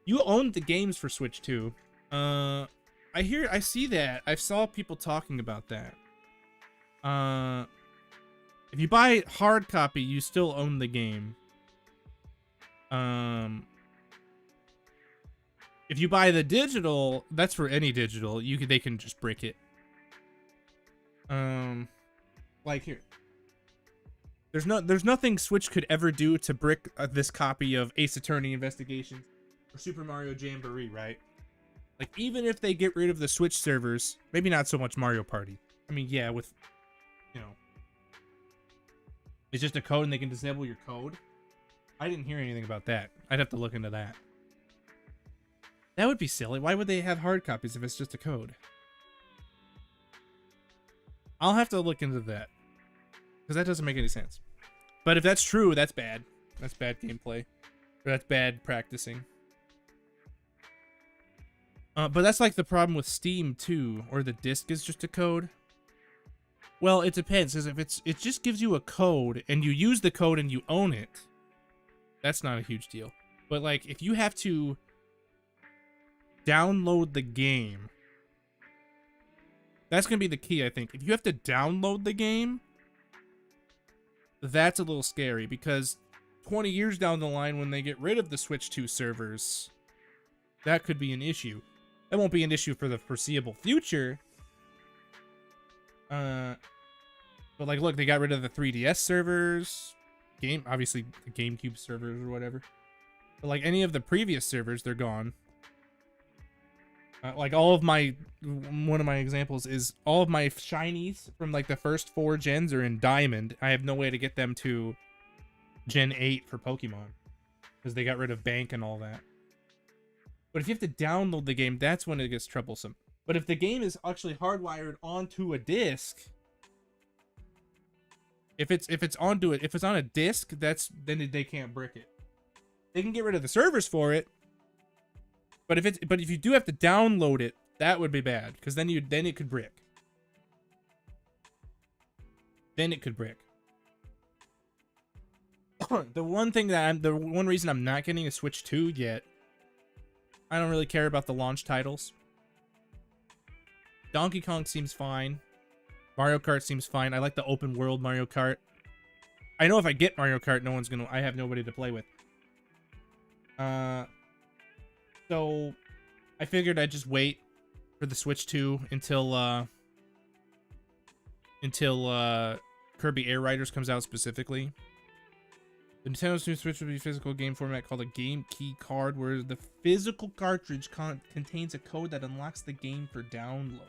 You owned the games for Switch too. I see that. I saw people talking about that. If you buy hard copy, you still own the game. If you buy the digital, that's for any digital. They can just brick it. Like here. There's nothing Switch could ever do to brick this copy of Ace Attorney Investigations or Super Mario Jamboree, right? Like, even if they get rid of the Switch servers, maybe not so much Mario Party. I mean, yeah, with, you know, it's just a code and they can disable your code. I didn't hear anything about that. I'd have to look into that. That would be silly. Why would they have hard copies if it's just a code? I'll have to look into that, because that doesn't make any sense. But if that's true, that's bad. That's bad gameplay. Or that's bad practicing. But that's like the problem with Steam too, or the disc is just a code. Well, it depends, because if it just gives you a code and you use the code and you own it, that's not a huge deal. But like if you have to download the game, that's gonna be the key, I think. If you have to download the game, that's a little scary, because 20 years down the line, when they get rid of the Switch 2 servers, that could be an issue. That won't be an issue for the foreseeable future. But like, look, they got rid of the 3DS servers, obviously the GameCube servers or whatever. But like any of the previous servers, they're gone. Like all of one of my examples is all of my shinies from like the first 4 gens are in Diamond. I have no way to get them to Gen 8 for Pokemon, because they got rid of Bank and all that. But if you have to download the game, that's when it gets troublesome. But if the game is actually hardwired onto a disc, if it's on a disc, then they can't brick it. They can get rid of the servers for it. But if you do have to download it, that would be bad, because then it could brick. Then it could brick. The one reason I'm not getting a Switch 2 yet, I don't really care about the launch titles. Donkey Kong seems fine. Mario Kart seems fine. I like the open world Mario Kart. I know if I get Mario Kart, I have nobody to play with. So I figured I'd just wait for the Switch 2 until Kirby Air Riders comes out specifically. The Nintendo's new Switch will be a physical game format called a game key card, where the physical cartridge contains a code that unlocks the game for download.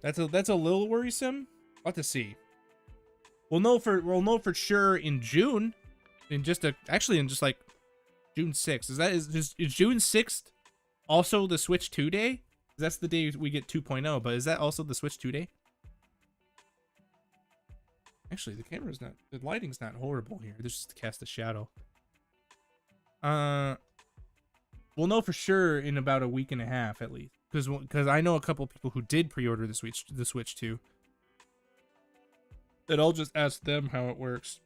That's a little worrisome. I'll have to see. We'll know for sure in June, in just like June 6th. Is June 6th also the Switch 2 day? That's the day we get 2.0, but is that also the Switch 2 day? Actually, the lighting's not horrible here. This is to cast a shadow. We'll know for sure in about a week and a half at least, because I know a couple people who did pre-order the Switch 2. That I'll just ask them how it works.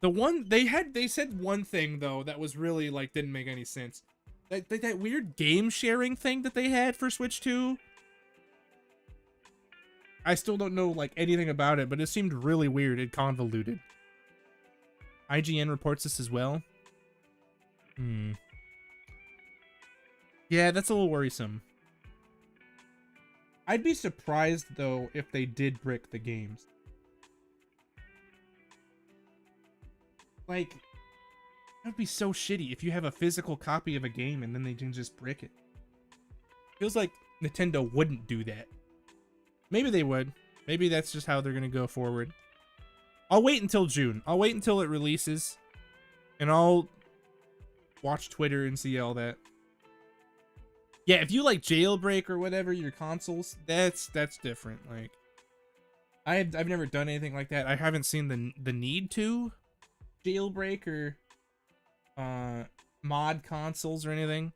They said one thing though that was really like didn't make any sense. That weird game sharing thing that they had for Switch 2. I still don't know like anything about it, but it seemed really weird and convoluted. IGN reports this as well. Yeah, that's a little worrisome. I'd be surprised though if they did brick the games. Like, that would be so shitty if you have a physical copy of a game and then they can just brick it. Feels like Nintendo wouldn't do that. Maybe they would. Maybe that's just how they're going to go forward. I'll wait until June. I'll wait until it releases. And I'll watch Twitter and see all that. Yeah, if you like jailbreak or whatever your consoles, that's different. Like, I've never done anything like that. I haven't seen the need to jailbreak or mod consoles or anything.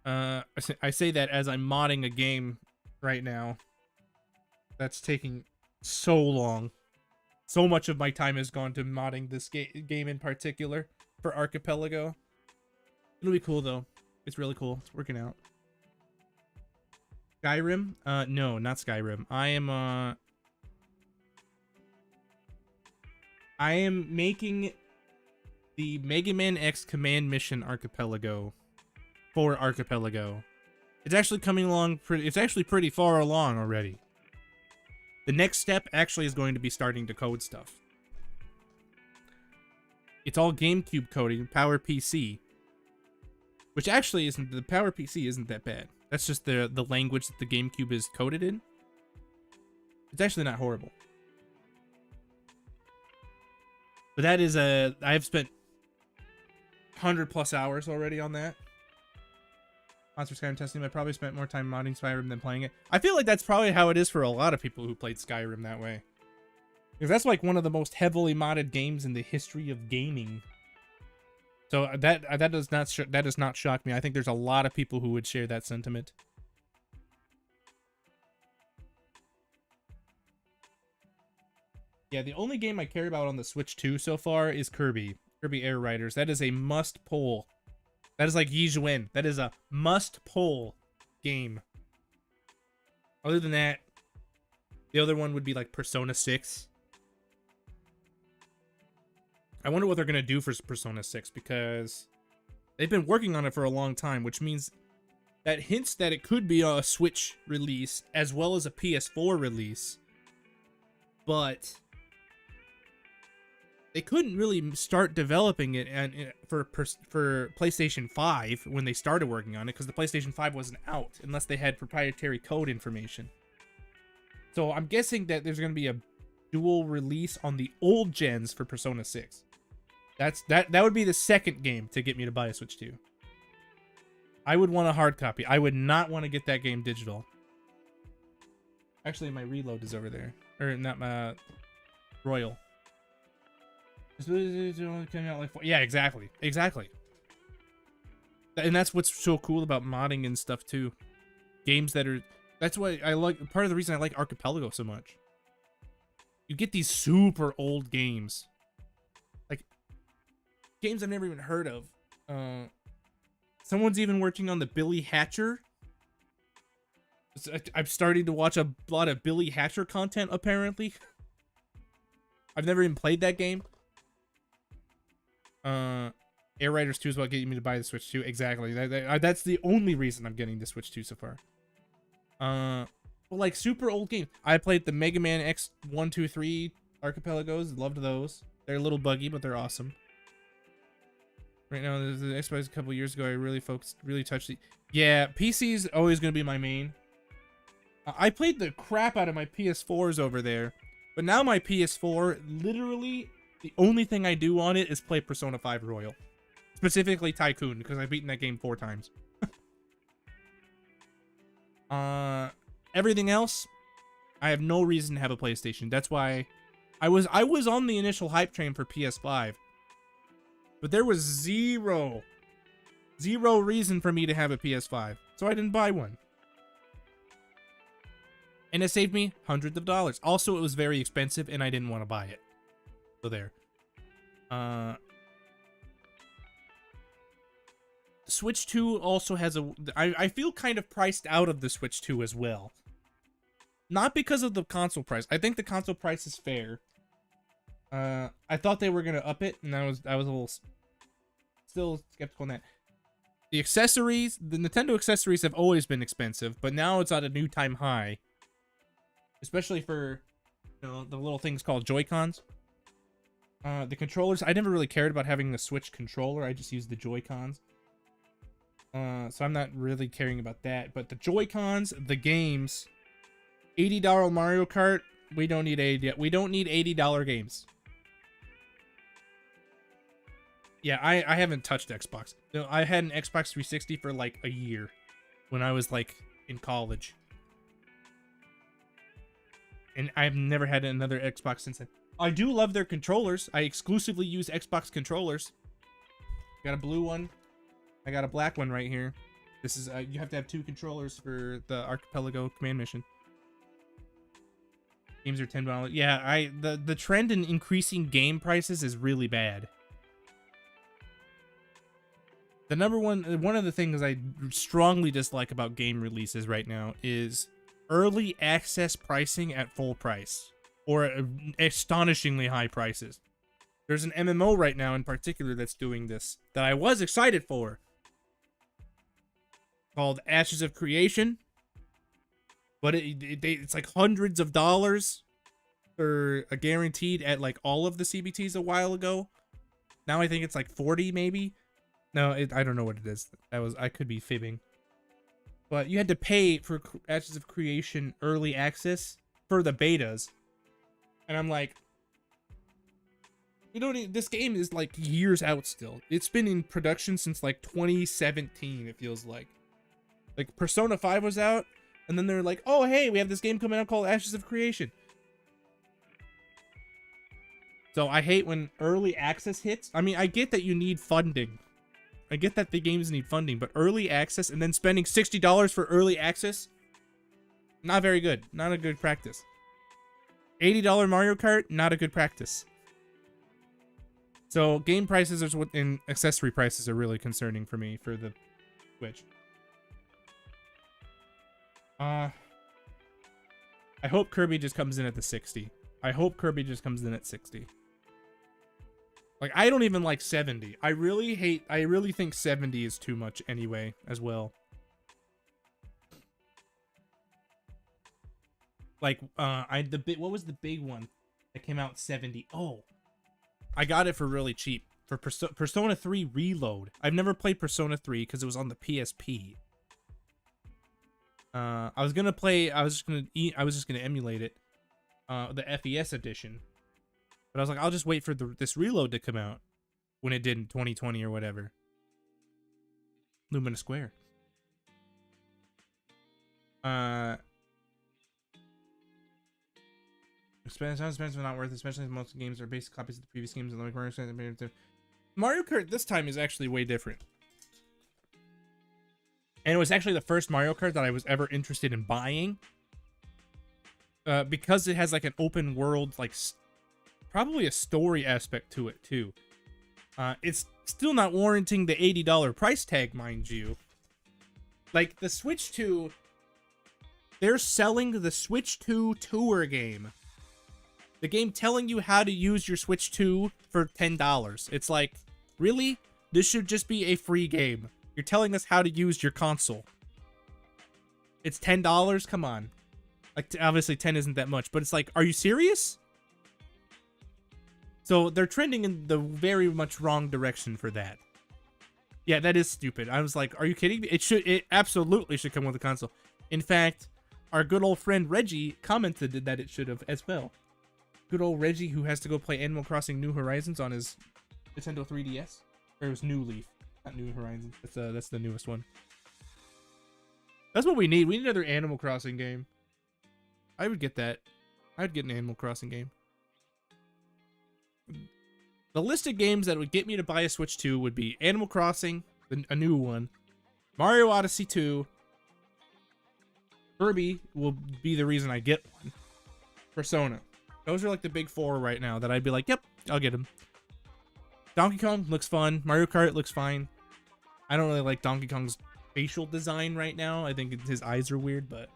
I say that as I'm modding a game right now. That's taking so long. So much of my time has gone to modding this game in particular for Archipelago. It'll be cool though. It's really cool. It's working out. Skyrim? No, not Skyrim. I am making the Mega Man X Command Mission Archipelago for Archipelago. It's actually coming along it's actually pretty far along already. The next step actually is going to be starting to code stuff. It's all GameCube coding, PowerPC. Which actually isn't, the PowerPC isn't that bad. That's just the language that the GameCube is coded in. It's actually not horrible. But that is I've spent 100+ hours already on that. Monster Skyrim testing. I probably spent more time modding Skyrim than playing it. I feel like that's probably how it is for a lot of people who played Skyrim that way. Because that's like one of the most heavily modded games in the history of gaming. So that does not shock me. I think there's a lot of people who would share that sentiment. Yeah, the only game I care about on the Switch 2 so far is Kirby Air Riders. That is a must pull. That is like Yi Zhuan. That is a must pull game. Other than that, the other one would be like Persona 6. I wonder what they're going to do for Persona 6, because they've been working on it for a long time, which means that hints that it could be a Switch release as well as a PS4 release. But they couldn't really start developing it for PlayStation 5 when they started working on it, because the PlayStation 5 wasn't out unless they had proprietary code information. So I'm guessing that there's going to be a dual release on the old gens for Persona 6. That would be the second game to get me to buy a Switch 2. I would want a hard copy. I would not want to get that game digital. Actually, my reload is over there. Or not my... Royal. Yeah, exactly. Exactly. And that's what's so cool about modding and stuff too. Games that are, that's why I like, part of the reason I like Archipelago so much. You get these super old games. Like, games I've never even heard of. Someone's even working on the Billy Hatcher. I'm starting to watch a lot of Billy Hatcher content, apparently. I've never even played that game. Air Riders 2 is what getting me to buy the Switch 2. Exactly. That's the only reason I'm getting the Switch 2 so far. Well, like, super old games. I played the Mega Man X 1, 2, 3 Archipelagos. Loved those. They're a little buggy, but they're awesome. Right now, the Xbox a couple years ago, I really touched the... Yeah, PC's always going to be my main. I played the crap out of my PS4s over there. But now my PS4, literally, the only thing I do on it is play Persona 5 Royal. Specifically Tycoon, because I've beaten that game 4 times. Everything else, I have no reason to have a PlayStation. That's why I was on the initial hype train for PS5. But there was zero reason for me to have a PS5. So I didn't buy one. And it saved me hundreds of dollars. Also, it was very expensive and I didn't want to buy it. So there. Switch 2 also has a... I feel kind of priced out of the Switch 2 as well. Not because of the console price. I think the console price is fair. I thought they were going to up it, and I was a little... Still skeptical on that. The accessories... The Nintendo accessories have always been expensive, but now it's at a new time high. Especially for, you know, the little things called Joy-Cons. The controllers... I never really cared about having the Switch controller. I just used the Joy-Cons. So I'm not really caring about that. But the Joy-Cons, the games, $80 Mario Kart, we don't need $80 games. Yeah, I haven't touched Xbox. No, I had an Xbox 360 for like a year when I was like in college. And I've never had another Xbox since then. I do love their controllers. I exclusively use Xbox controllers. Got a blue one. I got a black one right here. This is you have to have 2 controllers for the Archipelago command mission. Games are $10. Yeah, the trend in increasing game prices is really bad. The one of the things I strongly dislike about game releases right now is early access pricing at full price or astonishingly high prices. There's an MMO right now in particular that's doing this that I was excited for. Called Ashes of Creation, but it's like hundreds of dollars for a guaranteed at like all of the CBTs a while ago. Now I think it's like 40 maybe. No, I don't know what it is. I could be fibbing. But you had to pay for Ashes of Creation early access for the betas, and I'm like, you don't. This game is like years out still. It's been in production since like 2017. It feels like. Like, Persona 5 was out, and then they're like, oh, hey, we have this game coming out called Ashes of Creation. So I hate when early access hits. I mean, I get that you need funding. I get that the games need funding, but early access and then spending $60 for early access? Not very good. Not a good practice. $80 Mario Kart? Not a good practice. So, game prices and accessory prices are really concerning for me for the Switch. I hope Kirby just comes in at the 60. I hope Kirby just comes in at 60. Like, I don't even like 70. I really think 70 is too much anyway, as well. Like, what was the big one that came out 70? Oh, I got it for really cheap. For Persona 3 Reload. I've never played Persona 3 because it was on the PSP. I was just gonna emulate it, the FES edition, but I was like, I'll just wait for this Reload to come out when it did in 2020 or whatever. Lumina Square. Expensive but not worth it, especially as most games are basic copies of the previous games. And like Mario Kart this time is actually way different. And it was actually the first Mario Kart that I was ever interested in buying. Because it has like an open world, like probably a story aspect to it too. It's still not warranting the $80 price tag, mind you. Like the Switch 2, they're selling the Switch 2 tour game. The game telling you how to use your Switch 2 for $10. It's like, really? This should just be a free game. You're telling us how to use your console. It's $10? Come on. Like, obviously 10 isn't that much, but it's like, are you serious? So they're trending in the very much wrong direction for that. Yeah, that is stupid. I was like, are you kidding me? It absolutely should come with a console. In fact, our good old friend Reggie commented that it should have as well. Good old Reggie, who has to go play Animal Crossing New Horizons on his Nintendo 3DS. Or it was New Leaf, not New Horizons. That's the newest one. That's what we need. We need another Animal Crossing game. I would get that. I'd get an Animal Crossing game. The list of games that would get me to buy a Switch 2 would be Animal Crossing, a new one, Mario Odyssey 2, Kirby will be the reason I get one, Persona. Those are like the big four right now that I'd be like, yep, I'll get them. Donkey Kong looks fun. Mario Kart looks fine. I don't really like Donkey Kong's facial design right now. I think his eyes are weird, but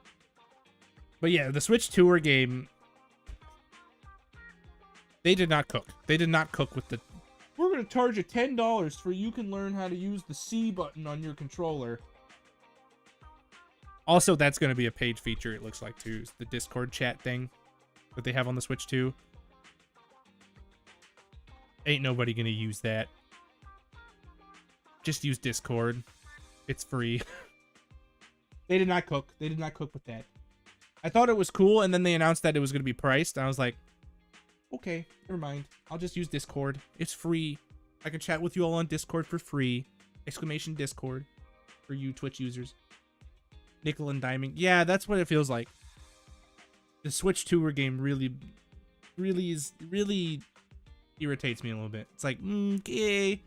yeah, the Switch Tour game, they did not cook. They did not cook with the, we're going to charge you $10 for you can learn how to use the C button on your controller. Also, that's going to be a paid feature, it looks like, too. The Discord chat thing that they have on the Switch 2. Ain't nobody going to use that. Just use Discord. It's free. They did not cook. They did not cook with that. I thought it was cool, and then they announced that it was going to be priced. And I was like, okay, never mind. I'll just use Discord. It's free. I can chat with you all on Discord for free. Exclamation Discord for you Twitch users. Nickel and diming. Yeah, that's what it feels like. The Switch Tour game really irritates me a little bit. It's like, okay.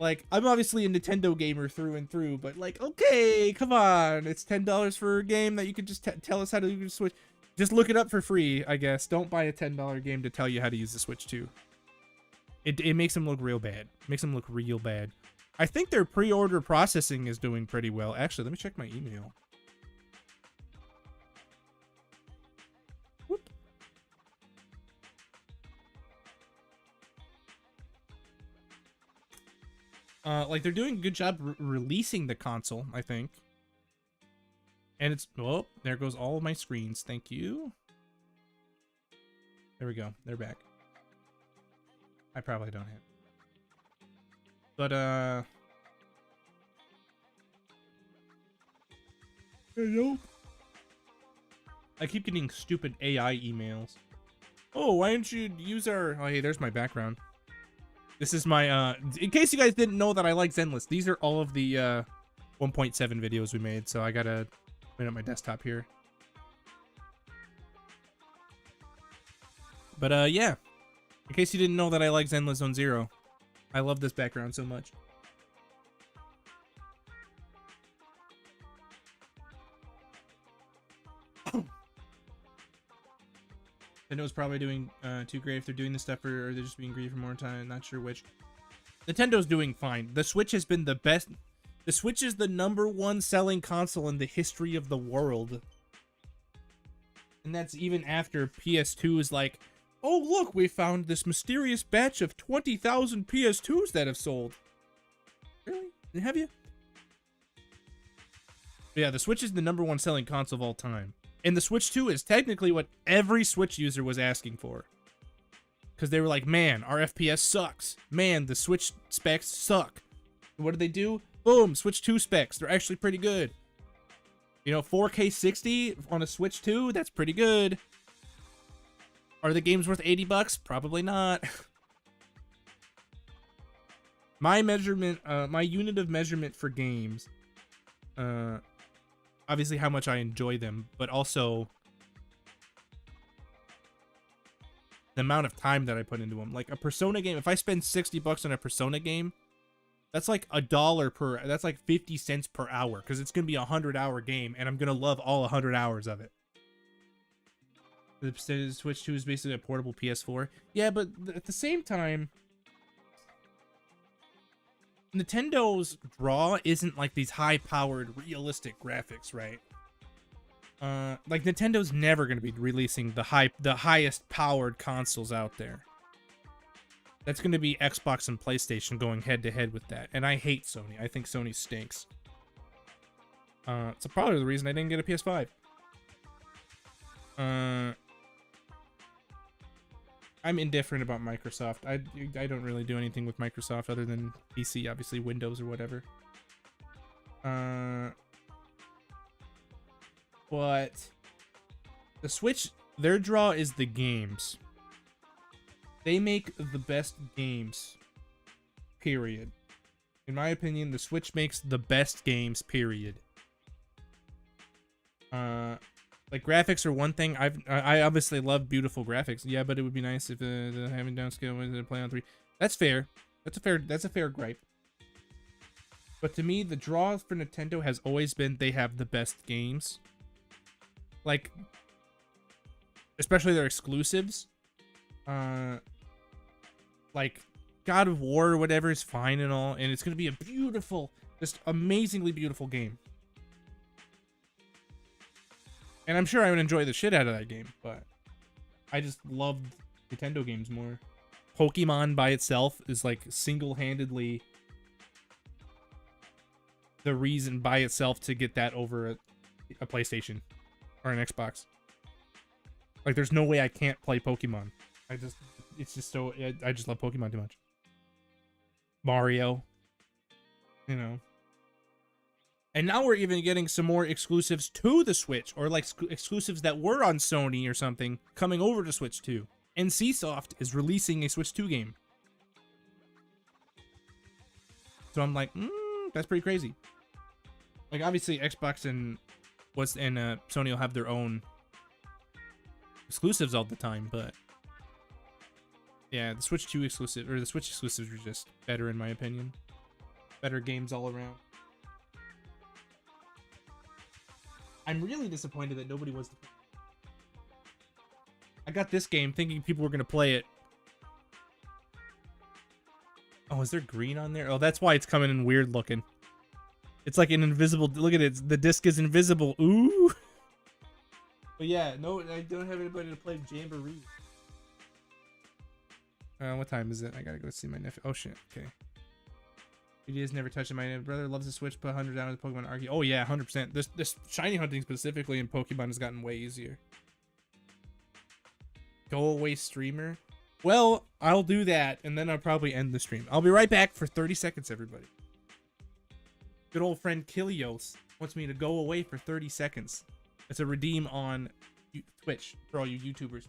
Like, I'm obviously a Nintendo gamer through and through, but like, okay, come on. It's $10 for a game that you can just tell us how to use the Switch. Just look it up for free, I guess. Don't buy a $10 game to tell you how to use the Switch 2. It makes them look real bad. It makes them look real bad. I think their pre-order processing is doing pretty well. Actually, let me check my email. Whoop. Like, they're doing a good job releasing the console, I think. And it's, oh, there goes all of my screens. Thank you. There we go. They're back. I probably don't have. But, hello? I keep getting stupid AI emails. Oh, why don't you use our, oh, hey, there's my background. This is my, in case you guys didn't know that I like Zenless, these are all of the, 1.7 videos we made, so I gotta clean up my desktop here. But, yeah. In case you didn't know that I like Zenless Zone Zero, I love this background so much. Nintendo's probably doing too great if they're doing this stuff, or they're just being greedy for more time. Not sure which. Nintendo's doing fine. The Switch has been the best. The Switch is the #1 selling console in the history of the world. And that's even after PS2 is like, oh, look, we found this mysterious batch of 20,000 PS2s that have sold. Really? Have you? But yeah, the Switch is the #1 selling console of all time. And the Switch 2 is technically what every Switch user was asking for. Because they were like, man, our FPS sucks. Man, the Switch specs suck. And what did they do? Boom, Switch 2 specs. They're actually pretty good. You know, 4K 60 on a Switch 2, that's pretty good. Are the games worth $80? Probably not. My measurement, my unit of measurement for games, obviously how much I enjoy them, but also the amount of time that I put into them. Like a Persona game, if I spend $60 on a Persona game, that's like $1 per, that's like 50 cents per hour, because it's going to be a 100-hour game, and I'm going to love all 100 hours of it. The Switch 2 is basically a portable PS4. Yeah, but at the same time, Nintendo's draw isn't like these high-powered, realistic graphics, right? Like Nintendo's never going to be releasing the highest powered consoles out there. That's going to be Xbox and PlayStation going head-to-head with that. And I hate Sony. I think Sony stinks. It's probably the reason I didn't get a PS5. I'm indifferent about Microsoft. I don't really do anything with Microsoft other than PC, obviously Windows or whatever. But the Switch, their draw is the games. They make the best games, period. In my opinion, the Switch makes the best games, period. Like graphics are one thing. I obviously love beautiful graphics. Yeah, but it would be nice if the having downscale was to play on 3. That's fair. That's a fair gripe. But to me, the draw for Nintendo has always been they have the best games. Like, especially their exclusives. Like God of War or whatever is fine and all, and it's gonna be a beautiful, just amazingly beautiful game. And I'm sure I would enjoy the shit out of that game, but I just love Nintendo games more. Pokemon by itself is like single-handedly the reason by itself to get that over a PlayStation or an Xbox. Like, there's no way I can't play Pokemon. It's just so, I just love Pokemon too much. Mario, you know. And now we're even getting some more exclusives to the Switch, or like exclusives that were on Sony or something coming over to Switch 2. NCSoft is releasing a Switch 2 game. So I'm like, that's pretty crazy. Like, obviously Xbox and Sony will have their own exclusives all the time, but yeah, the Switch 2 exclusive, or the Switch exclusives are just better in my opinion. Better games all around. I'm really disappointed that nobody was. I got this game thinking people were going to play it. Oh, is there green on there? Oh, that's why it's coming in weird looking. It's like an invisible. Look at it. The disc is invisible. Ooh. But yeah, no, I don't have anybody to play Jamboree. What time is it? I gotta go see my nephew. Oh shit. Okay. BDS never touched it. My brother loves the Switch. Put 100 down with Pokemon Arceus. Oh yeah, 100%. This shiny hunting specifically in Pokemon has gotten way easier. Go away, streamer. Well, I'll do that, and then I'll probably end the stream. I'll be right back for 30 seconds, everybody. Good old friend Kilios wants me to go away for 30 seconds. It's a redeem on Twitch for all you YouTubers.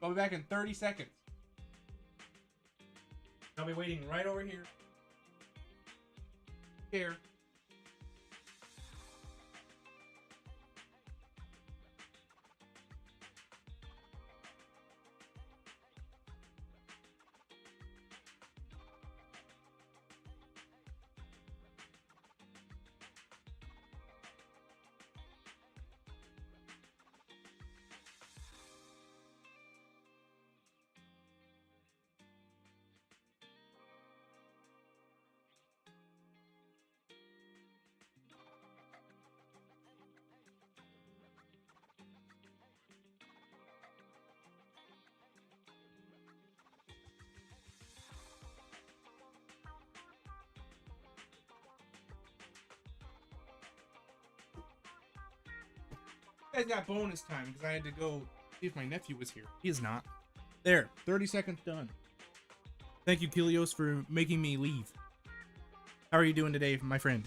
I'll be back in 30 seconds. I'll be waiting right over here. Here. You guys got bonus time because I had to go see if my nephew was here. He is not. There, 30 seconds done. Thank you, Kilios, for making me leave. How are you doing today, my friend?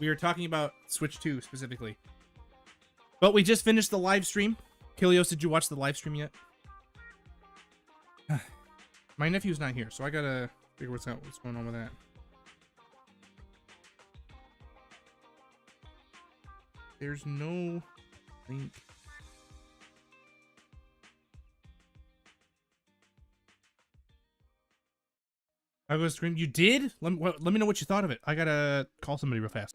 We are talking about Switch 2 specifically. But we just finished the live stream. Kilios, did you watch the live stream yet? My nephew's not here, so I gotta figure what's going on with that. There's no link. I was stream. You did? Let me know what you thought of it. I gotta call somebody real fast.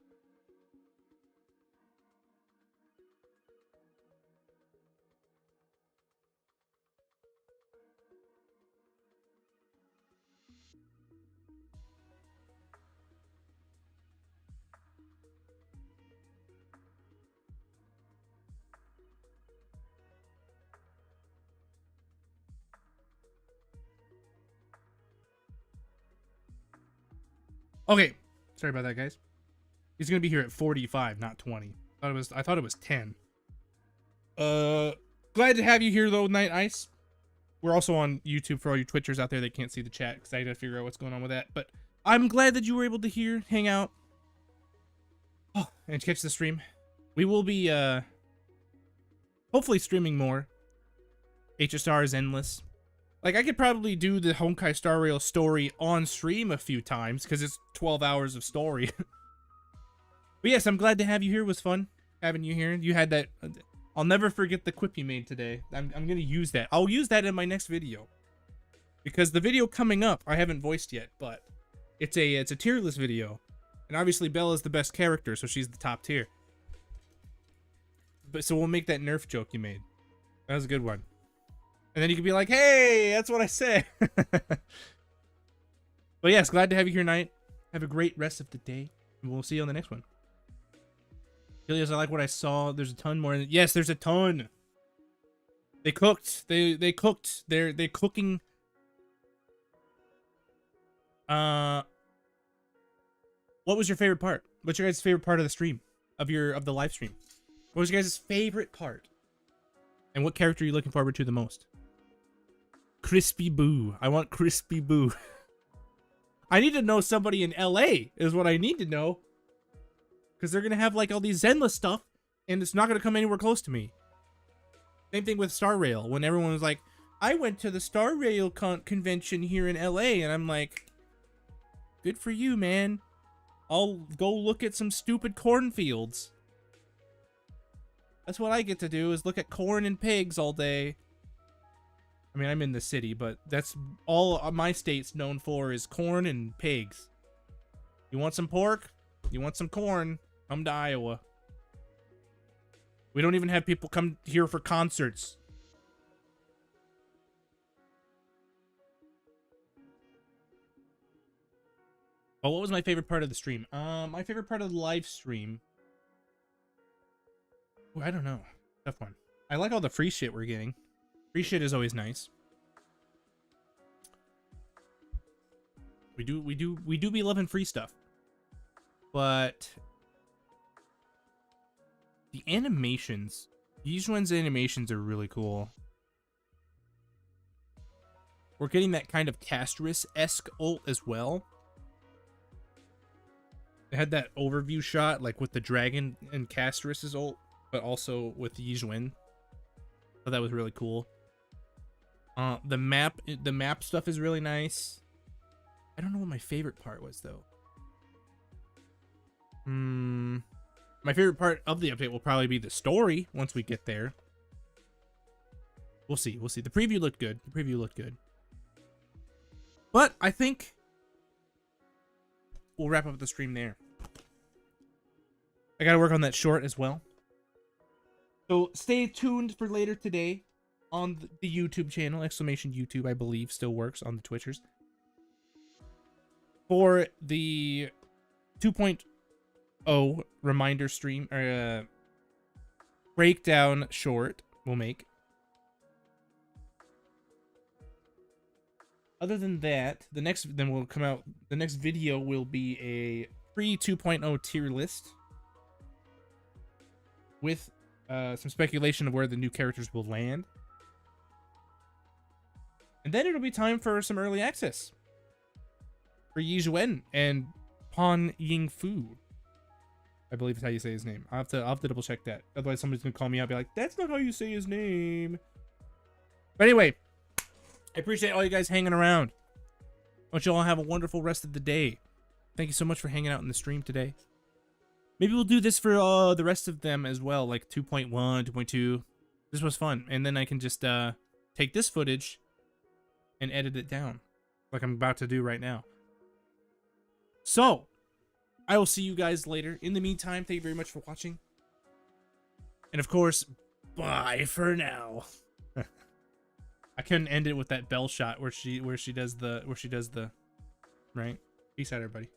Okay, sorry about that, guys. He's gonna be here at 45, not 20. I thought it was 10. Glad to have you here though, Night Ice. We're also on YouTube for all you Twitchers out there that can't see the chat because I had to figure out what's going on with that. But I'm glad that you were able to hang out, and catch the stream. We will be hopefully streaming more. HSR is endless. Like, I could probably do the Honkai Star Rail story on stream a few times, because it's 12 hours of story. But yes, I'm glad to have you here. It was fun having you here. You had that... I'll never forget the quip you made today. I'm going to use that. I'll use that in my next video. Because the video coming up, I haven't voiced yet, but it's a tier list video. And obviously, Bella's the best character, so she's the top tier. But so we'll make that Nerf joke you made. That was a good one. And then you can be like, hey, that's what I said. But yes, glad to have you here tonight. Have a great rest of the day. And we'll see you on the next one. Helios, I like what I saw. There's a ton more. Yes, there's a ton. They cooked. They cooked. They're cooking. What was your favorite part? What's your guys' favorite part of the stream? Of the live stream? What was your guys' favorite part? And what character are you looking forward to the most? Crispy Boo. I want Crispy Boo. I need to know somebody in LA is what I need to know. Because they're going to have like all these Zenless stuff. And it's not going to come anywhere close to me. Same thing with Star Rail. When everyone was like, I went to the Star Rail convention here in LA. And I'm like, good for you, man. I'll go look at some stupid cornfields. That's what I get to do, is look at corn and pigs all day. I mean, I'm in the city, but that's all my state's known for is corn and pigs. You want some pork? You want some corn? Come to Iowa. We don't even have people come here for concerts. Oh, what was my favorite part of the stream? My favorite part of the live stream... Ooh, I don't know. Tough one. I like all the free shit we're getting. Free shit is always nice. We do be loving free stuff. But the animations, these ones' animations are really cool. We're getting that kind of Castris-esque ult as well. They had that overview shot, like with the dragon and Castris' ult, but also with Yizhuan. So that was really cool. The map stuff is really nice. I don't know what my favorite part was though. My favorite part of the update will probably be the story once we get there. We'll see. We'll see. The preview looked good. The preview looked good. But I think we'll wrap up the stream there. I gotta work on that short as well. So stay tuned for later today on the YouTube channel. Exclamation YouTube, I believe, still works on the Twitchers. For the 2.0 reminder stream, or breakdown short we'll make. Other than that, the next video will be a pre-2.0 tier list with some speculation of where the new characters will land. And then it'll be time for some early access for Yizhuan and Pan Yingfu. I believe is how you say his name. I'll have to double check that. Otherwise somebody's gonna call me out and be like, that's not how you say his name. But anyway, I appreciate all you guys hanging around. I want you all to have a wonderful rest of the day. Thank you so much for hanging out in the stream today. Maybe we'll do this for the rest of them as well, like 2.1, 2.2. This was fun. And then I can just take this footage and edit it down, like I'm about to do right now. So, I will see you guys later. In the meantime, thank you very much for watching. And of course, bye for now. I couldn't end it with that bell shot where she does the right. Peace out, everybody.